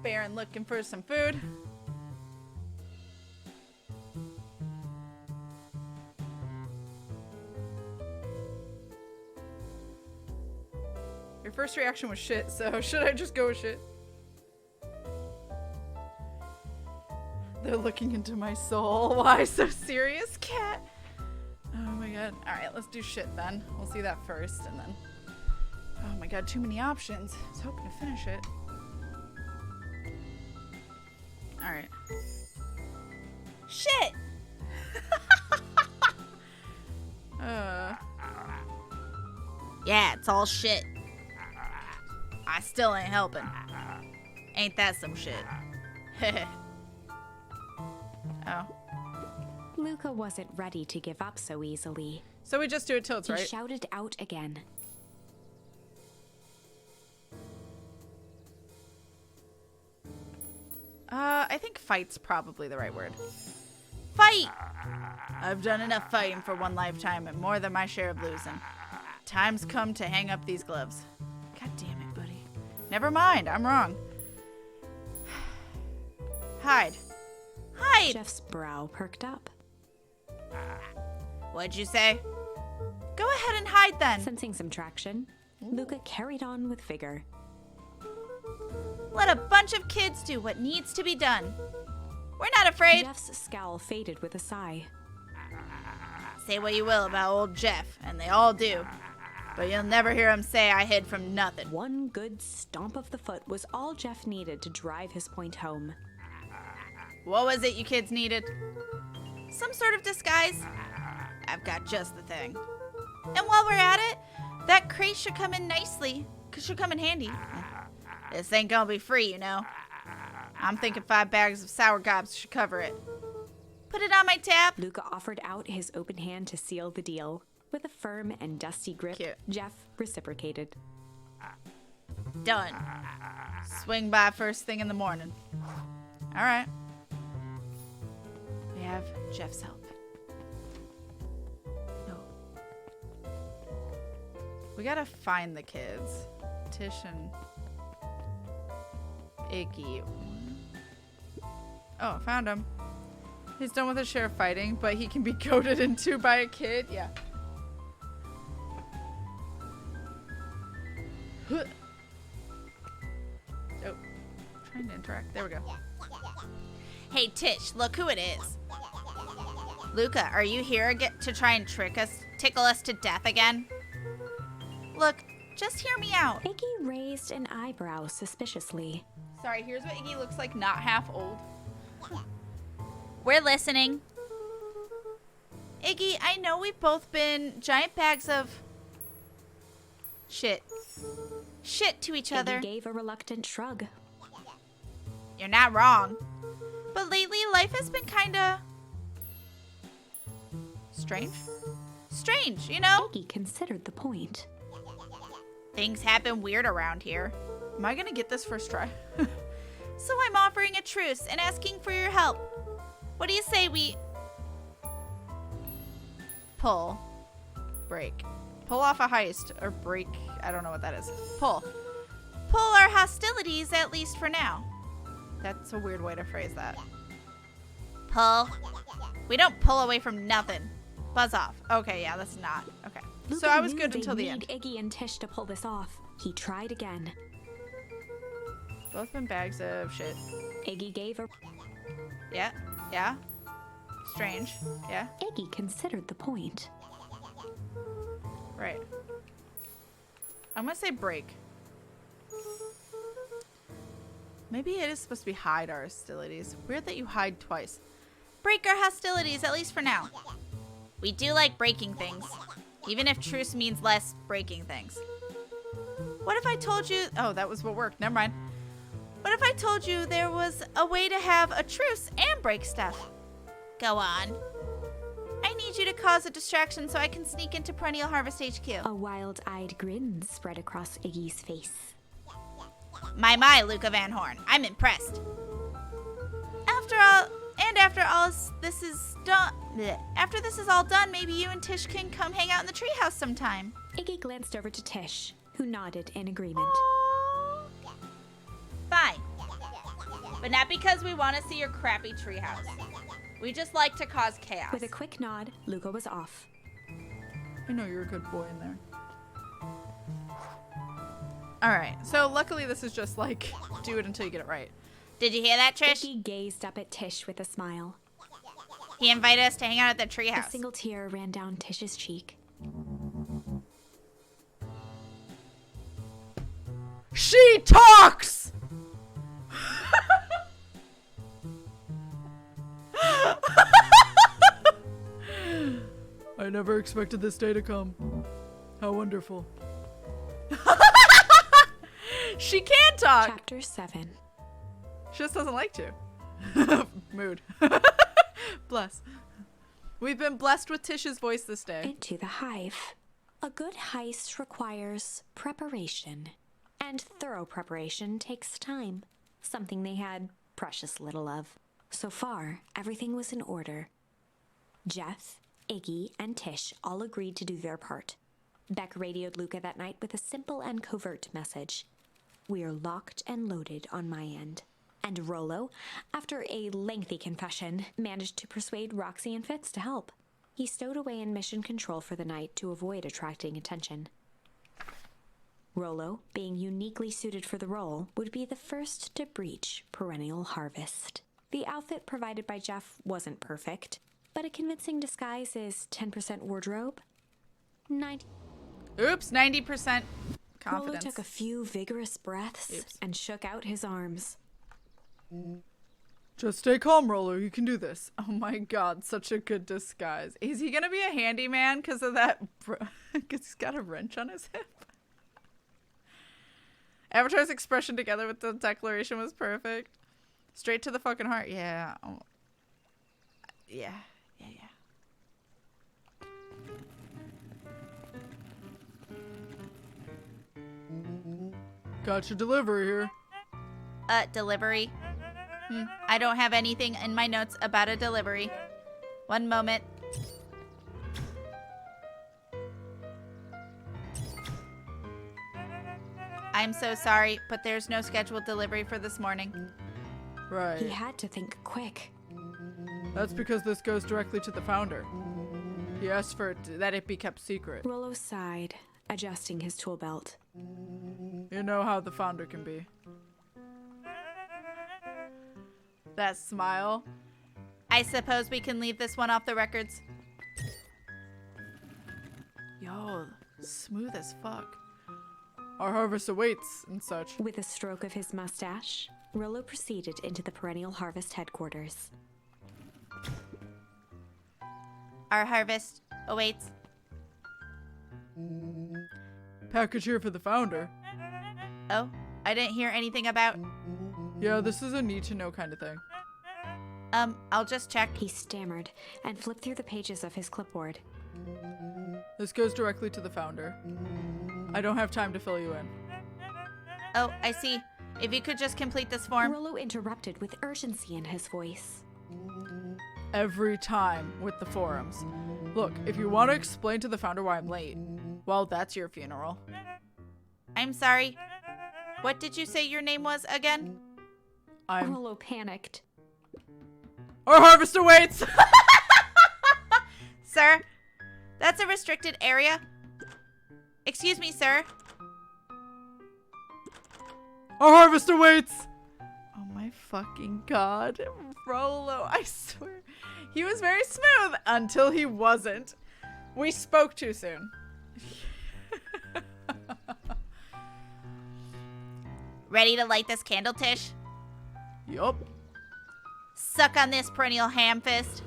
Baron looking for some food. Your first reaction was shit, so should I just go with shit? They're looking into my soul. Why so serious, cat? Oh my god. Alright, let's do shit then. We'll see that first and then... Oh my god, too many options. I was hoping to finish it. Alright. Shit! Yeah, it's all shit. I still ain't helping. Ain't that some shit? Oh. Luca wasn't ready to give up so easily. So we just do it till it's He right. shouted out again. I think fight's probably the right word. Fight! I've done enough fighting for one lifetime and more than my share of losing. Time's come to hang up these gloves. God damn it, buddy. Never mind, I'm wrong. Hide. Hide! Jeff's brow perked up. What'd you say? Go ahead and hide then. Sensing some traction, Luca carried on with vigor. Let a bunch of kids do what needs to be done. We're not afraid. Jeff's scowl faded with a sigh. Say what you will about old Jeff, and they all do. But you'll never hear him say I hid from nothing. One good stomp of the foot was all Jeff needed to drive his point home. What was it you kids needed? Some sort of disguise? I've got just the thing. And while we're at it, that crate should come in nicely. Should come in handy. This ain't gonna be free, you know. I'm thinking 5 bags of sour gobs should cover it. Put it on my tab. Luca offered out his open hand to seal the deal. With a firm and dusty grip, Cute. Jeff reciprocated. Done. Swing by first thing in the morning. Alright. We have Jeff's help. No. We gotta find the kids. Tish and Iggy. Oh, found him. He's done with his share of fighting, but he can be goaded into by a kid. Yeah. Oh, trying to interact. There we go. Hey, Tish, look who it is. Luca, are you here to try and tickle us to death again? Look, just hear me out. Iggy raised an eyebrow suspiciously. Sorry, here's what Iggy looks like, not half old. We're listening. Iggy, I know we've both been giant bags of shit to each other. Iggy gave a reluctant shrug. You're not wrong. But lately, life has been kinda Strange? strange, you know? Iggy considered the point. Things happen weird around here. Am I gonna get this first try? So I'm offering a truce and asking for your help. What do you say we Pull. Break. Pull off a heist. Or break. I don't know what that is. Pull. our hostilities, at least for now? That's a weird way to phrase that. Pull. We don't pull away from nothing. Buzz off. Okay, yeah, that's not. Okay. Luca So I was knew good they'd until the need end. Iggy and Tish to pull this off. He tried again. Both been bags of shit. Iggy gave a... Yeah. Yeah. Strange. Yeah. Iggy considered the point. Right. I'm gonna say break. Maybe it is supposed to be hide our hostilities. Weird that you hide twice. Break our hostilities, at least for now. We do like breaking things. Even if truce means less breaking things. What if I told you... Oh, that was what worked. Never mind. What if I told you there was a way to have a truce and break stuff? Go on. I need you to cause a distraction so I can sneak into Perennial Harvest HQ. A wild-eyed grin spread across Iggy's face. My, Luca Van Horn. I'm impressed. After this is all done, maybe you and Tish can come hang out in the treehouse sometime. Iggy glanced over to Tish, who nodded in agreement. Fine. But not because we want to see your crappy treehouse. We just like to cause chaos. With a quick nod, Luca was off. I know you're a good boy in there. Alright, so luckily this is just like, do it until you get it right. Did you hear that, Trish? Iggy gazed up at Tish with a smile. He invited us to hang out at the A treehouse. single tear ran down Tish's cheek. She talks! I never expected this day to come. How wonderful. She can talk! Chapter 7. She just doesn't like to. Mood. Bless. We've been blessed with Tish's voice this day. Into the hive. A good heist requires preparation. And thorough preparation takes time. Something they had precious little of. So far, everything was in order. Jeff, Iggy, and Tish all agreed to do their part. Beck radioed Luca that night with a simple and covert message. "We're locked and loaded on my end." And Rollo, after a lengthy confession, managed to persuade Roxy and Fitz to help. He stowed away in mission control for the night to avoid attracting attention. Rollo, being uniquely suited for the role, would be the first to breach perennial harvest. The outfit provided by Jeff wasn't perfect, but a convincing disguise is 10% wardrobe. 90. Oops, 90% Rollo confidence. took a few vigorous breaths Oops. and shook out his arms. Just stay calm, Roller. You can do this. Oh my god, such a good disguise. Is he gonna be a handyman because of that? He's got a wrench on his hip. Avatar's expression together with the declaration was perfect. Straight to the fucking heart. Yeah. Oh. Yeah. Got your delivery here. Delivery. I don't have anything in my notes about a delivery. One moment. I'm so sorry, but there's no scheduled delivery for this morning. Right. He had to think quick. That's because this goes directly to the founder. He asked for it that it be kept secret. Rollo sighed, adjusting his tool belt. You know how the founder can be. That smile. I suppose we can leave this one off the records. Yo, smooth as fuck. Our harvest awaits and such. With a stroke of his mustache, Rollo proceeded into the Perennial Harvest headquarters. Our harvest awaits. Package here for the founder. Oh, I didn't hear anything about. Yeah, this is a need to know kind of thing. I'll just check. He stammered and flipped through the pages of his clipboard. This goes directly to the founder. I don't have time to fill you in. Oh, I see. If you could just complete this form. Rollo interrupted with urgency in his voice. Every time with the forums. Look, if you want to explain to the founder why I'm late, well, that's your funeral. I'm sorry. What did you say your name was again? Rollo panicked. Our harvest awaits! Sir, that's a restricted area. Excuse me, sir. Our harvest awaits! Oh my fucking god. Rollo, I swear. He was very smooth until he wasn't. We spoke too soon. Ready to light this candle, Tish? Yup. Suck on this perennial ham fist.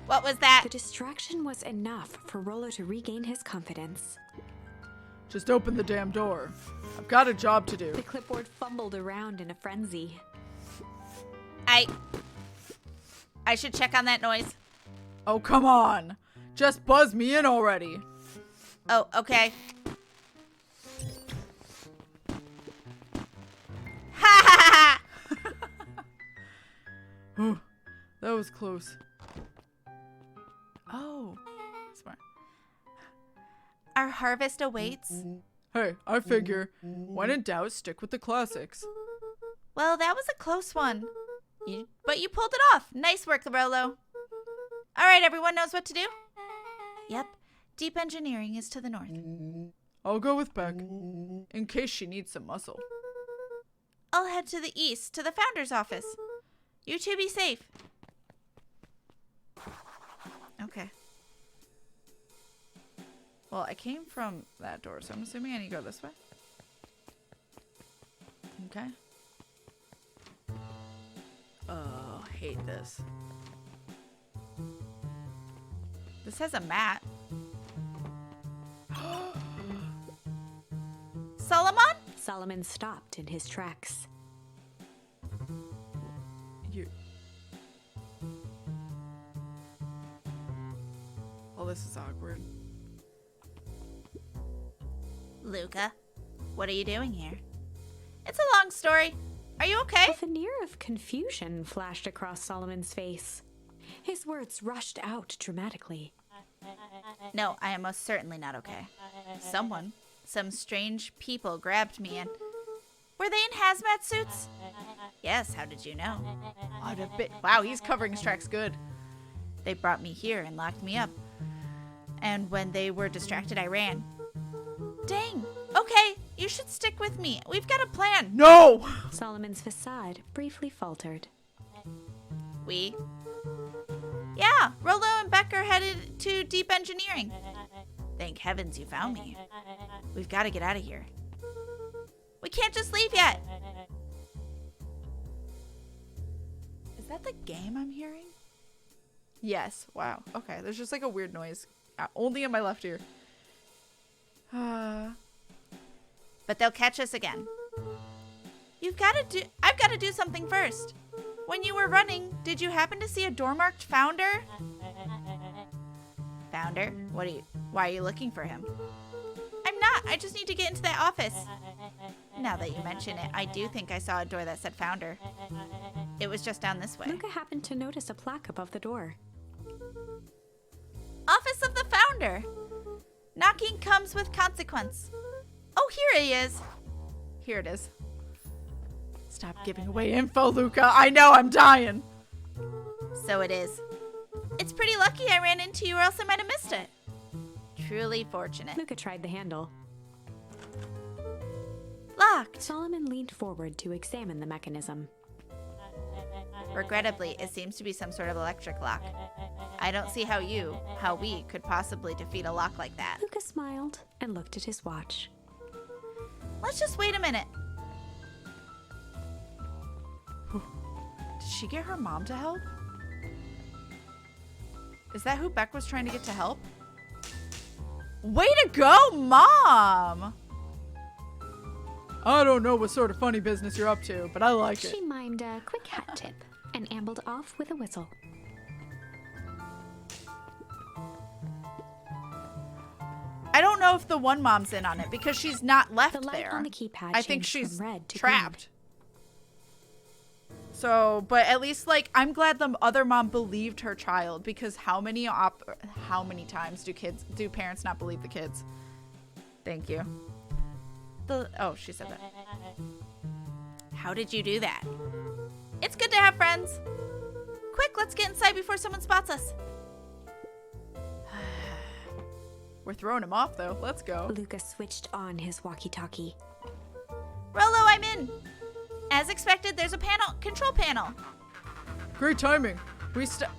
What was that? The distraction was enough for Rollo to regain his confidence. Just open the damn door. I've got a job to do. The clipboard fumbled around in a frenzy. I should check on that noise. Oh, come on. Just buzz me in already. Oh, okay. Ha ha ha! That was close. Oh. Smart. Our harvest awaits. Hey, I figure, when in doubt, stick with the classics. Well, that was a close one. But you pulled it off. Nice work, Rolo. All right, everyone knows what to do? Yep. Deep engineering is to the north. I'll go with Beck, in case she needs some muscle. I'll head to the east, to the founder's office. You two be safe. Okay. Well, I came from that door, so I'm assuming I need to go this way. Okay. Oh, I hate this. This has a mat. Solomon? Solomon stopped in his tracks. You. Oh, this is awkward. Luca, what are you doing here? It's a long story. Are you okay? A veneer of confusion flashed across Solomon's face. His words rushed out dramatically. No, I am most certainly not okay. Some strange people grabbed me and... Were they in hazmat suits? Yes, how did you know? Wow, he's covering his tracks good. They brought me here and locked me up. And when they were distracted, I ran. Dang. Okay, you should stick with me. We've got a plan. No! Solomon's facade briefly faltered. We? Yeah, Rolo and Beck are headed to deep engineering. Thank heavens you found me. We've got to get out of here. We can't just leave yet. Is that the game I'm hearing? Yes. Wow. Okay, there's just like a weird noise. Only in my left ear. But they'll catch us again. I've got to do something first. When you were running, did you happen to see a door marked Founder? Founder? Why are you looking for him? I'm not. I just need to get into that office. Now that you mention it, I do think I saw a door that said Founder. It was just down this way. Luca happened to notice a plaque above the door. Office of the Founder. Knocking comes with consequence. Oh, here he is. Here it is. Stop giving away info, Luca. I know, I'm dying. So it is. It's pretty lucky I ran into you or else I might have missed it. Truly fortunate. Luca tried the handle. Locked. Solomon leaned forward to examine the mechanism. Regrettably, it seems to be some sort of electric lock. I don't see how we could possibly defeat a lock like that. Luca smiled and looked at his watch. Let's just wait a minute. Did she get her mom to help? Is that who Beck was trying to get to help? Way to go, Mom! I don't know what sort of funny business you're up to, but I like it. She mimed a quick hat tip and ambled off with a whistle. I don't know if the one mom's in on it because she's not left The light there. on the keypad I think changed she's from red to trapped. So, but at least like I'm glad the other mom believed her child because how many times do parents not believe the kids? Thank you. Oh, she said that. How did you do that? It's good to have friends. Quick, let's get inside before someone spots us. We're throwing him off though. Let's go. Luca switched on his walkie-talkie. Rolo, I'm in. As expected, there's a control panel. Great timing.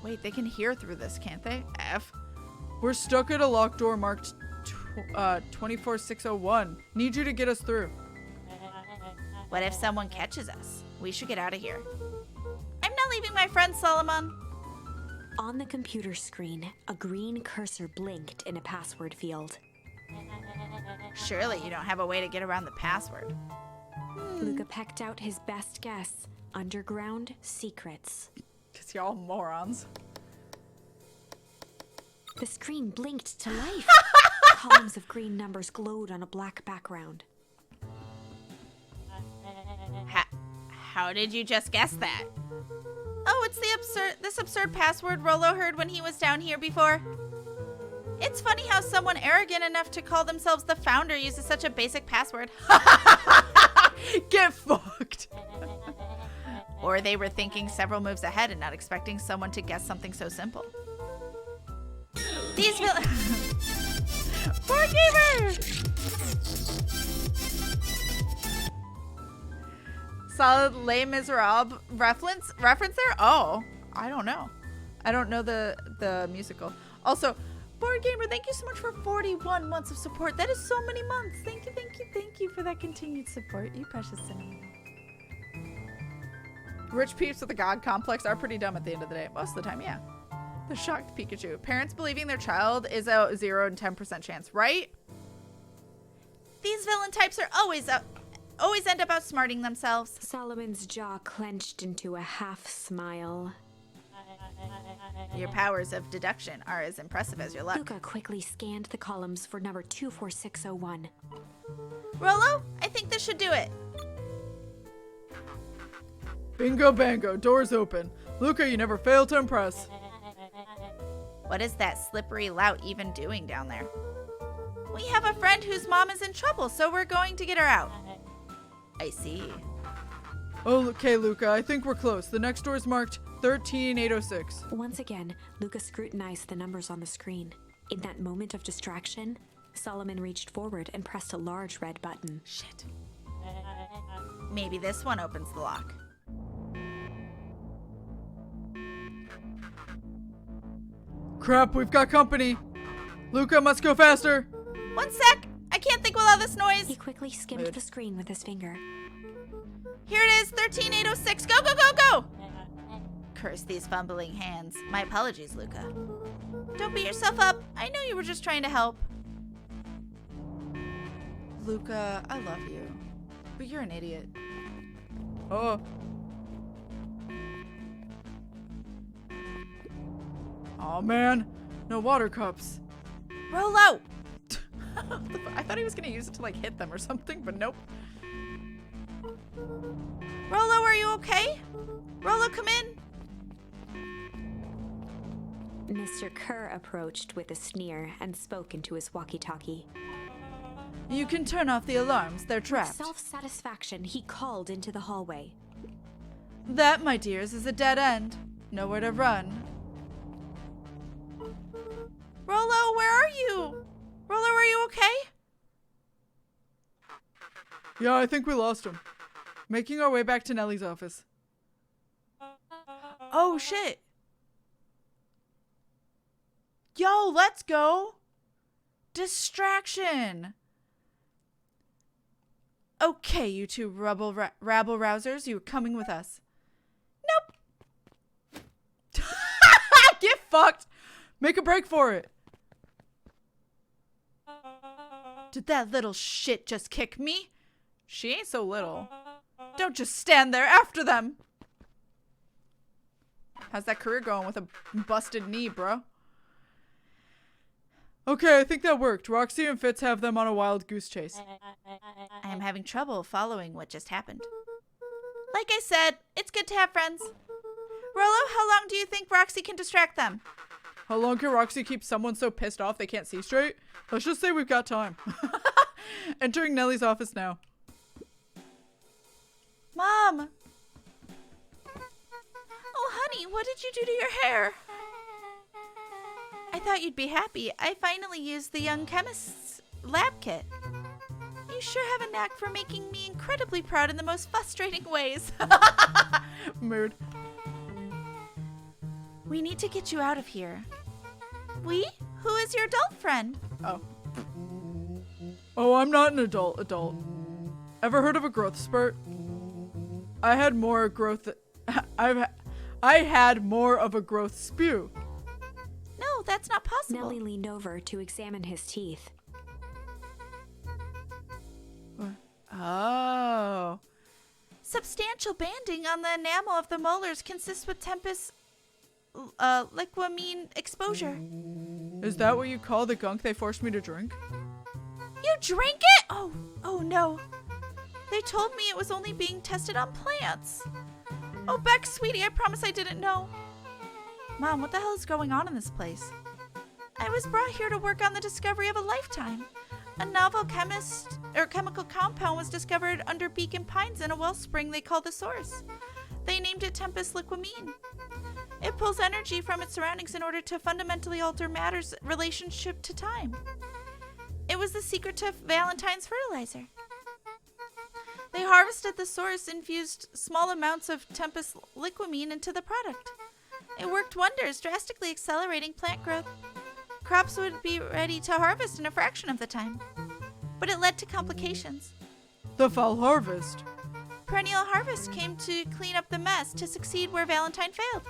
Wait, they can hear through this, can't they? We're stuck at a locked door marked 24601. Need you to get us through. What if someone catches us? We should get out of here. I'm not leaving my friend Solomon. On the computer screen, a green cursor blinked in a password field. Surely you don't have a way to get around the password. Luca pecked out his best guess. Underground secrets. Because y'all morons. The screen blinked to life. Columns of green numbers glowed on a black background. How did you just guess that? Oh, it's this absurd password Rolo heard when he was down here before. It's funny how someone arrogant enough to call themselves the founder uses such a basic password. Get fucked. Or they were thinking several moves ahead and not expecting someone to guess something so simple. These Board gamer! Solid Les Miserables reference there? Oh, I don't know. I don't know the musical. Also, Board Gamer, thank you so much for 41 months of support. That is so many months. Thank you for that continued support. You precious cinnamon. Rich peeps with a god complex are pretty dumb at the end of the day. Most of the time, yeah. The shocked Pikachu. Parents believing their child is a 0 and 10% chance, right? These villain types are always end up outsmarting themselves. Solomon's jaw clenched into a half smile. Your powers of deduction are as impressive as your luck. Luca quickly scanned the columns for number 24601. Rolo, I think this should do it. Bingo bango, doors open. Luca, you never fail to impress. What is that slippery lout even doing down there? We have a friend whose mom is in trouble, so we're going to get her out. I see. Oh, okay, Luca, I think we're close. The next door is marked 13806. Once again, Luca scrutinized the numbers on the screen. In that moment of distraction, Solomon reached forward and pressed a large red button. Shit. Maybe this one opens the lock. Crap, we've got company. Luca, must go faster. 1 sec. I can't think without this noise. He quickly skimmed the screen with his finger. Here it is, 13806. Go, go, go, go. Curse these fumbling hands. My apologies, Luca. Don't beat yourself up. I know you were just trying to help. Luca, I love you, but you're an idiot. Oh. Oh man, no water cups. Rolo! I thought he was gonna use it to like hit them or something, but nope. Rolo, are you okay? Rolo, come in. Mr. Kerr approached with a sneer and spoke into his walkie-talkie. You can turn off the alarms, they're trapped. Self-satisfaction, he called into the hallway. That, my dears, is a dead end. Nowhere to run. Rolo, where are you? Rolo, are you okay? Yeah, I think we lost him. Making our way back to Nellie's office. Oh, shit. Yo, let's go. Distraction. Okay, you two rabble-rousers, you're coming with us. Nope. Get fucked! Make a break for it. Did that little shit just kick me? She ain't so little. Don't just stand there after them. How's that career going with a busted knee, bro? Okay, I think that worked. Roxy and Fitz have them on a wild goose chase. I am having trouble following what just happened. Like I said, it's good to have friends. Rolo, how long do you think Roxy can distract them? How long can Roxy keep someone so pissed off they can't see straight? Let's just say we've got time. Entering Nellie's office now. Mom! Oh, honey, what did you do to your hair? I thought you'd be happy. I finally used the young chemist's lab kit. You sure have a knack for making me incredibly proud in the most frustrating ways. Mood. We need to get you out of here. We? Who is your adult friend? Oh. Oh, I'm not an adult. Ever heard of a growth spurt? I had more growth. I had more of a growth spew. No, that's not possible. Nellie leaned over to examine his teeth. Oh. Substantial banding on the enamel of the molars consists with tempest liquamine exposure. Is that what you call the gunk they forced me to drink? You drank it? Oh no. They told me it was only being tested on plants. Oh, Beck, sweetie, I promise I didn't know. Mom, what the hell is going on in this place? I was brought here to work on the discovery of a lifetime. A novel chemical compound was discovered under Beacon Pines in a wellspring they call the Source. They named it Tempest Liquamine. It pulls energy from its surroundings in order to fundamentally alter matter's relationship to time. It was the secret to Valentine's fertilizer. They harvested the Source, infused small amounts of Tempest Liquamine into the product. It worked wonders, drastically accelerating plant growth. Crops would be ready to harvest in a fraction of the time. But it led to complications. The foul harvest. Perennial harvest came to clean up the mess to succeed where Valentine failed.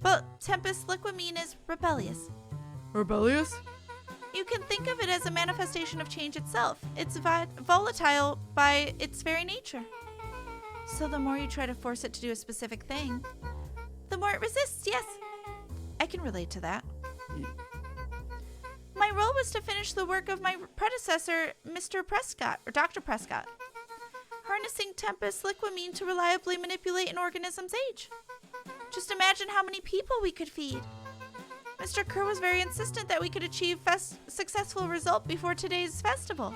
But Tempest Liquamine is rebellious. Rebellious? You can think of it as a manifestation of change itself. It's volatile by its very nature. So the more you try to force it to do a specific thing, the more it resists, yes. I can relate to that. My role was to finish the work of my predecessor, Mr. Prescott, or Dr. Prescott, harnessing Tempest Liquamine to reliably manipulate an organism's age. Just imagine how many people we could feed. Mr. Kerr was very insistent that we could achieve successful result before today's festival.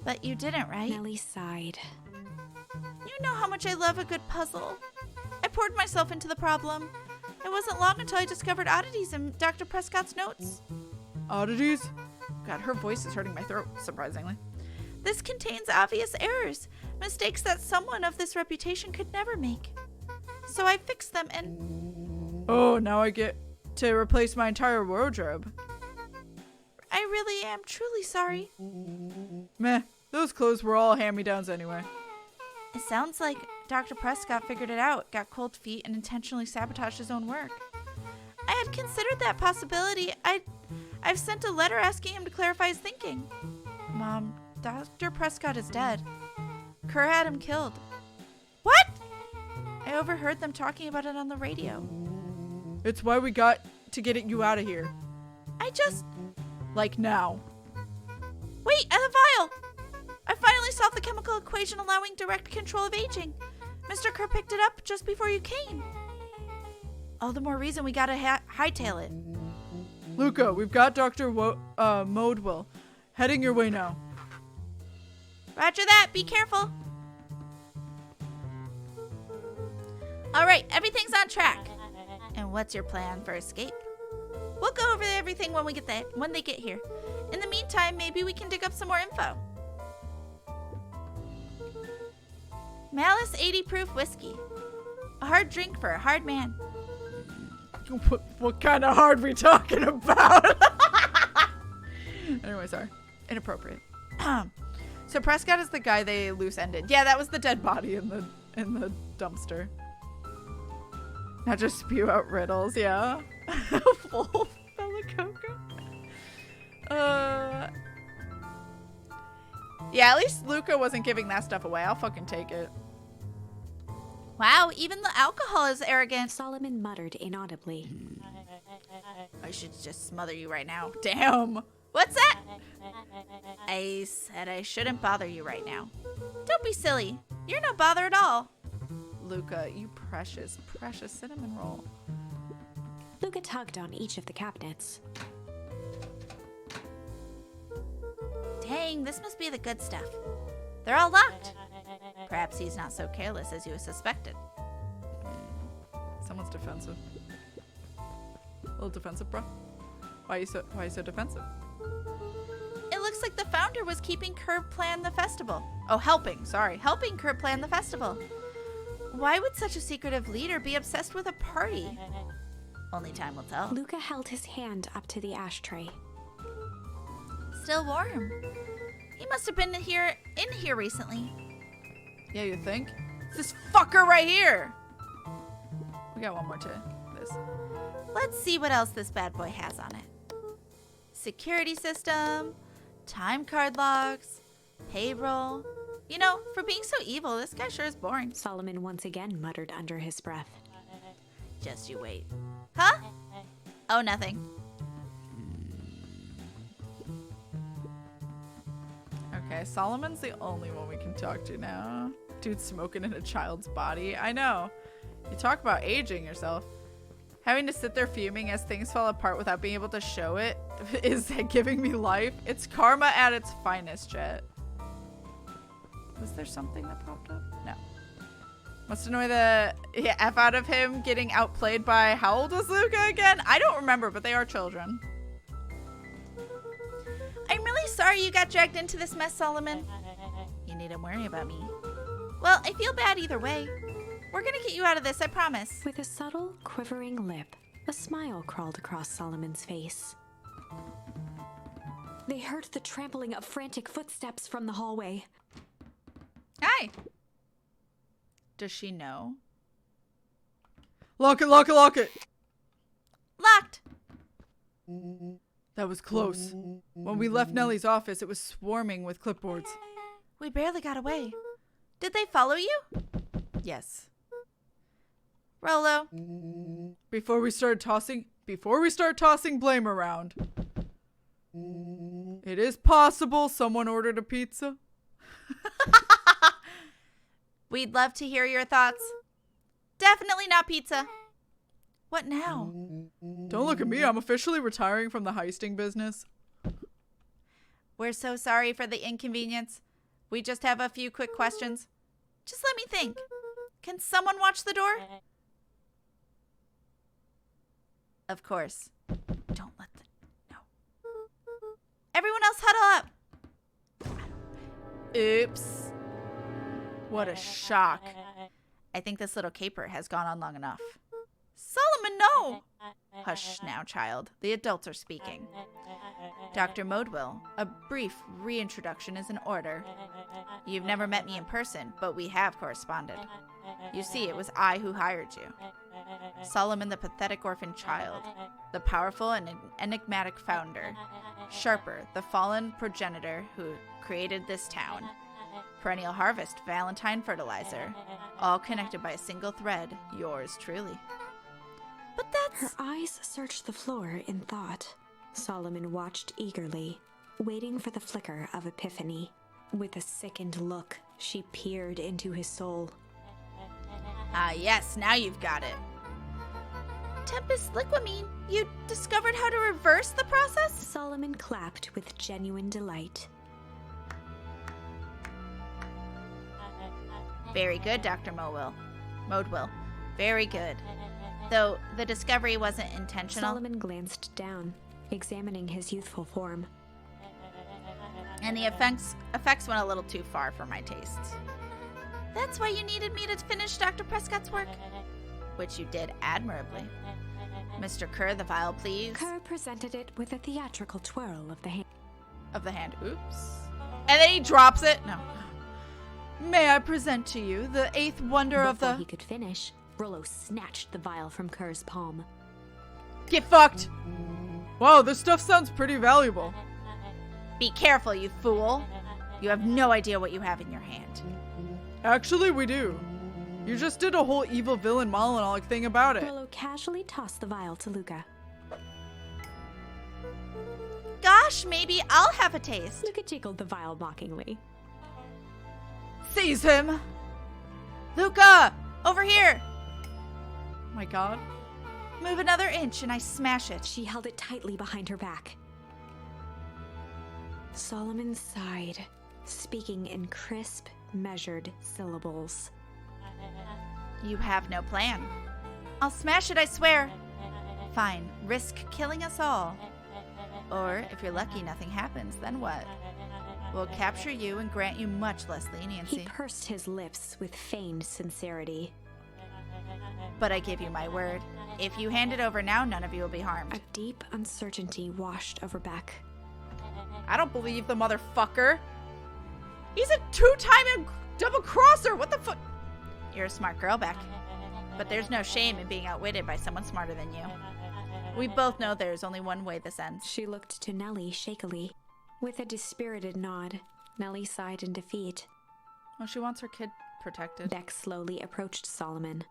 But you didn't, right? Nellie sighed. You know how much I love a good puzzle. I poured myself into the problem. It wasn't long until I discovered oddities in Dr. Prescott's notes. Oddities? God, her voice is hurting my throat, surprisingly. This contains obvious errors, mistakes that someone of this reputation could never make. So I fixed them and... Oh, now I get to replace my entire wardrobe. I really am truly sorry. Meh, those clothes were all hand-me-downs anyway. It sounds like Dr. Prescott figured it out, got cold feet, and intentionally sabotaged his own work. I had considered that possibility. I've sent a letter asking him to clarify his thinking. Mom, Dr. Prescott is dead. Kerr had him killed. What? I overheard them talking about it on the radio. It's why we got to get you out of here. I just... Like now. Wait, and the vial! I finally solved the chemical equation allowing direct control of aging. Mr. Kerr picked it up just before you came. All the more reason we gotta hightail it. Luca, we've got Dr. Modewell. Heading your way now. Roger that. Be careful. Alright, everything's on track. And what's your plan for escape? We'll go over everything when they get here. In the meantime, maybe we can dig up some more info. Malice 80 proof whiskey. A hard drink for a hard man. What kind of hard we talking about? Anyway, sorry. Inappropriate. So Prescott is the guy they loose-ended. Yeah, that was the dead body in the dumpster. Now just spew out riddles, yeah. Full Bella Yeah, at least Luca wasn't giving that stuff away. I'll fucking take it. Wow, even the alcohol is arrogant. Solomon muttered inaudibly. I should just smother you right now. Damn. What's that? I said I shouldn't bother you right now. Don't be silly. You're no bother at all. Luca, you precious, precious cinnamon roll. Luca tugged on each of the cabinets. Dang, this must be the good stuff. They're all locked. Perhaps he's not so careless as you suspected. Someone's defensive. A little defensive, bro. Why are you so defensive? It looks like the founder was keeping Kerr plan the festival. Oh, helping Kerr plan the festival. Why would such a secretive leader be obsessed with a party? Only time will tell. Luca held his hand up to the ashtray. Still warm. He must have been in here recently. Yeah, you think? It's this fucker right here. We got one more to this. Let's see what else this bad boy has on it. Security system, time card logs, payroll. You know, for being so evil, this guy sure is boring. Solomon once again muttered under his breath. Just you wait. Huh? Oh, nothing. Okay, Solomon's the only one we can talk to now. Dude's smoking in a child's body. I know. You talk about aging yourself. Having to sit there fuming as things fall apart without being able to show it is giving me life. It's karma at its finest, chat. Was there something that popped up? No. Must annoy the F out of him getting outplayed by, how old was Luca again? I don't remember, but they are children. I'm really sorry you got dragged into this mess, Solomon. You needn't worry about me. Well, I feel bad either way. We're gonna get you out of this, I promise. With a subtle, quivering lip, a smile crawled across Solomon's face. They heard the trampling of frantic footsteps from the hallway. Hi. Does she know? Lock it, lock it, lock it. Locked. That was close. When we left Nellie's office, it was swarming with clipboards. We barely got away. Did they follow you? Yes. Rolo. Before we start tossing blame around. It is possible someone ordered a pizza. We'd love to hear your thoughts. Definitely not pizza. What now? Don't look at me. I'm officially retiring from the heisting business. We're so sorry for the inconvenience. We just have a few quick questions. Just let me think. Can someone watch the door? Of course. Don't let them. No. Everyone else huddle up. Oops. What a shock. I think this little caper has gone on long enough. Solomon, no! Hush now, child. The adults are speaking. Dr. Modwell, a brief reintroduction is in order. You've never met me in person, but we have corresponded. You see, it was I who hired you. Solomon, the pathetic orphan child. The powerful and enigmatic founder. Sharper, the fallen progenitor who created this town. Perennial Harvest, Valentine Fertilizer. All connected by a single thread. Yours truly. But that's... Her eyes searched the floor in thought. Solomon watched eagerly, waiting for the flicker of epiphany. With a sickened look, she peered into his soul. Ah, yes, now you've got it. Tempest Liquamine, you discovered how to reverse the process? Solomon clapped with genuine delight. Very good, Dr. Modwell. Very good. Though the discovery wasn't intentional. Solomon glanced down, examining his youthful form. And the effects went a little too far for my tastes. That's why you needed me to finish Dr. Prescott's work. Which you did admirably. Mr. Kerr, the vial, please. Kerr presented it with a theatrical twirl of the hand. Oops. And then he drops it. No. May I present to you the eighth wonder of the... Before he could finish, Rollo snatched the vial from Kerr's palm. Get fucked! Wow, this stuff sounds pretty valuable. Be careful, you fool. You have no idea what you have in your hand. Actually, we do. You just did a whole evil villain monologue thing about it. Rollo casually tossed the vial to Luca. Gosh, maybe I'll have a taste. Luca jiggled the vial mockingly. Seize him! Luca! Over here! Oh my god. Move another inch and I smash it. She held it tightly behind her back. Solomon sighed, speaking in crisp, measured syllables. You have no plan. I'll smash it, I swear. Fine, risk killing us all. Or, if you're lucky, nothing happens, then what? We'll capture you and grant you much less leniency. He pursed his lips with feigned sincerity. But I give you my word. If you hand it over now, none of you will be harmed. A deep uncertainty washed over Beck. I don't believe the motherfucker. He's a two-time double-crosser. What the fuck? You're a smart girl, Beck. But there's no shame in being outwitted by someone smarter than you. We both know there's only one way this ends. She looked to Nellie shakily. With a dispirited nod, Nellie sighed in defeat. Well, she wants her kid protected. Beck slowly approached Solomon.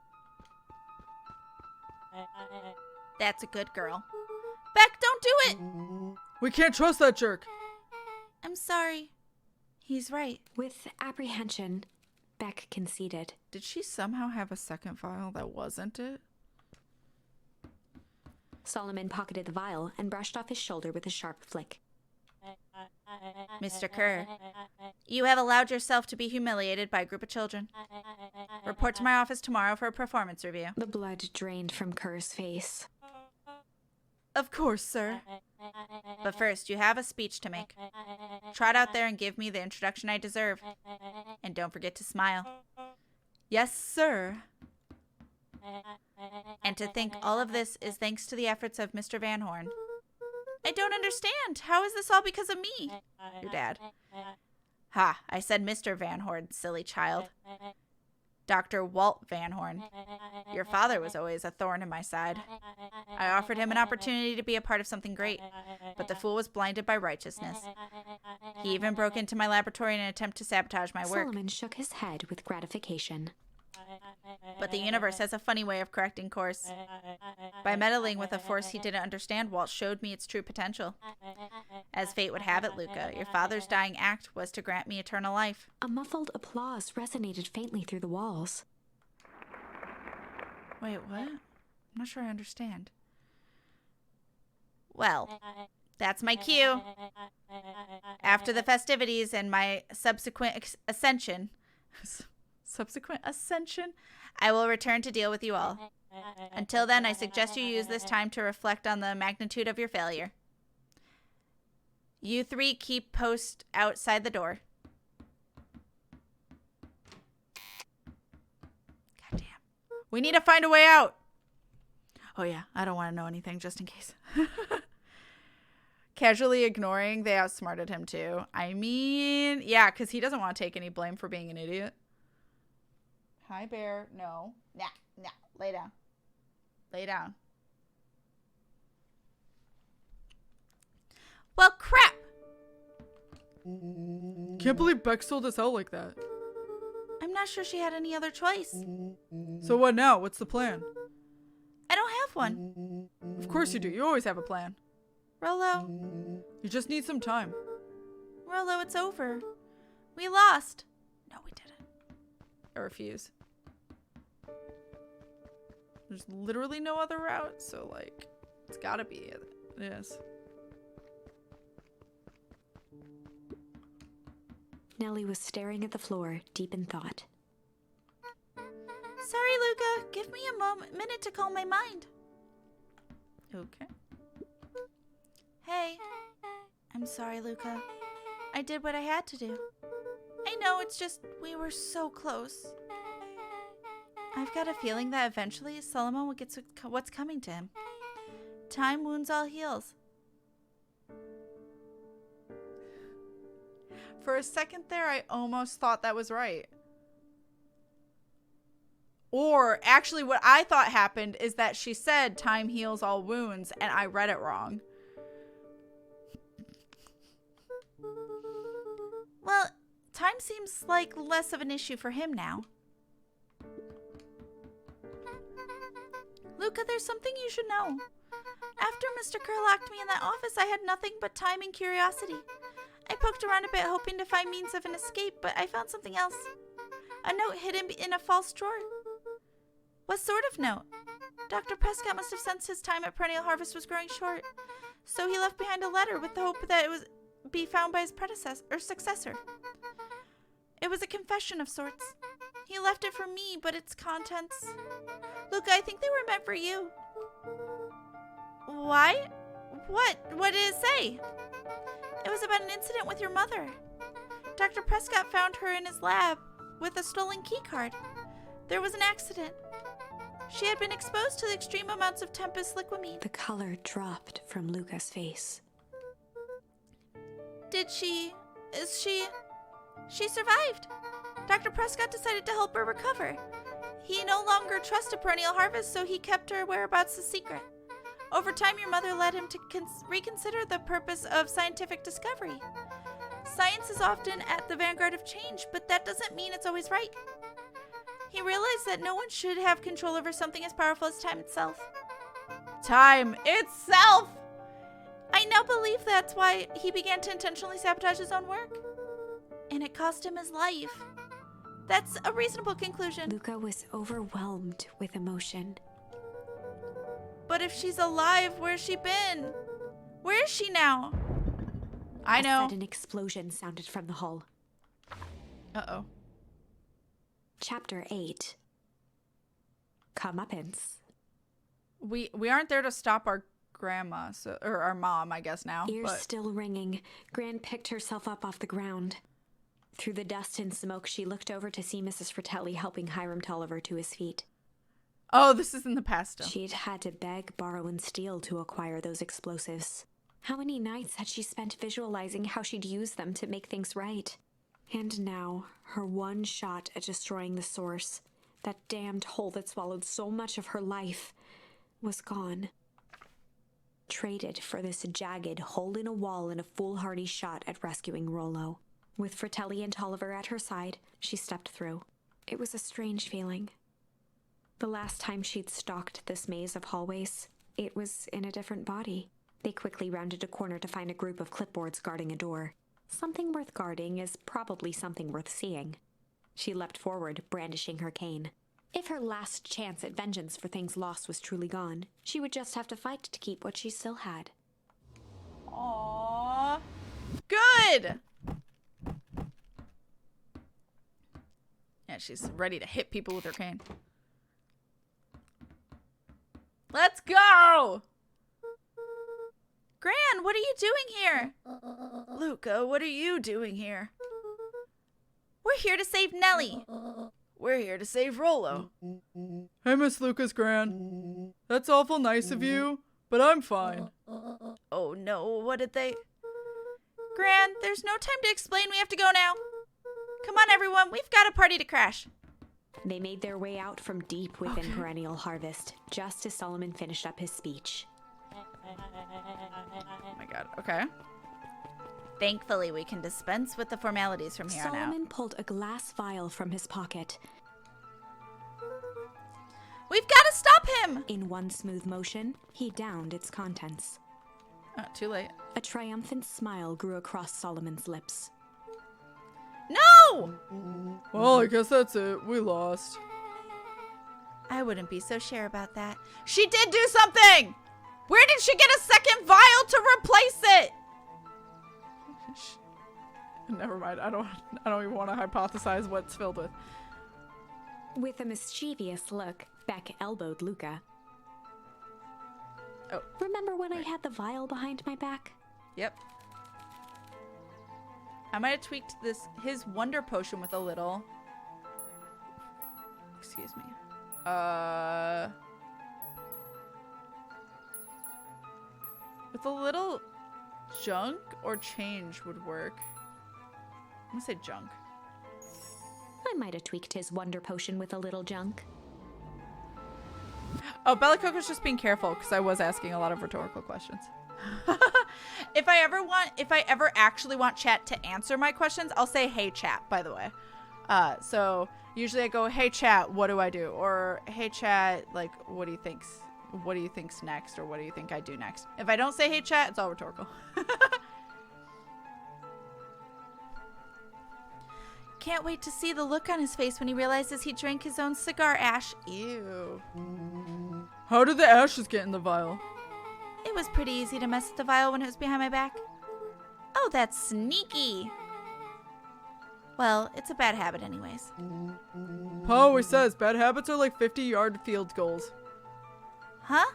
That's a good girl. Beck, don't do it! We can't trust that jerk. I'm sorry. He's right. With apprehension, Beck conceded. Did she somehow have a second file that wasn't it? Solomon pocketed the vial and brushed off his shoulder with a sharp flick. Mr. Kerr, you have allowed yourself to be humiliated by a group of children. Report to my office tomorrow for a performance review. The blood drained from Kerr's face. Of course, sir. But first, you have a speech to make. Trot out there and give me the introduction I deserve. And don't forget to smile. Yes, sir. And to think all of this is thanks to the efforts of Mr. Van Horn. I don't understand. How is this all because of me? Your dad. Ha, I said Mr. Van Horn, silly child. Dr. Walt Van Horn. Your father was always a thorn in my side. I offered him an opportunity to be a part of something great, but the fool was blinded by righteousness. He even broke into my laboratory in an attempt to sabotage my work. Solomon shook his head with gratification. But the universe has a funny way of correcting course. By meddling with a force he didn't understand, Walt showed me its true potential. As fate would have it, Luca, your father's dying act was to grant me eternal life. A muffled applause resonated faintly through the walls. Wait, what? I'm not sure I understand. Well, that's my cue. After the festivities and my subsequent ascension... Subsequent ascension? I will return to deal with you all. Until then, I suggest you use this time to reflect on the magnitude of your failure. You three keep post outside the door. Goddamn. We need to find a way out. Oh yeah, I don't want to know anything just in case. Casually ignoring, they outsmarted him too. I mean, yeah, because he doesn't want to take any blame for being an idiot. Hi, bear. No. Nah. Lay down. Lay down. Well, crap! Can't believe Beck sold us out like that. I'm not sure she had any other choice. So what now? What's the plan? I don't have one. Of course you do. You always have a plan. Rollo, You just need some time. Rollo, it's over. We lost. No, we didn't. I refuse. There's literally no other route, so like, it's gotta be it. It is. Nellie was staring at the floor, deep in thought. Sorry, Luca. Give me a minute to calm my mind. Okay. Hey. I'm sorry, Luca. I did what I had to do. I know, it's just we were so close. I've got a feeling that eventually Solomon will get to what's coming to him. Time wounds all heals. For a second there, I almost thought that was right. Or actually what I thought happened is that she said time heals all wounds and I read it wrong. Well, time seems like less of an issue for him now. Luca, there's something you should know. After Mr. Kerr locked me in that office, I had nothing but time and curiosity. I poked around a bit hoping to find means of an escape, but I found something else. A note hidden in a false drawer. What sort of note? Dr. Prescott must have sensed his time at Perennial Harvest was growing short, so he left behind a letter with the hope that it would be found by his successor. It was a confession of sorts. He left it for me, but its contents... Luca, I think they were meant for you. Why? What? What did it say? It was about an incident with your mother. Dr. Prescott found her in his lab with a stolen key card. There was an accident. She had been exposed to the extreme amounts of Tempest liquamine. The color dropped from Luca's face. She survived. Dr. Prescott decided to help her recover. He no longer trusted Perennial Harvest, so he kept her whereabouts a secret. Over time, your mother led him to reconsider the purpose of scientific discovery. Science is often at the vanguard of change, but that doesn't mean it's always right. He realized that no one should have control over something as powerful as time itself. Time itself! I now believe that's why he began to intentionally sabotage his own work. And it cost him his life. That's a reasonable conclusion. Luca was overwhelmed with emotion. but if she's alive, where's she been? Where is she now? I know. A sudden explosion sounded from the hull. Uh-oh. Chapter 8. Comeuppance. We aren't there to stop our grandma, or our mom, I guess now. Ears but... still ringing, Gran picked herself up off the ground. Through the dust and smoke, she looked over to see Mrs. Fratelli helping Hiram Tolliver to his feet. Oh, this is in the past still. She'd had to beg, borrow, and steal to acquire those explosives. How many nights had she spent visualizing how she'd use them to make things right? And now, her one shot at destroying the source, that damned hole that swallowed so much of her life, was gone. Traded for this jagged hole in a wall and a foolhardy shot at rescuing Rollo. With Fratelli and Tolliver at her side, she stepped through. It was a strange feeling. The last time she'd stalked this maze of hallways, it was in a different body. They quickly rounded a corner to find a group of clipboards guarding a door. Something worth guarding is probably something worth seeing. She leapt forward, brandishing her cane. If her last chance at vengeance for things lost was truly gone, she would just have to fight to keep what she still had. Aww. Good! Yeah, she's ready to hit people with her cane. Let's go! Gran, what are you doing here? Luca, what are you doing here? We're here to save Nellie. We're here to save Rollo. Hey, Miss Lucas Gran. That's awful nice of you, but I'm fine. Oh no, what did they... Gran, there's no time to explain. We have to go now. Come on, everyone. We've got a party to crash. They made their way out from deep within Perennial Harvest, just as Solomon finished up his speech. Oh my god, okay. Thankfully, we can dispense with the formalities from here on out. Solomon pulled a glass vial from his pocket. We've got to stop him! In one smooth motion, he downed its contents. Too late. A triumphant smile grew across Solomon's lips. No! Well, I guess that's it. We lost. I wouldn't be so sure about that. She did do something! Where did she get a second vial to replace it? Never mind. I don't even want to hypothesize what's filled with. With a mischievous look, Beck elbowed Luca. Oh. Remember when I had the vial behind my back? Yep. I might have tweaked his wonder potion with a little. Excuse me. With a little junk or change would work. I'm gonna say junk. I might have tweaked his wonder potion with a little junk. Oh, Bellicoco's just being careful because I was asking a lot of rhetorical questions. If I ever actually want chat to answer my questions, I'll say, hey chat, by the way. So usually I go, hey chat, what do I do? Or hey chat, like, what do you think's next? Or what do you think I do next? If I don't say hey chat, it's all rhetorical. Can't wait to see the look on his face when he realizes he drank his own cigar ash. Ew. How did the ashes get in the vial? It was pretty easy to mess with the vial when it was behind my back. Oh, that's sneaky. Well, it's a bad habit anyways. Pa always says bad habits are like 50-yard field goals. Huh?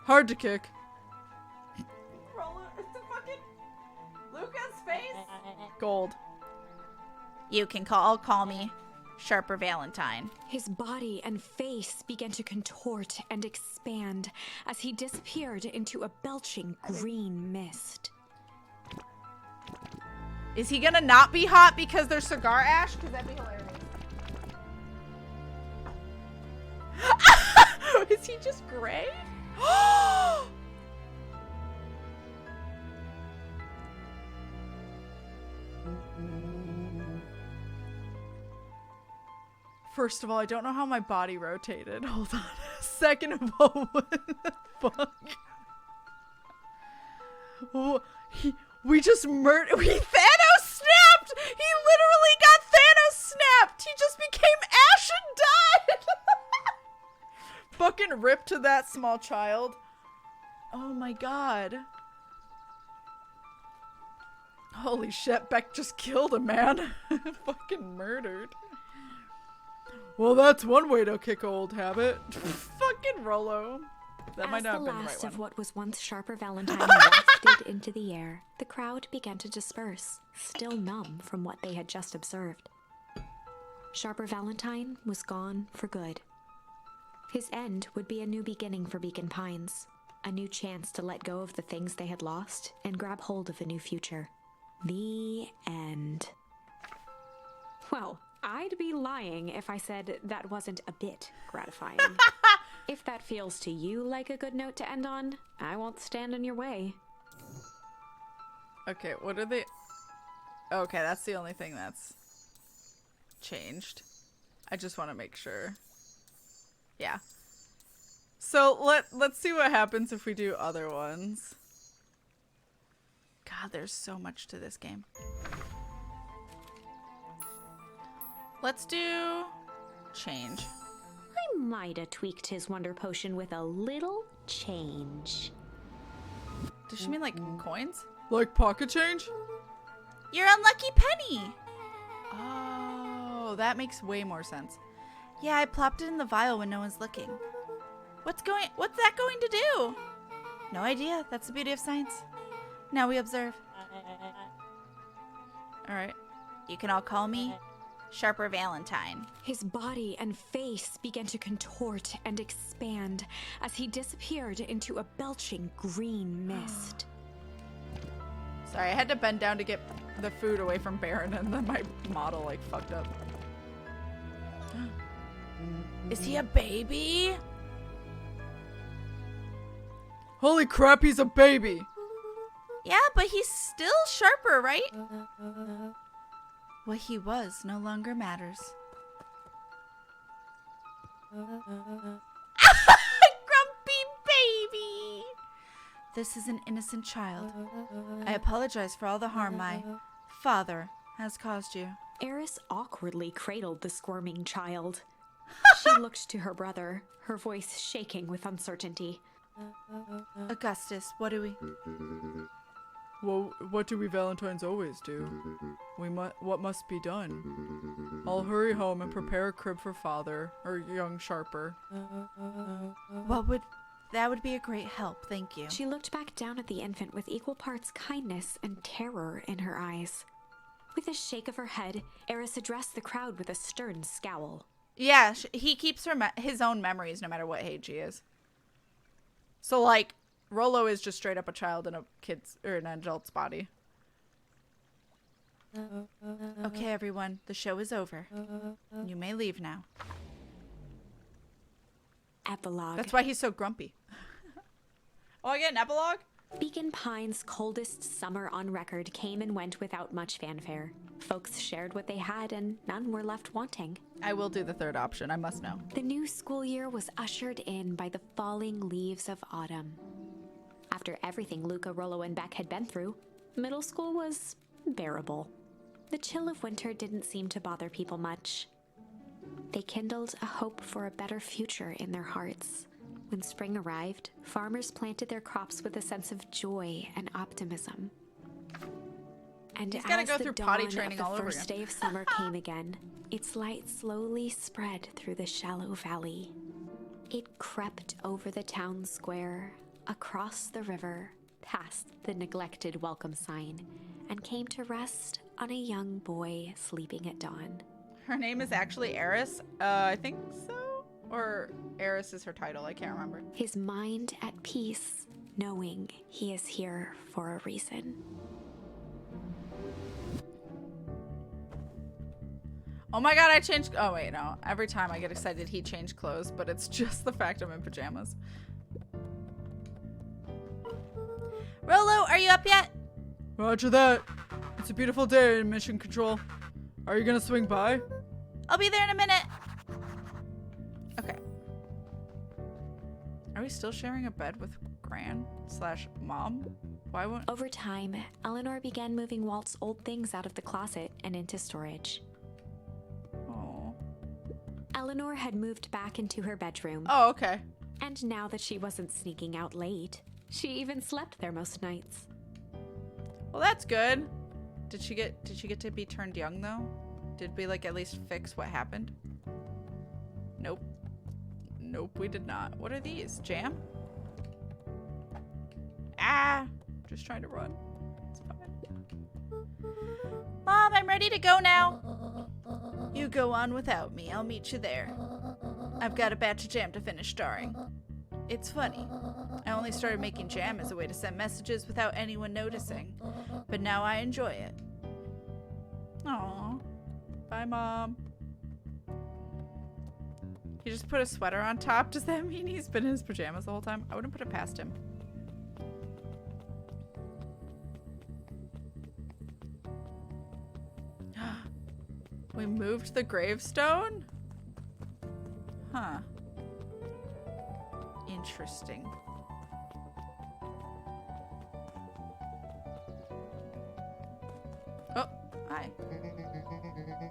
Hard to kick. Roll it. It's a fucking Luca's face. Gold. You can call me Sharper Valentine. His body and face began to contort and expand as he disappeared into a belching green mist. Is he gonna not be hot because there's cigar ash? Because that'd be hilarious. Is he just gray? First of all, I don't know how my body rotated. Hold on. Second of all, what the fuck? We just murdered. Thanos snapped! He literally got Thanos snapped! He just became Ash and died! fucking rip to that small child. Oh my god. Holy shit, Beck just killed a man. Fucking murdered. Well, that's one way to kick a old habit. Fucking Rolo. That might not have been the right last of one. what was once Sharper Valentine wafted into the air, the crowd began to disperse, still numb from what they had just observed. Sharper Valentine was gone for good. His end would be a new beginning for Beacon Pines, a new chance to let go of the things they had lost and grab hold of a new future. The end. Well, I'd be lying if I said that wasn't a bit gratifying. If that feels to you like a good note to end on, I won't stand in your way. Okay, what are they? Okay, that's the only thing that's changed. I just want to make sure. Yeah. So let's see what happens if we do other ones. God, there's so much to this game. Let's do change. I might have tweaked his wonder potion with a little change. Does she mean like coins? Like pocket change? Your unlucky penny. Oh, that makes way more sense. Yeah, I plopped it in the vial when no one's looking. What's that going to do? No idea. That's the beauty of science. Now we observe. All right. You can all call me Sharper Valentine. His body and face began to contort and expand as he disappeared into a belching green mist. Sorry, I had to bend down to get the food away from Baron, and then my model like fucked up. Is he a baby? Holy crap, he's a baby! Yeah, but he's still Sharper, right? What he was no longer matters. Grumpy baby! This is an innocent child. I apologize for all the harm my father has caused you. Eris awkwardly cradled the squirming child. She looked to her brother, her voice shaking with uncertainty. Augustus, what do we... Well, what do we Valentines always do? What must be done? I'll hurry home and prepare a crib for father, or young Sharper. That would be a great help, thank you. She looked back down at the infant with equal parts kindness and terror in her eyes. With a shake of her head, Eris addressed the crowd with a stern scowl. Yeah, he keeps his own memories no matter what age he is. So, like, Rolo is just straight up a child in a kid's or an adult's body. Okay, everyone, the show is over. You may leave now. Epilogue. That's why he's so grumpy. Oh, I get an epilogue? Beacon Pines' coldest summer on record came and went without much fanfare. Folks shared what they had and none were left wanting. I will do the third option, I must know. The new school year was ushered in by the falling leaves of autumn. After everything Luca, Rolo, and Beck had been through, middle school was bearable. The chill of winter didn't seem to bother people much. They kindled a hope for a better future in their hearts. When spring arrived, farmers planted their crops with a sense of joy and optimism. And He's gotta as go the through dawn potty training of all the over first again. day of summer came again, its light slowly spread through the shallow valley. It crept over the town square, across the river, past the neglected welcome sign, and came to rest on a young boy sleeping at dawn. Her name is actually Eris. I think so? Or Eris is her title, I can't remember. His mind at peace, knowing he is here for a reason. Oh my god, I changed. Oh wait, no. Every time I get excited, he changed clothes, but it's just the fact I'm in pajamas. Rolo, are you up yet? Roger that. It's a beautiful day in Mission Control. Are you gonna swing by? I'll be there in a minute. Okay. Are we still sharing a bed with Gran/Mom? Why won't... Over time, Eleanor began moving Walt's old things out of the closet and into storage. Oh. Eleanor had moved back into her bedroom. Oh, okay. And now that she wasn't sneaking out late, she even slept there most nights. Well, that's good. Did she get to be turned young though? Did we like at least fix what happened? Nope. Nope, we did not. What are these? Jam? Ah! Just trying to run. It's fine. Mom, I'm ready to go now. You go on without me. I'll meet you there. I've got a batch of jam to finish starring. It's funny. I only started making jam as a way to send messages without anyone noticing. But now I enjoy it. Aww. Bye, Mom. He just put a sweater on top. Does that mean he's been in his pajamas the whole time? I wouldn't put it past him. We moved the gravestone? Huh. Interesting. Oh, hi.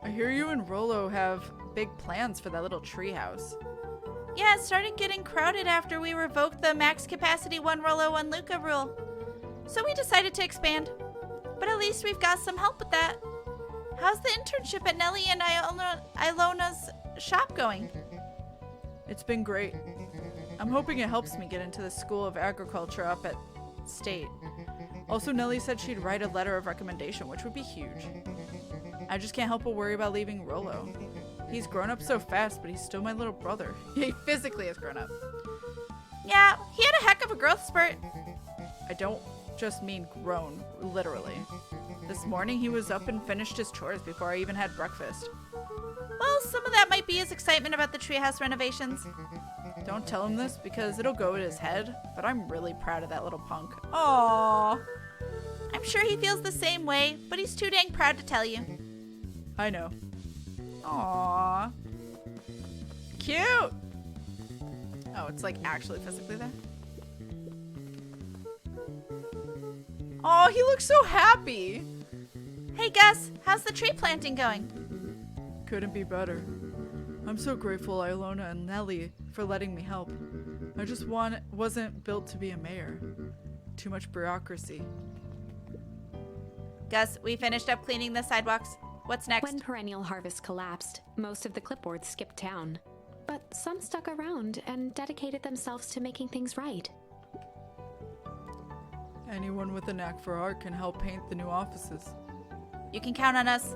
I hear you and Rollo have big plans for that little treehouse. Yeah, it started getting crowded after we revoked the max capacity 1 Rollo 1 Luca rule. So we decided to expand. But at least we've got some help with that. How's the internship at Nellie and Ilona's shop going? It's been great. I'm hoping it helps me get into the School of Agriculture up at State. Also, Nellie said she'd write a letter of recommendation, which would be huge. I just can't help but worry about leaving Rollo. He's grown up so fast, but he's still my little brother. He physically has grown up. Yeah, he had a heck of a growth spurt. I don't just mean grown, literally. This morning he was up and finished his chores before I even had breakfast. Well, some of that might be his excitement about the treehouse renovations. Don't tell him this because it'll go in his head, but I'm really proud of that little punk. Aww. I'm sure he feels the same way, but he's too dang proud to tell you. I know. Aww. Cute! Oh, it's like actually physically there? Oh, he looks so happy! Hey Gus, how's the tree planting going? Couldn't be better. I'm so grateful Ilona and Nellie for letting me help. I just wasn't built to be a mayor. Too much bureaucracy. Gus, we finished up cleaning the sidewalks. What's next? When Perennial Harvest collapsed, most of the clipboards skipped town. But some stuck around and dedicated themselves to making things right. Anyone with a knack for art can help paint the new offices. You can count on us.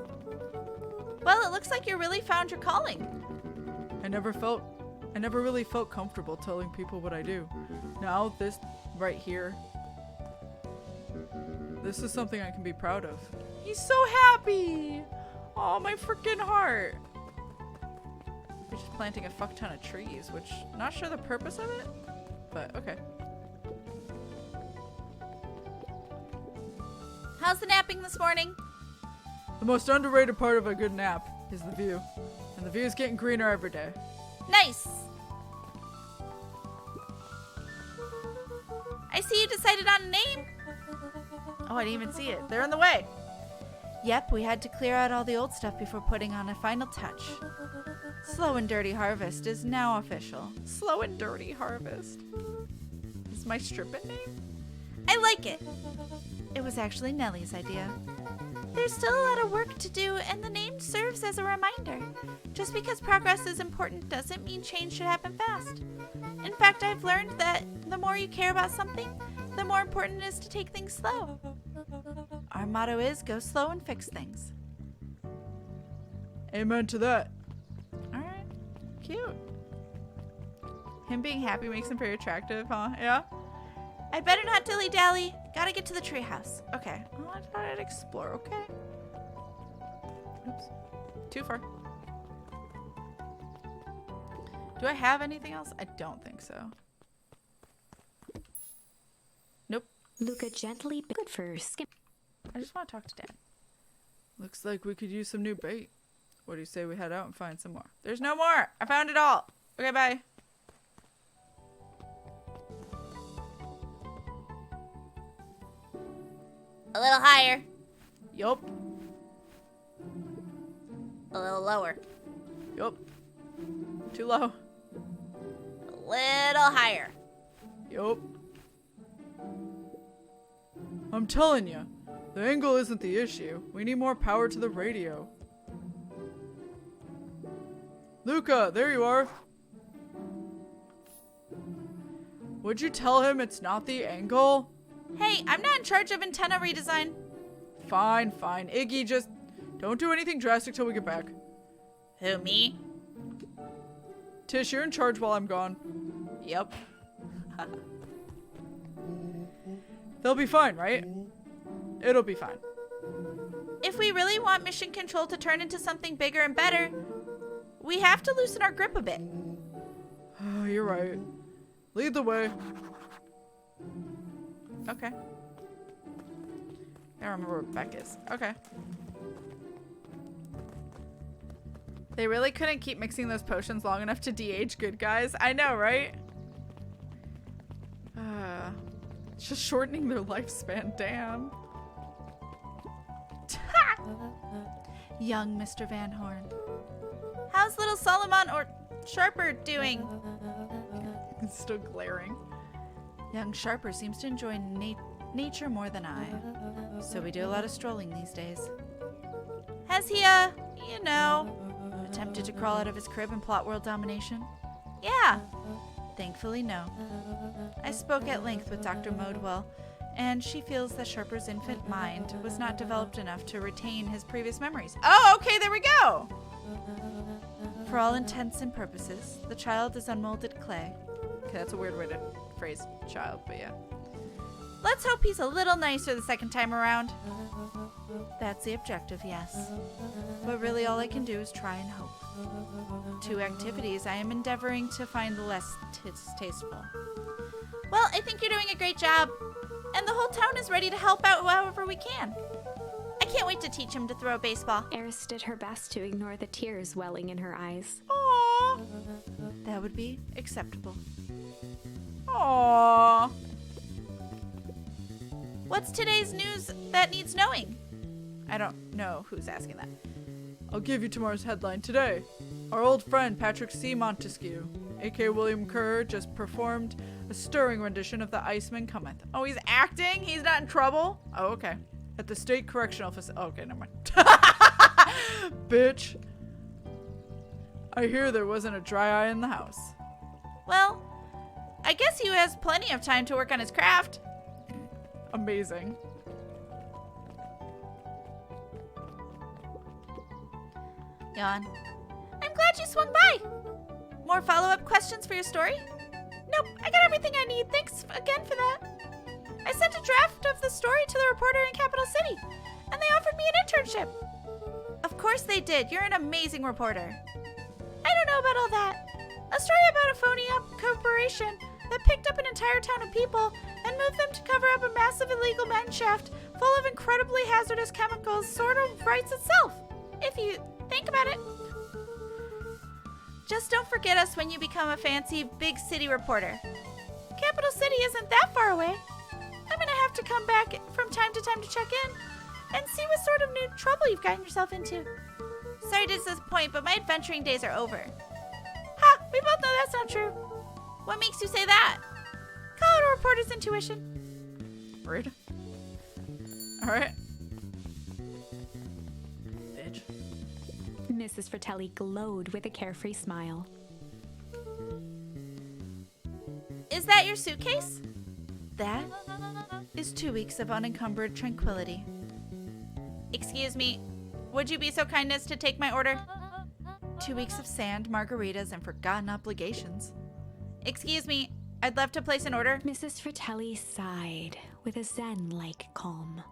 Well, it looks like you really found your calling. I never really felt comfortable telling people what I do. Now, this right here, this is something I can be proud of. He's so happy! Oh, my freaking heart. He's just planting a fuck ton of trees, which, not sure the purpose of it, but okay. How's the napping this morning? The most underrated part of a good nap is the view. And the view is getting greener every day. Nice! I see you decided on a name. Oh, I didn't even see it. They're in the way. Yep, we had to clear out all the old stuff before putting on a final touch. Slow and Dirty Harvest is now official. Slow and Dirty Harvest. Is my stripping name? I like it. It was actually Nellie's idea. There's still a lot of work to do, and the name serves as a reminder. Just because progress is important doesn't mean change should happen fast. In fact, I've learned that the more you care about something, the more important it is to take things slow. Our motto is go slow and fix things. Amen to that. Alright. Cute. Him being happy makes him very attractive, huh? Yeah? I'd better not dilly-dally. Gotta get to the treehouse. Okay. Well, I thought I'd explore. Okay. Oops. Too far. Do I have anything else? I don't think so. Nope. Luca gently good for skim. I just want to talk to Dad. Looks like we could use some new bait. What do you say we head out and find some more? There's no more! I found it all! Okay, bye. A little higher. Yup. A little lower. Yup. Too low. A little higher. Yup. I'm telling you, the angle isn't the issue. We need more power to the radio. Luca, there you are. Would you tell him it's not the angle? Hey, I'm not in charge of antenna redesign. Fine, fine. Iggy, just don't do anything drastic till we get back. Who, me? Tish, you're in charge while I'm gone. Yep. They'll be fine, right? It'll be fine. If we really want mission control to turn into something bigger and better, we have to loosen our grip a bit. You're right. Lead the way. Okay. I remember where Beck is. Okay. They really couldn't keep mixing those potions long enough to de-age good guys. I know, right? It's just shortening their lifespan. Damn. Young Mr. Van Horn. How's little Solomon or Sharper doing? It's still glaring. Young Sharper seems to enjoy nature more than I, so we do a lot of strolling these days. Has he, you know, attempted to crawl out of his crib and plot world domination? Yeah. Thankfully, no. I spoke at length with Dr. Modewell, and she feels that Sharper's infant mind was not developed enough to retain his previous memories. Oh, okay, there we go. For all intents and purposes, the child is unmolded clay. Okay, that's a weird way to phrase child, but yeah. Let's hope he's a little nicer the second time around. That's the objective, yes. But really all I can do is try and hope. 2 activities I am endeavoring to find less tasteful. Well, I think you're doing a great job. And the whole town is ready to help out however we can. I can't wait to teach him to throw a baseball. Eris did her best to ignore the tears welling in her eyes. Aww. That would be acceptable. Aww. What's today's news that needs knowing? I don't know who's asking that. I'll give you tomorrow's headline today. Our old friend Patrick C. Montesquieu, aka William Kerr, just performed a stirring rendition of The Iceman Cometh. Oh, he's acting? He's not in trouble? Oh, okay. At the State Correctional Facility. Oh, okay, never mind. Bitch. I hear there wasn't a dry eye in the house. Well, I guess he has plenty of time to work on his craft. Amazing. Yawn. I'm glad you swung by. More follow-up questions for your story? Nope, I got everything I need. Thanks again for that. I sent a draft of the story to the reporter in Capital City, and they offered me an internship. Of course they did. You're an amazing reporter. I don't know about all that. A story about a phony-up corporation that picked up an entire town of people and moved them to cover up a massive illegal mine shaft full of incredibly hazardous chemicals sort of writes itself, if you think about it. Just don't forget us when you become a fancy big city reporter. Capital City isn't that far away. I'm gonna have to come back from time to time to check in and see what sort of new trouble you've gotten yourself into. Sorry to disappoint, but my adventuring days are over. Ha! We both know that's not true. What makes you say that? Call it a reporter's intuition. Rude. Alright. Bitch. Mrs. Fratelli glowed with a carefree smile. Is that your suitcase? That is 2 weeks of unencumbered tranquility. Excuse me, would you be so kind as to take my order? 2 weeks of sand, margaritas, and forgotten obligations. Excuse me, I'd love to place an order. Mrs. Fratelli sighed with a zen-like calm.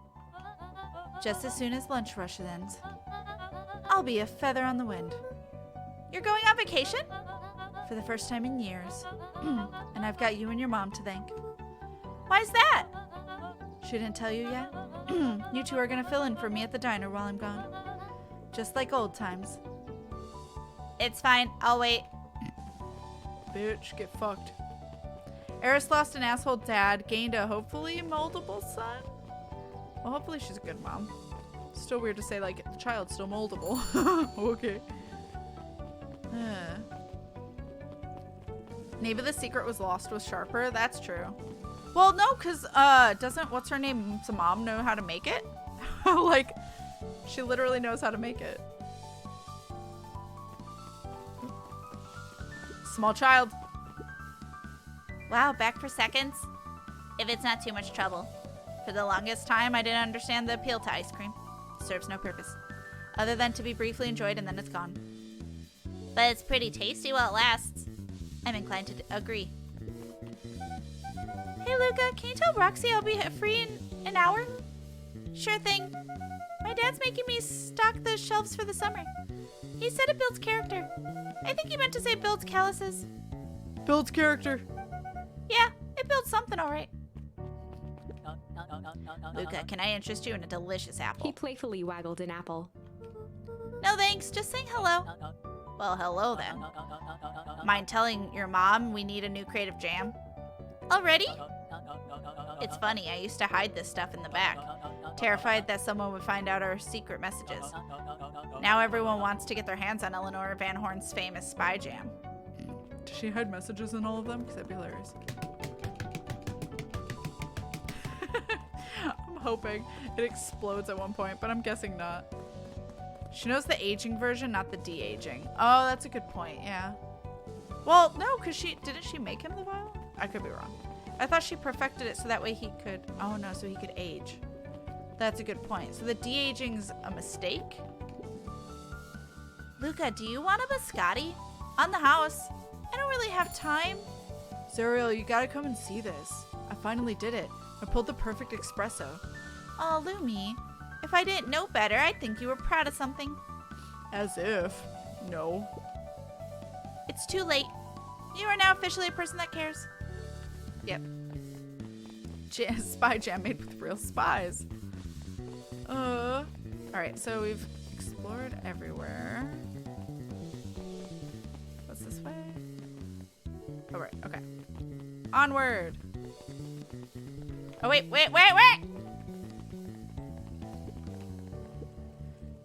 Just as soon as lunch rush ends, I'll be a feather on the wind. You're going on vacation? For the first time in years. And I've got you and your mom to thank. Why's that? She didn't tell you yet? You two are gonna fill in for me at the diner while I'm gone. Just like old times. It's fine, I'll wait. Bitch, get fucked. Eris lost an asshole dad, gained a hopefully moldable son. Well, hopefully she's a good mom. Still weird to say, like, the child's still moldable. Okay. Maybe the secret was lost with Sharper. That's true. Well, no, because doesn't what's her name's mom know how to make it? Like, she literally knows how to make it. Small child. Wow, back for seconds? If it's not too much trouble. For the longest time, I didn't understand the appeal to ice cream. It serves no purpose, other than to be briefly enjoyed and then it's gone. But it's pretty tasty while it lasts. I'm inclined to agree. Hey Luca, can you tell Roxy I'll be free in an hour? Sure thing. My dad's making me stock the shelves for the summer. He said it builds character. I think he meant to say builds calluses. Builds character. Yeah, it builds something alright. Luca, can I interest you in a delicious apple? He playfully waggled an apple. No thanks, just saying hello. Well, hello then. Mind telling your mom we need a new creative jam? Already? It's funny, I used to hide this stuff in the back, terrified that someone would find out our secret messages. Now everyone wants to get their hands on Eleanor Van Horn's famous spy jam. Does she hide messages in all of them? Because that'd be hilarious. I'm hoping it explodes at one point, but I'm guessing not. She knows the aging version, not the de-aging. Oh, that's a good point, yeah. Well, no, because didn't she make him the vial? I could be wrong. I thought she perfected it so that way he could, oh no, so he could age. That's a good point. So the de-aging's a mistake? Luca, do you want a biscotti? On the house. I don't really have time. Zuriel, you gotta come and see this. I finally did it. I pulled the perfect espresso. Oh, Lumi. If I didn't know better, I'd think you were proud of something. As if. No. It's too late. You are now officially a person that cares. Yep. Spy jam made with real spies. Alright, so we've explored everywhere. What's this way? Oh, right, okay. Onward! Oh, wait!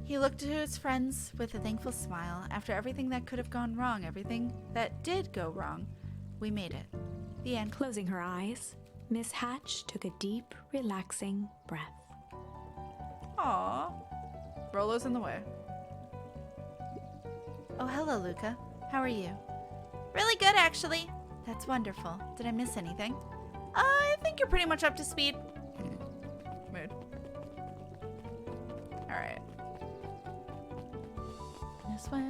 He looked to his friends with a thankful smile. After everything that could have gone wrong, everything that did go wrong, we made it. The end. Closing her eyes, Miss Hatch took a deep, relaxing breath. Aww. Rolo's in the way. Oh, hello, Luca. How are you? Really good, actually. That's wonderful. Did I miss anything? I think you're pretty much up to speed. Mood. Alright. This way.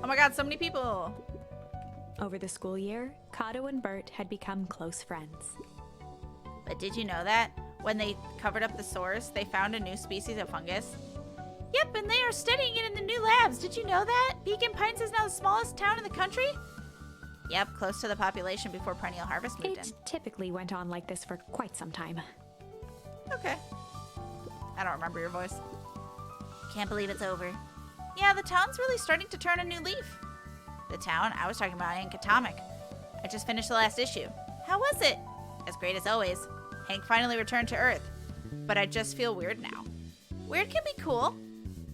Oh my god, so many people! Over the school year, Kato and Bert had become close friends. But did you know that? When they covered up the source, they found a new species of fungus? Yep, and they are studying it in the new labs. Did you know that? Beacon Pines is now the smallest town in the country? Yep, close to the population before Perennial Harvest moved in. It typically went on like this for quite some time. Okay. I don't remember your voice. Can't believe it's over. Yeah, the town's really starting to turn a new leaf. The town? I was talking about Hank Atomic. I just finished the last issue. How was it? As great as always. Hank finally returned to Earth. But I just feel weird now. Weird can be cool.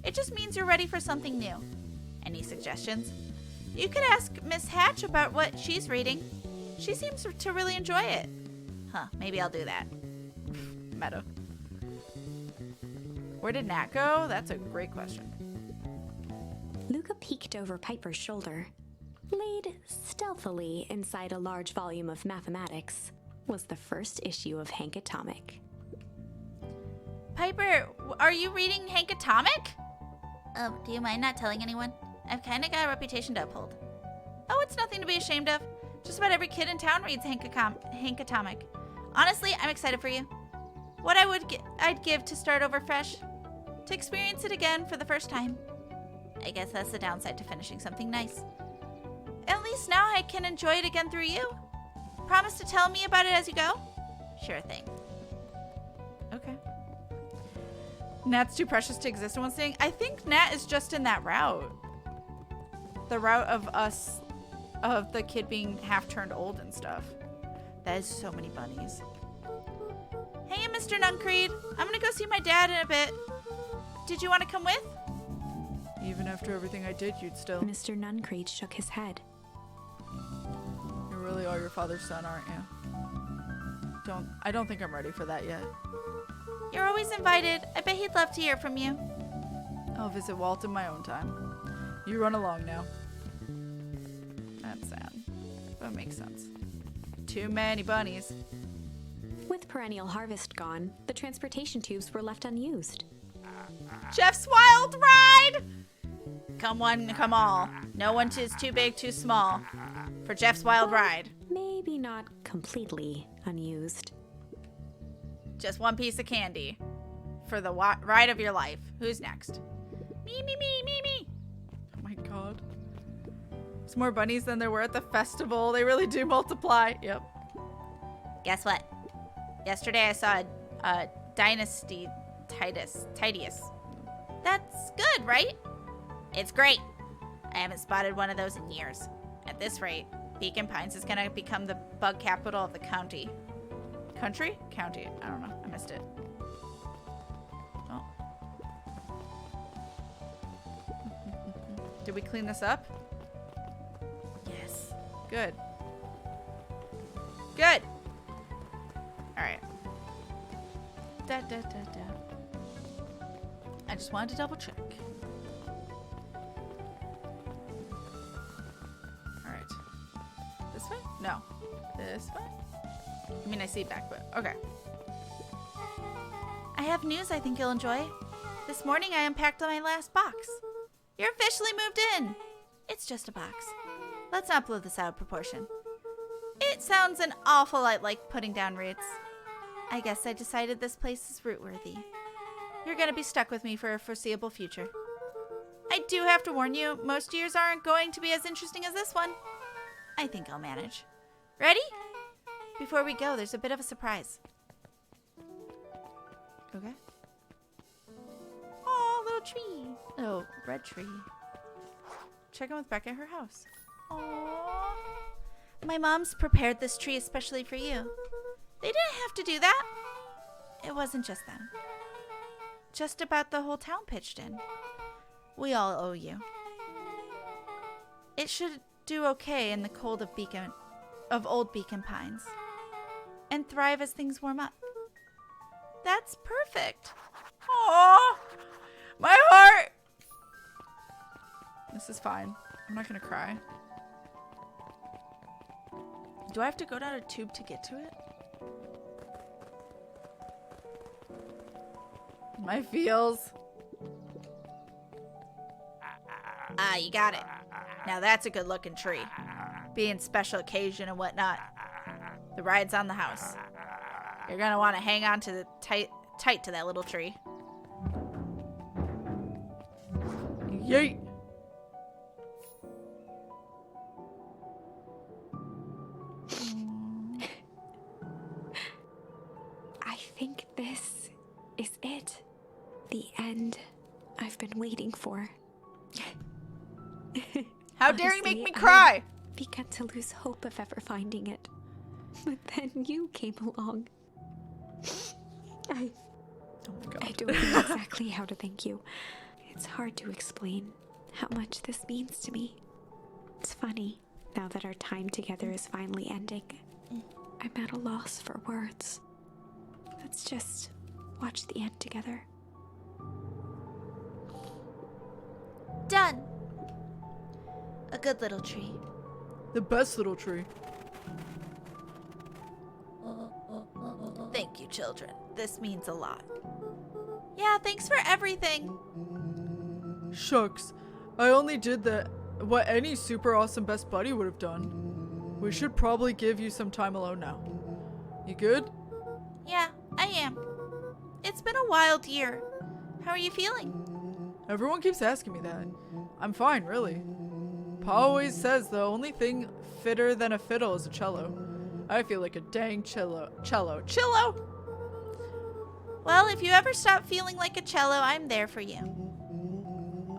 It just means you're ready for something new. Any suggestions? You could ask Miss Hatch about what she's reading. She seems to really enjoy it. Huh, maybe I'll do that. Meta. Where did Nat go? That's a great question. Luca peeked over Piper's shoulder. Laid stealthily inside a large volume of mathematics was the first issue of Hank Atomic. Piper, are you reading Hank Atomic? Do you mind not telling anyone? I've kind of got a reputation to uphold. Oh, it's nothing to be ashamed of. Just about every kid in town reads Hank Atomic. Honestly, I'm excited for you. What I'd give to start over fresh. To experience it again for the first time. I guess that's the downside to finishing something nice. At least now I can enjoy it again through you. Promise to tell me about it as you go? Sure thing. Okay. Nat's too precious to exist in one thing. I think Nat is just in that route. The route of us, of the kid being half turned old and stuff. That is so many bunnies. Hey, Mr. Nuncreed. I'm gonna go see my dad in a bit. Did you want to come with? Even after everything I did, you'd still... Mr. Nuncreed shook his head. You really are your father's son, aren't you? I don't think I'm ready for that yet. You're always invited. I bet he'd love to hear from you. I'll visit Walt in my own time. You run along now. That's sad. But it makes sense. Too many bunnies. With perennial harvest gone, the transportation tubes were left unused. Jeff's Wild Ride! Come one, come all. No one is too big, too small for Jeff's Wild Ride. Maybe not completely unused. Just one piece of candy for the ride of your life. Who's next? Me, me, me, me, me. Oh my god. There's more bunnies than there were at the festival. They really do multiply. Yep. Guess what? Yesterday I saw a Dynasty Tidius. That's good, right? It's great. I haven't spotted one of those in years. At this rate, Beacon Pines is gonna become the bug capital of the county. Country? County. I don't know. I missed it. Oh. Did we clean this up? Yes. Good. Good. Alright. Da, da, da, da. I just wanted to double check. Alright. This way? No. This way? I mean, I see it back, but okay. I have news I think you'll enjoy. This morning I unpacked my last box. You're officially moved in. It's just a box. Let's not blow this out of proportion. It sounds an awful lot like putting down roots. I guess I decided this place is root-worthy. You're gonna be stuck with me for a foreseeable future. I do have to warn you, most years aren't going to be as interesting as this one. I think I'll manage. Ready? Before we go, there's a bit of a surprise. Okay. Oh, little tree. Oh, red tree. Check in with Becca at her house. Aww. My mom's prepared this tree especially for you. They didn't have to do that. It wasn't just them. Just about the whole town pitched in. We all owe you. It should do okay in the cold of old Beacon Pines. And thrive as things warm up. That's perfect. Aww! My heart! This is fine. I'm not gonna cry. Do I have to go down a tube to get to it? My feels. Ah, you got it. Now that's a good looking tree. Being special occasion and whatnot. The ride's on the house. You're gonna want to hang on to the tight to that little tree. Yeet! I think this is it. The end I've been waiting for. How dare you make Honestly, me cry? I began to lose hope of ever finding it. But then you came along. Oh my god. I don't know exactly how to thank you. It's hard to explain how much this means to me. It's funny, now that our time together is finally ending. I'm at a loss for words. Let's just watch the end together. Done. A good little tree. The best little tree. Thank you, children. This means a lot. Yeah, thanks for everything. Shucks. I only did what any super awesome best buddy would have done. We should probably give you some time alone now. You good? Yeah, I am. It's been a wild year. How are you feeling? Everyone keeps asking me that. I'm fine, really. Pa always says the only thing fitter than a fiddle is a cello. I feel like a dang cello. Cello? Well, if you ever stop feeling like a cello, I'm there for you.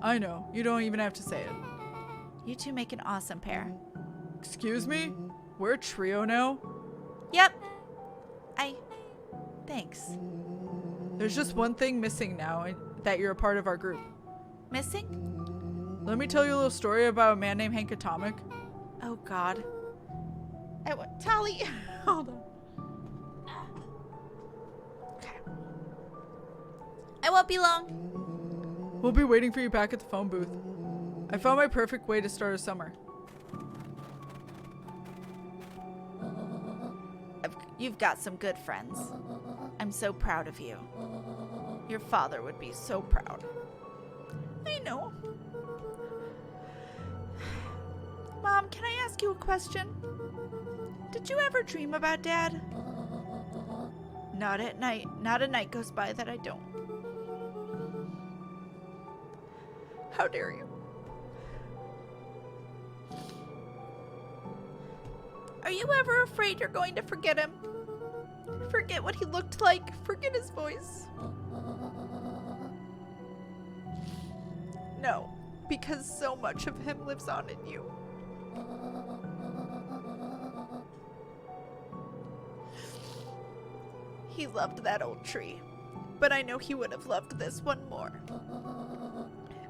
I know. You don't even have to say it. You two make an awesome pair. Excuse me? We're a trio now? Yep. Thanks. There's just one thing missing now, and that you're a part of our group. Missing? Let me tell you a little story about a man named Hank Atomic. Oh God. Tally, hold on. Okay. I won't be long. We'll be waiting for you back at the phone booth. I found my perfect way to start a summer. You've got some good friends. I'm so proud of you. Your father would be so proud. I know. Mom, can I ask you a question? Did you ever dream about Dad? Not at night. Not a night goes by that I don't. How dare you? Are you ever afraid you're going to forget him? Forget what he looked like. Forget his voice. No, because so much of him lives on in you. He loved that old tree, but I know he would have loved this one more.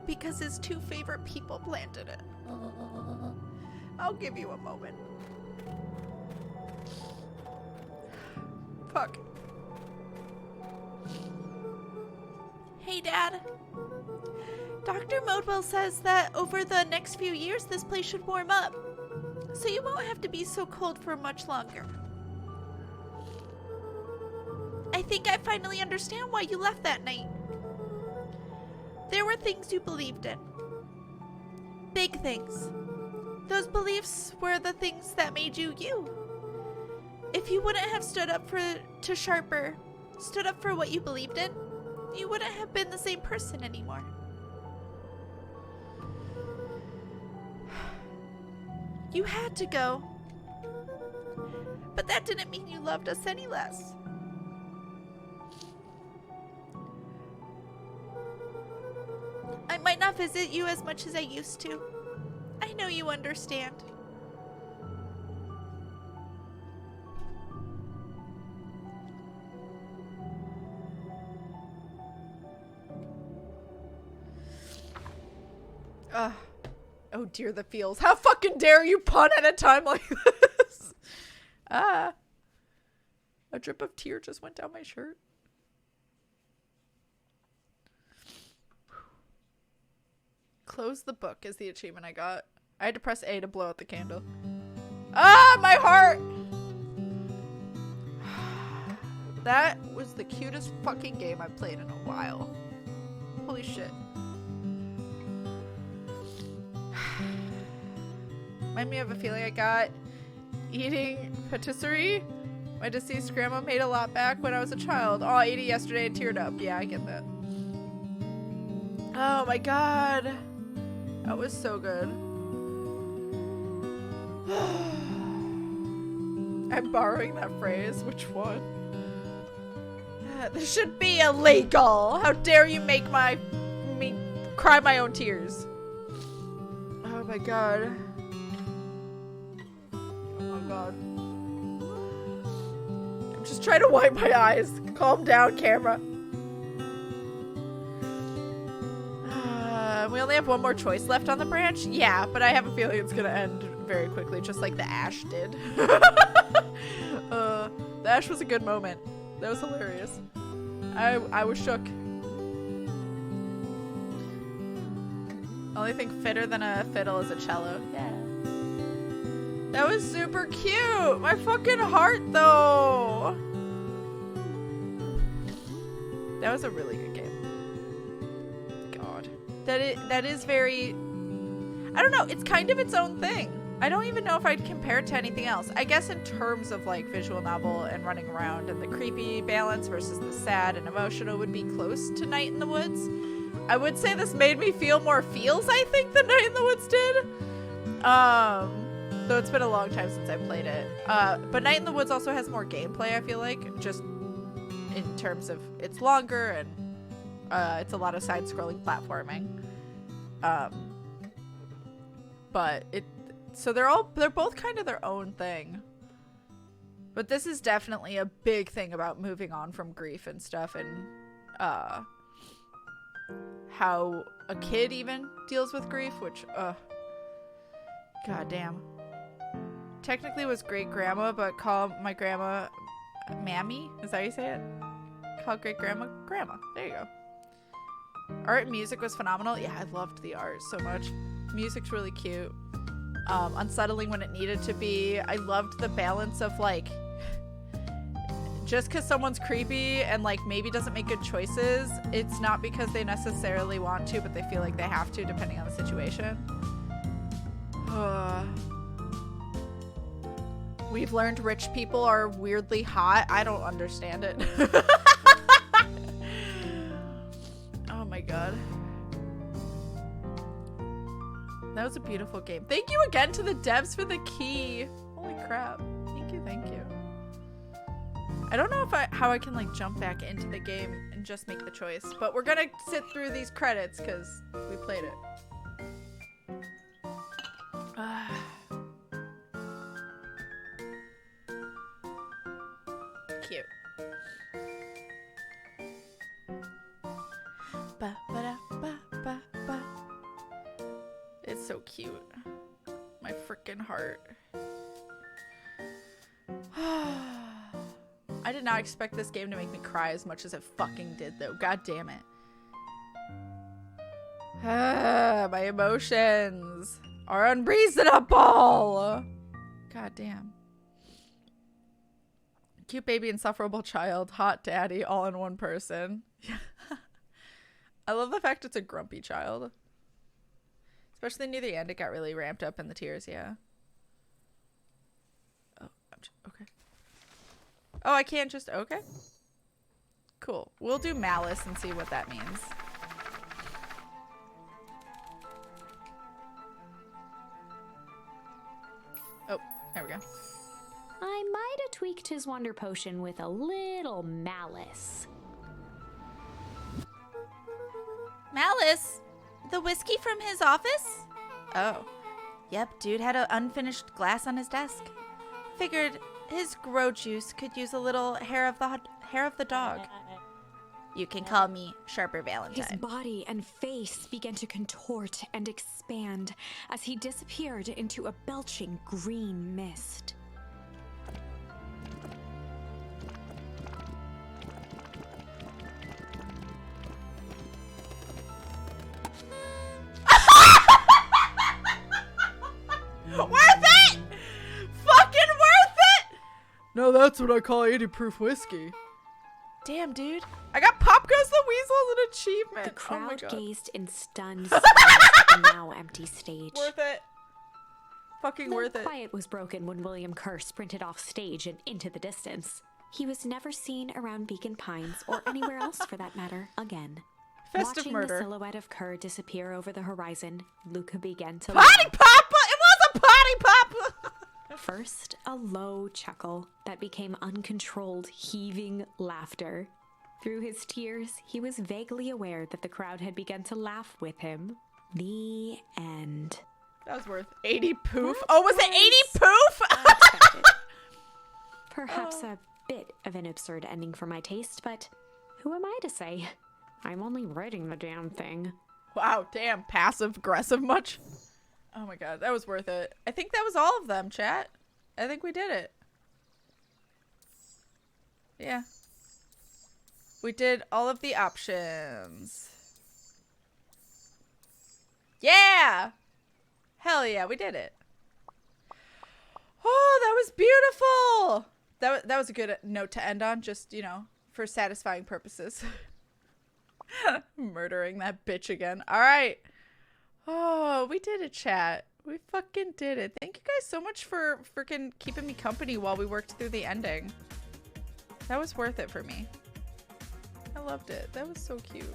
Because his two favorite people planted it. I'll give you a moment. Fuck. Hey, Dad. Dr. Modwell says that over the next few years this place should warm up, so you won't have to be so cold for much longer. I think I finally understand why you left that night. There were things you believed in. Big things. Those beliefs were the things that made you you. If you wouldn't have stood up for what you believed in, you wouldn't have been the same person anymore. You had to go. But that didn't mean you loved us any less. I might not visit you as much as I used to. I know you understand. Oh dear, the feels. How fucking dare you pun at a time like this? A drip of tear just went down my shirt. Close the book is the achievement I got. I had to press A to blow out the candle. Ah, my heart! That was the cutest fucking game I've played in a while. Holy shit. Remind me of a feeling I got eating patisserie. My deceased grandma made a lot back when I was a child. Oh, I ate it yesterday and teared up. Yeah, I get that. Oh my god. That was so good. I'm borrowing that phrase. Which one? This should be illegal. How dare you make me cry my own tears. Oh my god. Oh my god. I'm just trying to wipe my eyes. Calm down, camera. We only have one more choice left on the branch? Yeah, but I have a feeling it's gonna end very quickly, just like the ash did. The ash was a good moment. That was hilarious. I was shook. Only thing fitter than a fiddle is a cello. Yeah. That was super cute! My fucking heart, though! That was a really good game. God. That is very... I don't know, it's kind of its own thing. I don't even know if I'd compare it to anything else. I guess in terms of like visual novel and running around and the creepy balance versus the sad and emotional would be close to Night in the Woods. I would say this made me feel more feels, I think, than Night in the Woods did. Though it's been a long time since I played it. But Night in the Woods also has more gameplay, I feel like, just in terms of it's longer and it's a lot of side-scrolling platforming. But so they're both kind of their own thing. But this is definitely a big thing about moving on from grief and stuff and how a kid even deals with grief, which, god damn. Technically it was great grandma, but call my grandma Mammy. Is that how you say it? Call great grandma Grandma. There you go. Art and music was phenomenal. Yeah, I loved the art so much. Music's really cute. Unsettling when it needed to be. I loved the balance of like, just because someone's creepy and like maybe doesn't make good choices, it's not because they necessarily want to, but they feel like they have to depending on the situation. We've learned rich people are weirdly hot. I don't understand it. Oh my god. That was a beautiful game. Thank you again to the devs for the key. Holy crap. Thank you, thank you. I don't know if how I can like jump back into the game and just make the choice, but we're gonna sit through these credits because we played it. Cute. Ba, ba, ba, ba, ba. It's so cute. My freaking heart. I did not expect this game to make me cry as much as it fucking did, though. God damn it. My emotions are unreasonable. God damn. Cute baby, insufferable child, hot daddy, all in one person. I love the fact it's a grumpy child. Especially near the end, it got really ramped up in the tears, yeah. Oh, okay. Oh, I can't just, okay. Cool. We'll do malice and see what that means. Oh, there we go. I might have tweaked his wonder potion with a little malice. Malice? The whiskey from his office? Oh. Yep, dude had an unfinished glass on his desk. Figured his grow juice could use a little hair of the dog. You can call me Sharper Valentine. His body and face began to contort and expand as he disappeared into a belching green mist. Worth it! Fucking worth it! No, that's what I call 80 proof whiskey. Damn, dude. I got Pop Goes the Weasel as an achievement. The crowd oh my God. gazed in stunned silence at the now empty stage. Worth it. Fucking worth it. The quiet was broken when William Kerr sprinted off stage and into the distance. He was never seen around Beacon Pines or anywhere else for that matter again. Festive Watching murder. the silhouette of Kerr disappear over the horizon, Luca began to Potty laugh. Papa! It was a Potty Papa! First, a low chuckle that became uncontrolled, heaving laughter. Through his tears, he was vaguely aware that the crowd had begun to laugh with him. The end. That was worth 80 poof. Oh, was it 80 poof? Unexpected. Perhaps a bit of an absurd ending for my taste, but who am I to say? I'm only writing the damn thing. Wow, damn. Passive aggressive much? Oh my God, that was worth it. I think that was all of them, chat. I think we did it. Yeah. We did all of the options. Yeah! Hell yeah, we did it. Oh, that was beautiful! That was a good note to end on, just, you know, for satisfying purposes. Murdering that bitch again. All right. Oh, we did it, chat. We fucking did it. Thank you guys so much for freaking keeping me company while we worked through the ending. That was worth it for me. I loved it. That was so cute.